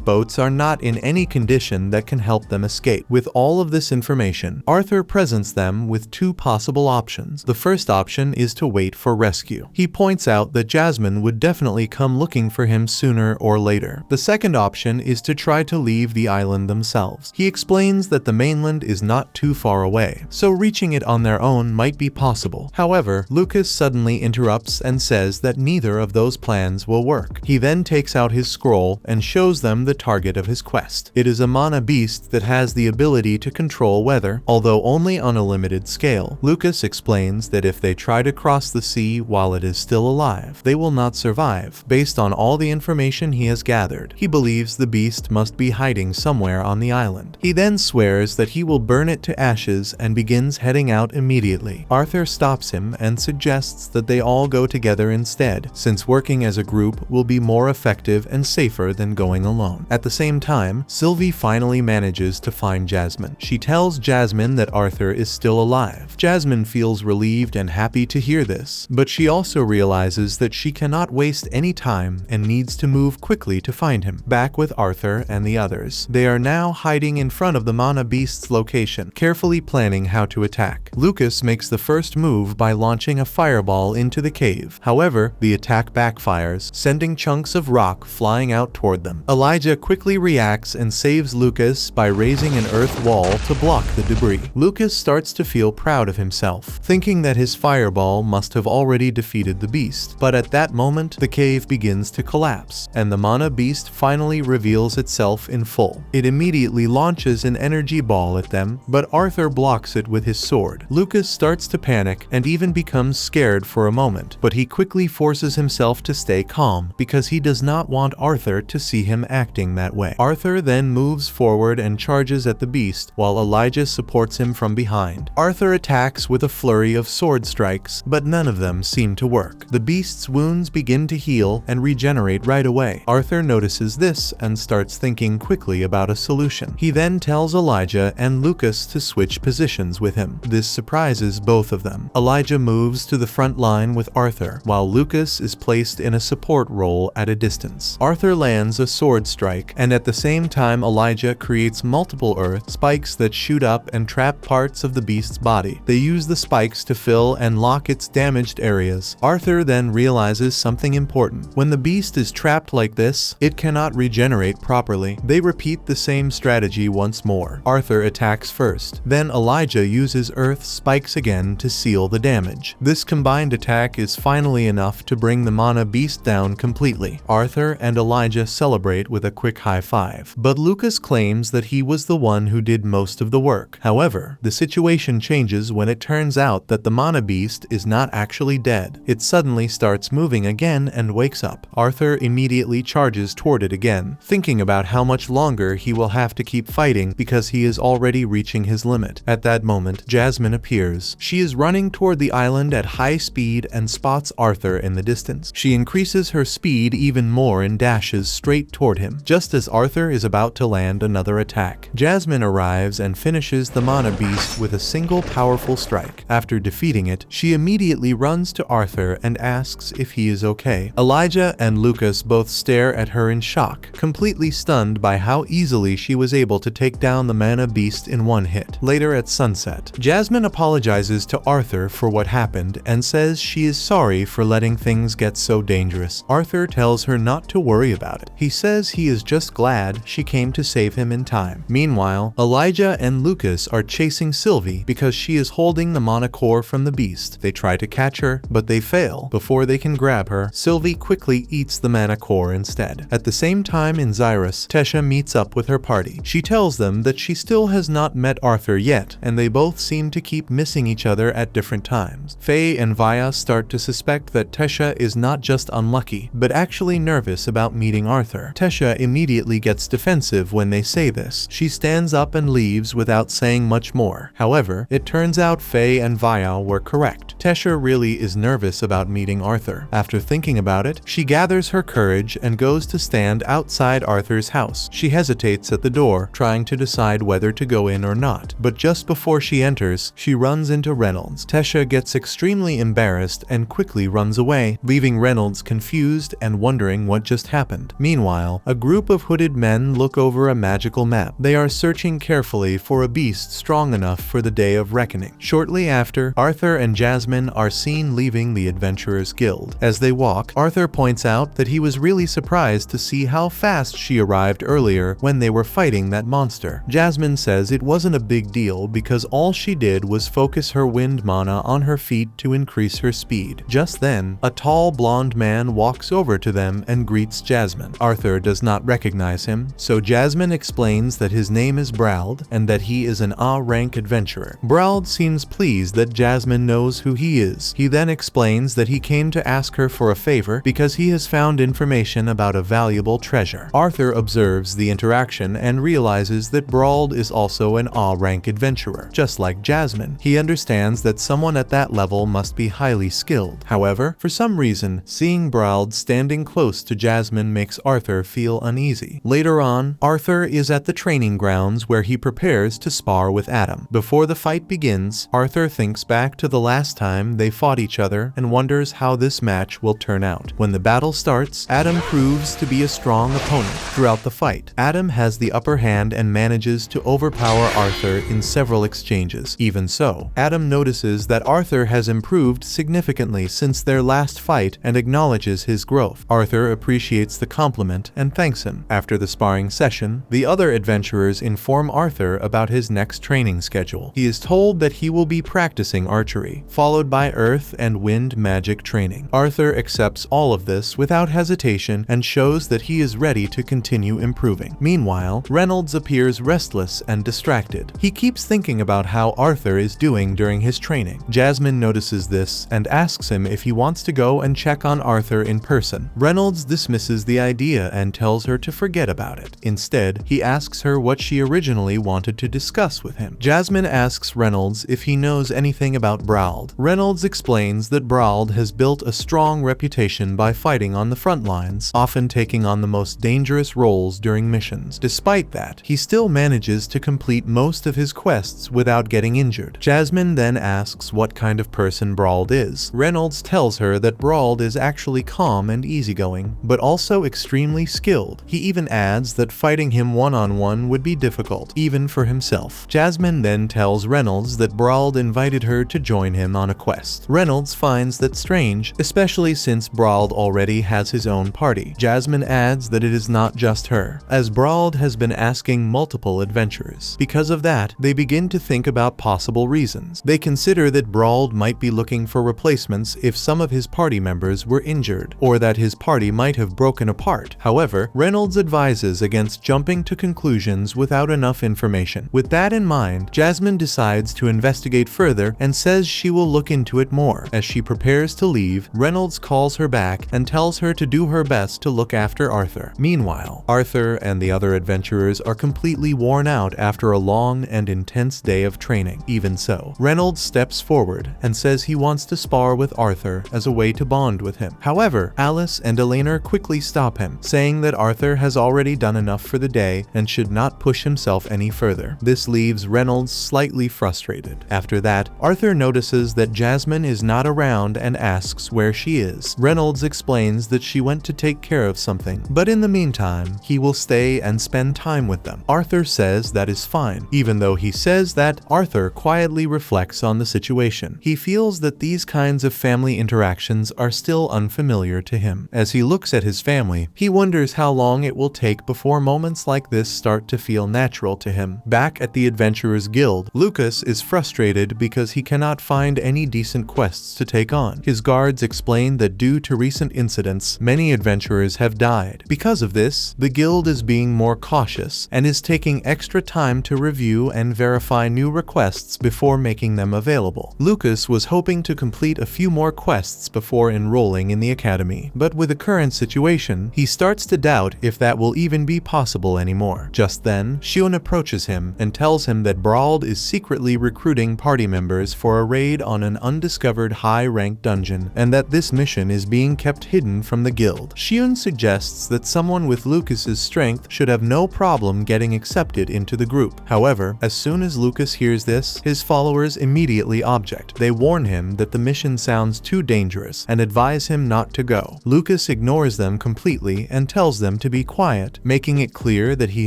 boats are not in any condition that can help them escape. With all of this information, Arthur presents them with two possible options. The first option is to wait for rescue. He points out that Jasmine would definitely come looking for him sooner or later. The second option is to try to leave the island themselves. He explains that the mainland is not too far away, so reaching it on their own might be possible. However, Lucas suddenly interrupts and says that neither of those plans will work. He then takes out his scroll and shows them the target of his quest. It is a mana beast that has the ability to control weather, although only on a limited scale. Lucas explains that if they try to cross the sea while it is still alive, they will not survive. Based on all the information he has gathered, he believes the beast must be hiding somewhere on the island. He then swears that he will burn it to ashes and begins heading out immediately. Arthur stops him and suggests that they all go together instead, since working as a group will be more effective and safer than going alone. At the same time, Sylvie finally manages to find Jasmine. She tells Jasmine that Arthur is still alive. Jasmine feels relieved and happy to hear this, but she also realizes that she cannot waste any time and needs to move quickly to find him. Back with Arthur and the others, they are now hiding in front of the mana beast's location, carefully planning how to attack. Lucas makes the first move by launching a fireball into the cave. However, the attack backfires, sending chunks of rock flying out toward them. Elijah quickly reacts and saves Lucas by raising an earth wall to block the debris. Lucas starts to feel proud of himself, thinking that his fireball must have already defeated the beast. But at that moment, the cave begins to collapse, and the mana beast finally reveals itself in full. It immediately launches an energy ball at them, but Arthur blocks it with his sword. Lucas starts to panic and even becomes scared for a moment, but he quickly forces himself to stay calm because he does not want Arthur to see him acting that way. Arthur then moves forward and charges at the beast while Elijah supports him from behind. Arthur attacks with a flurry of sword strikes, but none of them seem to work. The beast's wounds begin to heal and regenerate right away. Arthur notices this and starts thinking quickly about a solution. He then tells Elijah and Lucas to switch positions with him. This surprises both of them. Elijah moves to the front line with Arthur, while Lucas is placed in a support role at a distance. Arthur lands a sword strike, and at the same time Elijah creates multiple earth spikes that shoot up and trap parts of the beast's body. They use the spikes to fill and lock its damaged areas. Arthur then realizes something important. When the beast is trapped like this, it cannot regenerate properly. They repeat the same strategy once more. Arthur attacks first, then Elijah uses earth spikes again to seal the damage. This combined attack is finally enough to bring the mana beast down completely. Arthur and Elijah celebrate with a quick high five, but Lucas claims that he was the one who did most of the work. However, the situation changes when it turns out that the mana beast is not actually dead. It suddenly starts moving again and wakes up. Arthur immediately charges toward it again, thinking about how much longer he will have to keep fighting because he is already reaching his limit. At that moment, Jasmine appears. She is running toward the island at high speed and spots Arthur in the distance. She increases her speed even more and dashes straight toward him. Just as Arthur is about to land another attack, Jasmine arrives and finishes the mana beast with a single powerful strike. After defeating it, she immediately runs to Arthur and asks if he is okay. Elijah and Lucas both stare at her in shock, completely stunned by how easily she was able to take down the mana beast in one hit. Later at sunset, Jasmine apologizes to Arthur for what happened and says she is sorry for letting things get so dangerous. Arthur tells her not to worry about it. He says he is just glad she came to save him in time. Meanwhile, Elijah and Lucas are chasing Sylvie because she is holding the mana core from the beast. They try to catch her, but they fail. Before they can grab her, Sylvie quickly eats the mana core instead. At the same time in Xyrus, Tesha meets up with her party. She tells them that she still has not met Arthur yet, and they both seem to keep missing each other at different times. Faye and Vaya start to suspect that Tesha is not just unlucky, but actually nervous about meeting Arthur. Tesha immediately gets defensive when they say this. She stands up and leaves without saying much more. However, it turns out Faye and Vaya were correct. Tesha really is nervous about meeting Arthur. After thinking about it, she gathers her courage and goes to stand outside Arthur's house. She hesitates at the door, trying to decide whether to go in or not. But just before she enters, she runs into Reynolds. Tesha gets extremely embarrassed and quickly runs away, leaving Reynolds confused and wondering what just happened. Meanwhile, a group of hooded men look over a magical map. They are searching carefully for a beast strong enough for the day of reckoning. Shortly after, Arthur and Jasmine are seen leaving the Adventurers Guild. As they walk, Arthur points out that he was really surprised to see how fast she arrived earlier when they were fighting that monster. Jasmine says it wasn't a big deal because all she did was focus her wind mana on her feet to increase her speed. Just then, a tall blonde man walks over to them and greets Jasmine. Arthur does not recognize him, so Jasmine explains that his name is Brauld and that he is an A-rank adventurer. Brauld seems pleased that Jasmine knows who he is. He then explains that he came to ask her for a favor because he has found information about a valuable treasure. Arthur observes the interaction and realizes that Brauld is also an A-rank adventurer. Just like Jasmine, he understands that someone at that level must be highly skilled. However, for some reason, seeing Brauld standing close to Jasmine makes Arthur feel uneasy. Later on, Arthur is at the training grounds where he prepares to spar with Adam. Before the fight begins, Arthur thinks back to the last time they fought each other and wonders how this match will turn out. When the battle starts, Adam proves to be a strong opponent. Throughout the fight, Adam has the upper hand and manages to overpower Arthur in several exchanges. Even so, Adam notices that Arthur has improved significantly since their last fight and acknowledges his growth. Arthur appreciates the compliment and thanks him. After the sparring session, the other adventurers inform Arthur about his next training schedule. He is told that he will be practicing archery, followed by earth and wind magic training. Arthur accepts all of this without hesitation and shows that he is ready to continue improving. Meanwhile, Reynolds appears restless and distracted. He keeps thinking about how Arthur is doing during his training. Jasmine notices this and asks him if he wants to go and check on Arthur in person. Reynolds dismisses the idea and tells her to forget about it. Instead, he asks her what she originally wanted to discuss with him. Jasmine asks Reynolds if he knows anything about Brauld. Reynolds explains that Brauld has built a strong reputation by fighting on the front lines, often taking on the most dangerous roles during missions. Despite that, he still manages to complete most of his quests without getting injured. Jasmine then asks what kind of person Brauld is. Reynolds tells her that Brauld is actually calm and easygoing, but also extremely skilled. He even adds that fighting him one-on-one would be difficult, even for himself. Jasmine then tells Reynolds that Brauld invited her to join him on a quest. Reynolds finds that strange, especially since Brauld already has his own party. Jasmine adds that it is not just her, as Brauld has been asking multiple adventurers. Because of that, they begin to think about possible reasons. They consider that Brauld might be looking for replacements if some of his party members were injured, or that his party might have broken apart. However, Reynolds advises against jumping to conclusions without enough information. With that in mind, Jasmine decides to investigate further and says she will look into it more. As she prepares to leave, Reynolds calls her back and tells her to do her best to look after Arthur. Meanwhile, Arthur and the other adventurers adventurers are completely worn out after a long and intense day of training. Even so, Reynolds steps forward and says he wants to spar with Arthur as a way to bond with him. However, Alice and Elena quickly stop him, saying that Arthur has already done enough for the day and should not push himself any further. This leaves Reynolds slightly frustrated. After that, Arthur notices that Jasmine is not around and asks where she is. Reynolds explains that she went to take care of something, but in the meantime, he will stay and spend time with them. Arthur says that is fine. Even though he says that, Arthur quietly reflects on the situation. He feels that these kinds of family interactions are still unfamiliar to him. As he looks at his family, he wonders how long it will take before moments like this start to feel natural to him. Back at the Adventurers Guild, Lucas is frustrated because he cannot find any decent quests to take on. His guards explain that due to recent incidents, many adventurers have died. Because of this, the guild is being more cautious and is taking extra time to review and verify new requests before making them available. Lucas was hoping to complete a few more quests before enrolling in the academy, but with the current situation, he starts to doubt if that will even be possible anymore. Just then, Shion approaches him and tells him that Brauld is secretly recruiting party members for a raid on an undiscovered high-ranked dungeon, and that this mission is being kept hidden from the guild. Shion suggests that someone with Lucas's strength should have no problem getting accepted into the group. However, as soon as Lucas hears this, his followers immediately object. They warn him that the mission sounds too dangerous and advise him not to go. Lucas ignores them completely and tells them to be quiet, making it clear that he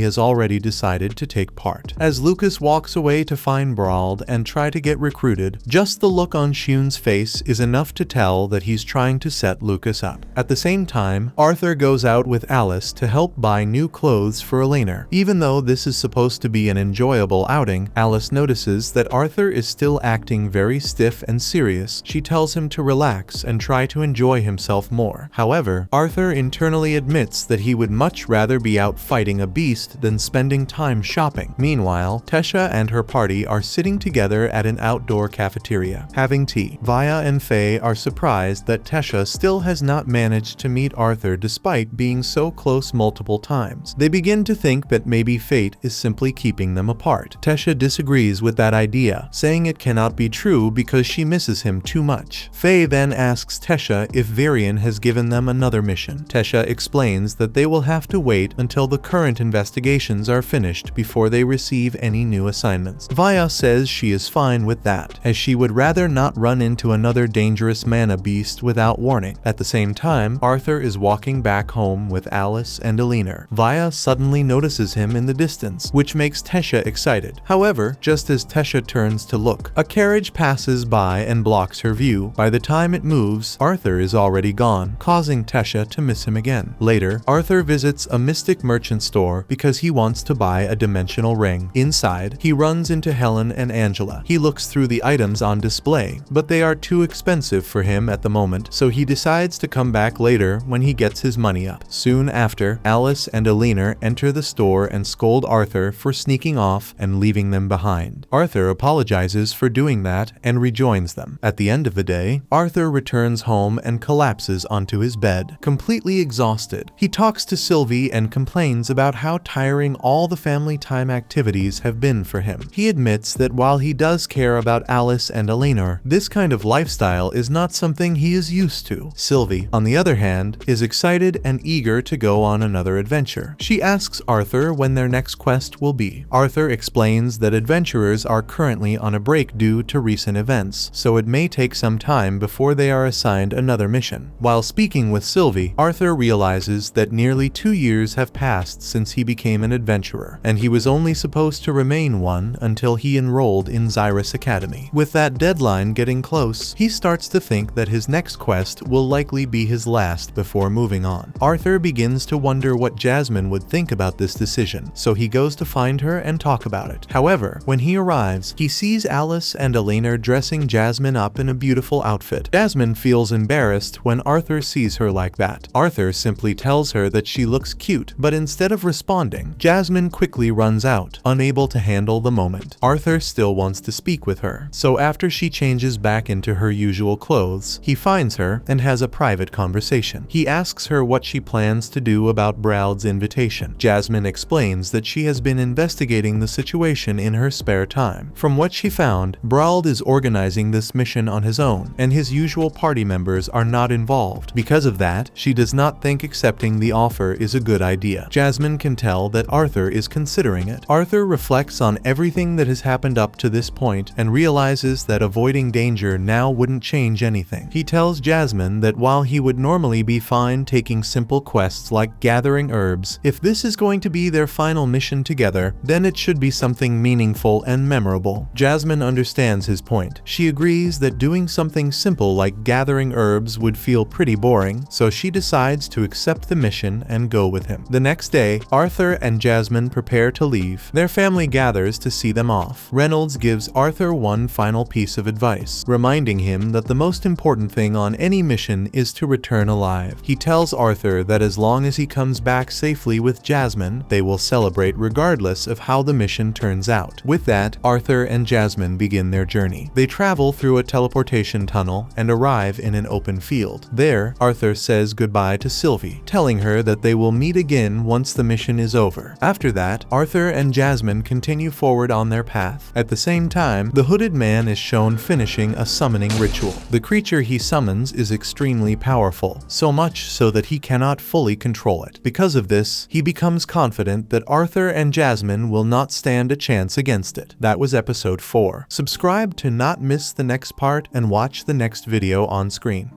has already decided to take part. As Lucas walks away to find Brauld and try to get recruited, just the look on Shion's face is enough to tell that he's trying to set Lucas up. At the same time, Arthur goes out with Alice to help buy new clothes for Elena. Even though this is supposed to be an enjoyable outing, Alice notices that Arthur is still acting very stiff and serious. She tells him to relax and try to enjoy himself more. However, Arthur internally admits that he would much rather be out fighting a beast than spending time shopping. Meanwhile, Tesha and her party are sitting together at an outdoor cafeteria, having tea. Vaya and Faye are surprised that Tesha still has not managed to meet Arthur despite being so close multiple times. They begin to think that maybe fate is simply keeping them apart. Tesha disagrees with that idea, saying it cannot be true because she misses him too much. Faye then asks Tesha if Varian has given them another mission. Tesha explains that they will have to wait until the current investigations are finished before they receive any new assignments. Vaya says she is fine with that, as she would rather not run into another dangerous mana beast without warning. At the same time, Arthur is walking back home with Alice and Elena. Vaya suddenly notices him in the distance, which makes Tesha excited. However, just as Tesha turns to look, a carriage passes by and blocks her view. By the time it moves, Arthur is already gone, causing Tesha to miss him again. Later, Arthur visits a mystic merchant store because he wants to buy a dimensional ring. Inside, he runs into Helen and Angela. He looks through the items on display, but they are too expensive for him at the moment, so he decides to come back later when he gets his money up. Soon after, Alice and Elena enter the store and scold Arthur for sneaking off and leaving them behind. Arthur apologizes for doing that and rejoins them. At the end of the day, Arthur returns home and collapses onto his bed, completely exhausted. He talks to Sylvie and complains about how tiring all the family time activities have been for him. He admits that while he does care about Alice and Elena, this kind of lifestyle is not something he is used to. Sylvie, on the other hand, is excited and eager to go on another adventure. She asks Arthur when their next quest will be. Arthur explains that adventurers are currently on a break due to recent events, so it may take some time before they are assigned another mission. While speaking with Sylvie, Arthur realizes that nearly 2 years have passed since he became an adventurer, and he was only supposed to remain one until he enrolled in Xyrus Academy. With that deadline getting close, he starts to think that his next quest will likely be his last before moving on. Arthur begins to wonder what Jasmine would think about this decision, so he goes to find her and talk about it. However, when he arrives, he sees Alice and Elena dressing Jasmine up in a beautiful outfit. Jasmine feels embarrassed when Arthur sees her like that. Arthur simply tells her that she looks cute, but instead of responding, Jasmine quickly runs out, unable to handle the moment. Arthur still wants to speak with her, so after she changes back into her usual clothes, he finds her and has a private conversation. He asks her what she plans to do about Brauld's invitation. Jasmine Jasmine explains that she has been investigating the situation in her spare time. From what she found, Brauld is organizing this mission on his own, and his usual party members are not involved. Because of that, she does not think accepting the offer is a good idea. Jasmine can tell that Arthur is considering it. Arthur reflects on everything that has happened up to this point and realizes that avoiding danger now wouldn't change anything. He tells Jasmine that while he would normally be fine taking simple quests like gathering herbs, if this is going to be their final mission together, then it should be something meaningful and memorable. Jasmine understands his point. She agrees that doing something simple like gathering herbs would feel pretty boring, so she decides to accept the mission and go with him. The next day, Arthur and Jasmine prepare to leave. Their family gathers to see them off. Reynolds gives Arthur one final piece of advice, reminding him that the most important thing on any mission is to return alive. He tells Arthur that as long as he comes back safely with Jasmine, they will celebrate regardless of how the mission turns out. With that, Arthur and Jasmine begin their journey. They travel through a teleportation tunnel and arrive in an open field. There, Arthur says goodbye to Sylvie, telling her that they will meet again once the mission is over. After that, Arthur and Jasmine continue forward on their path. At the same time, the hooded man is shown finishing a summoning ritual. The creature he summons is extremely powerful, so much so that he cannot fully control it. Because of this, he becomes confident that Arthur and Jasmine will not stand a chance against it. That was episode 4. Subscribe to not miss the next part and watch the next video on screen.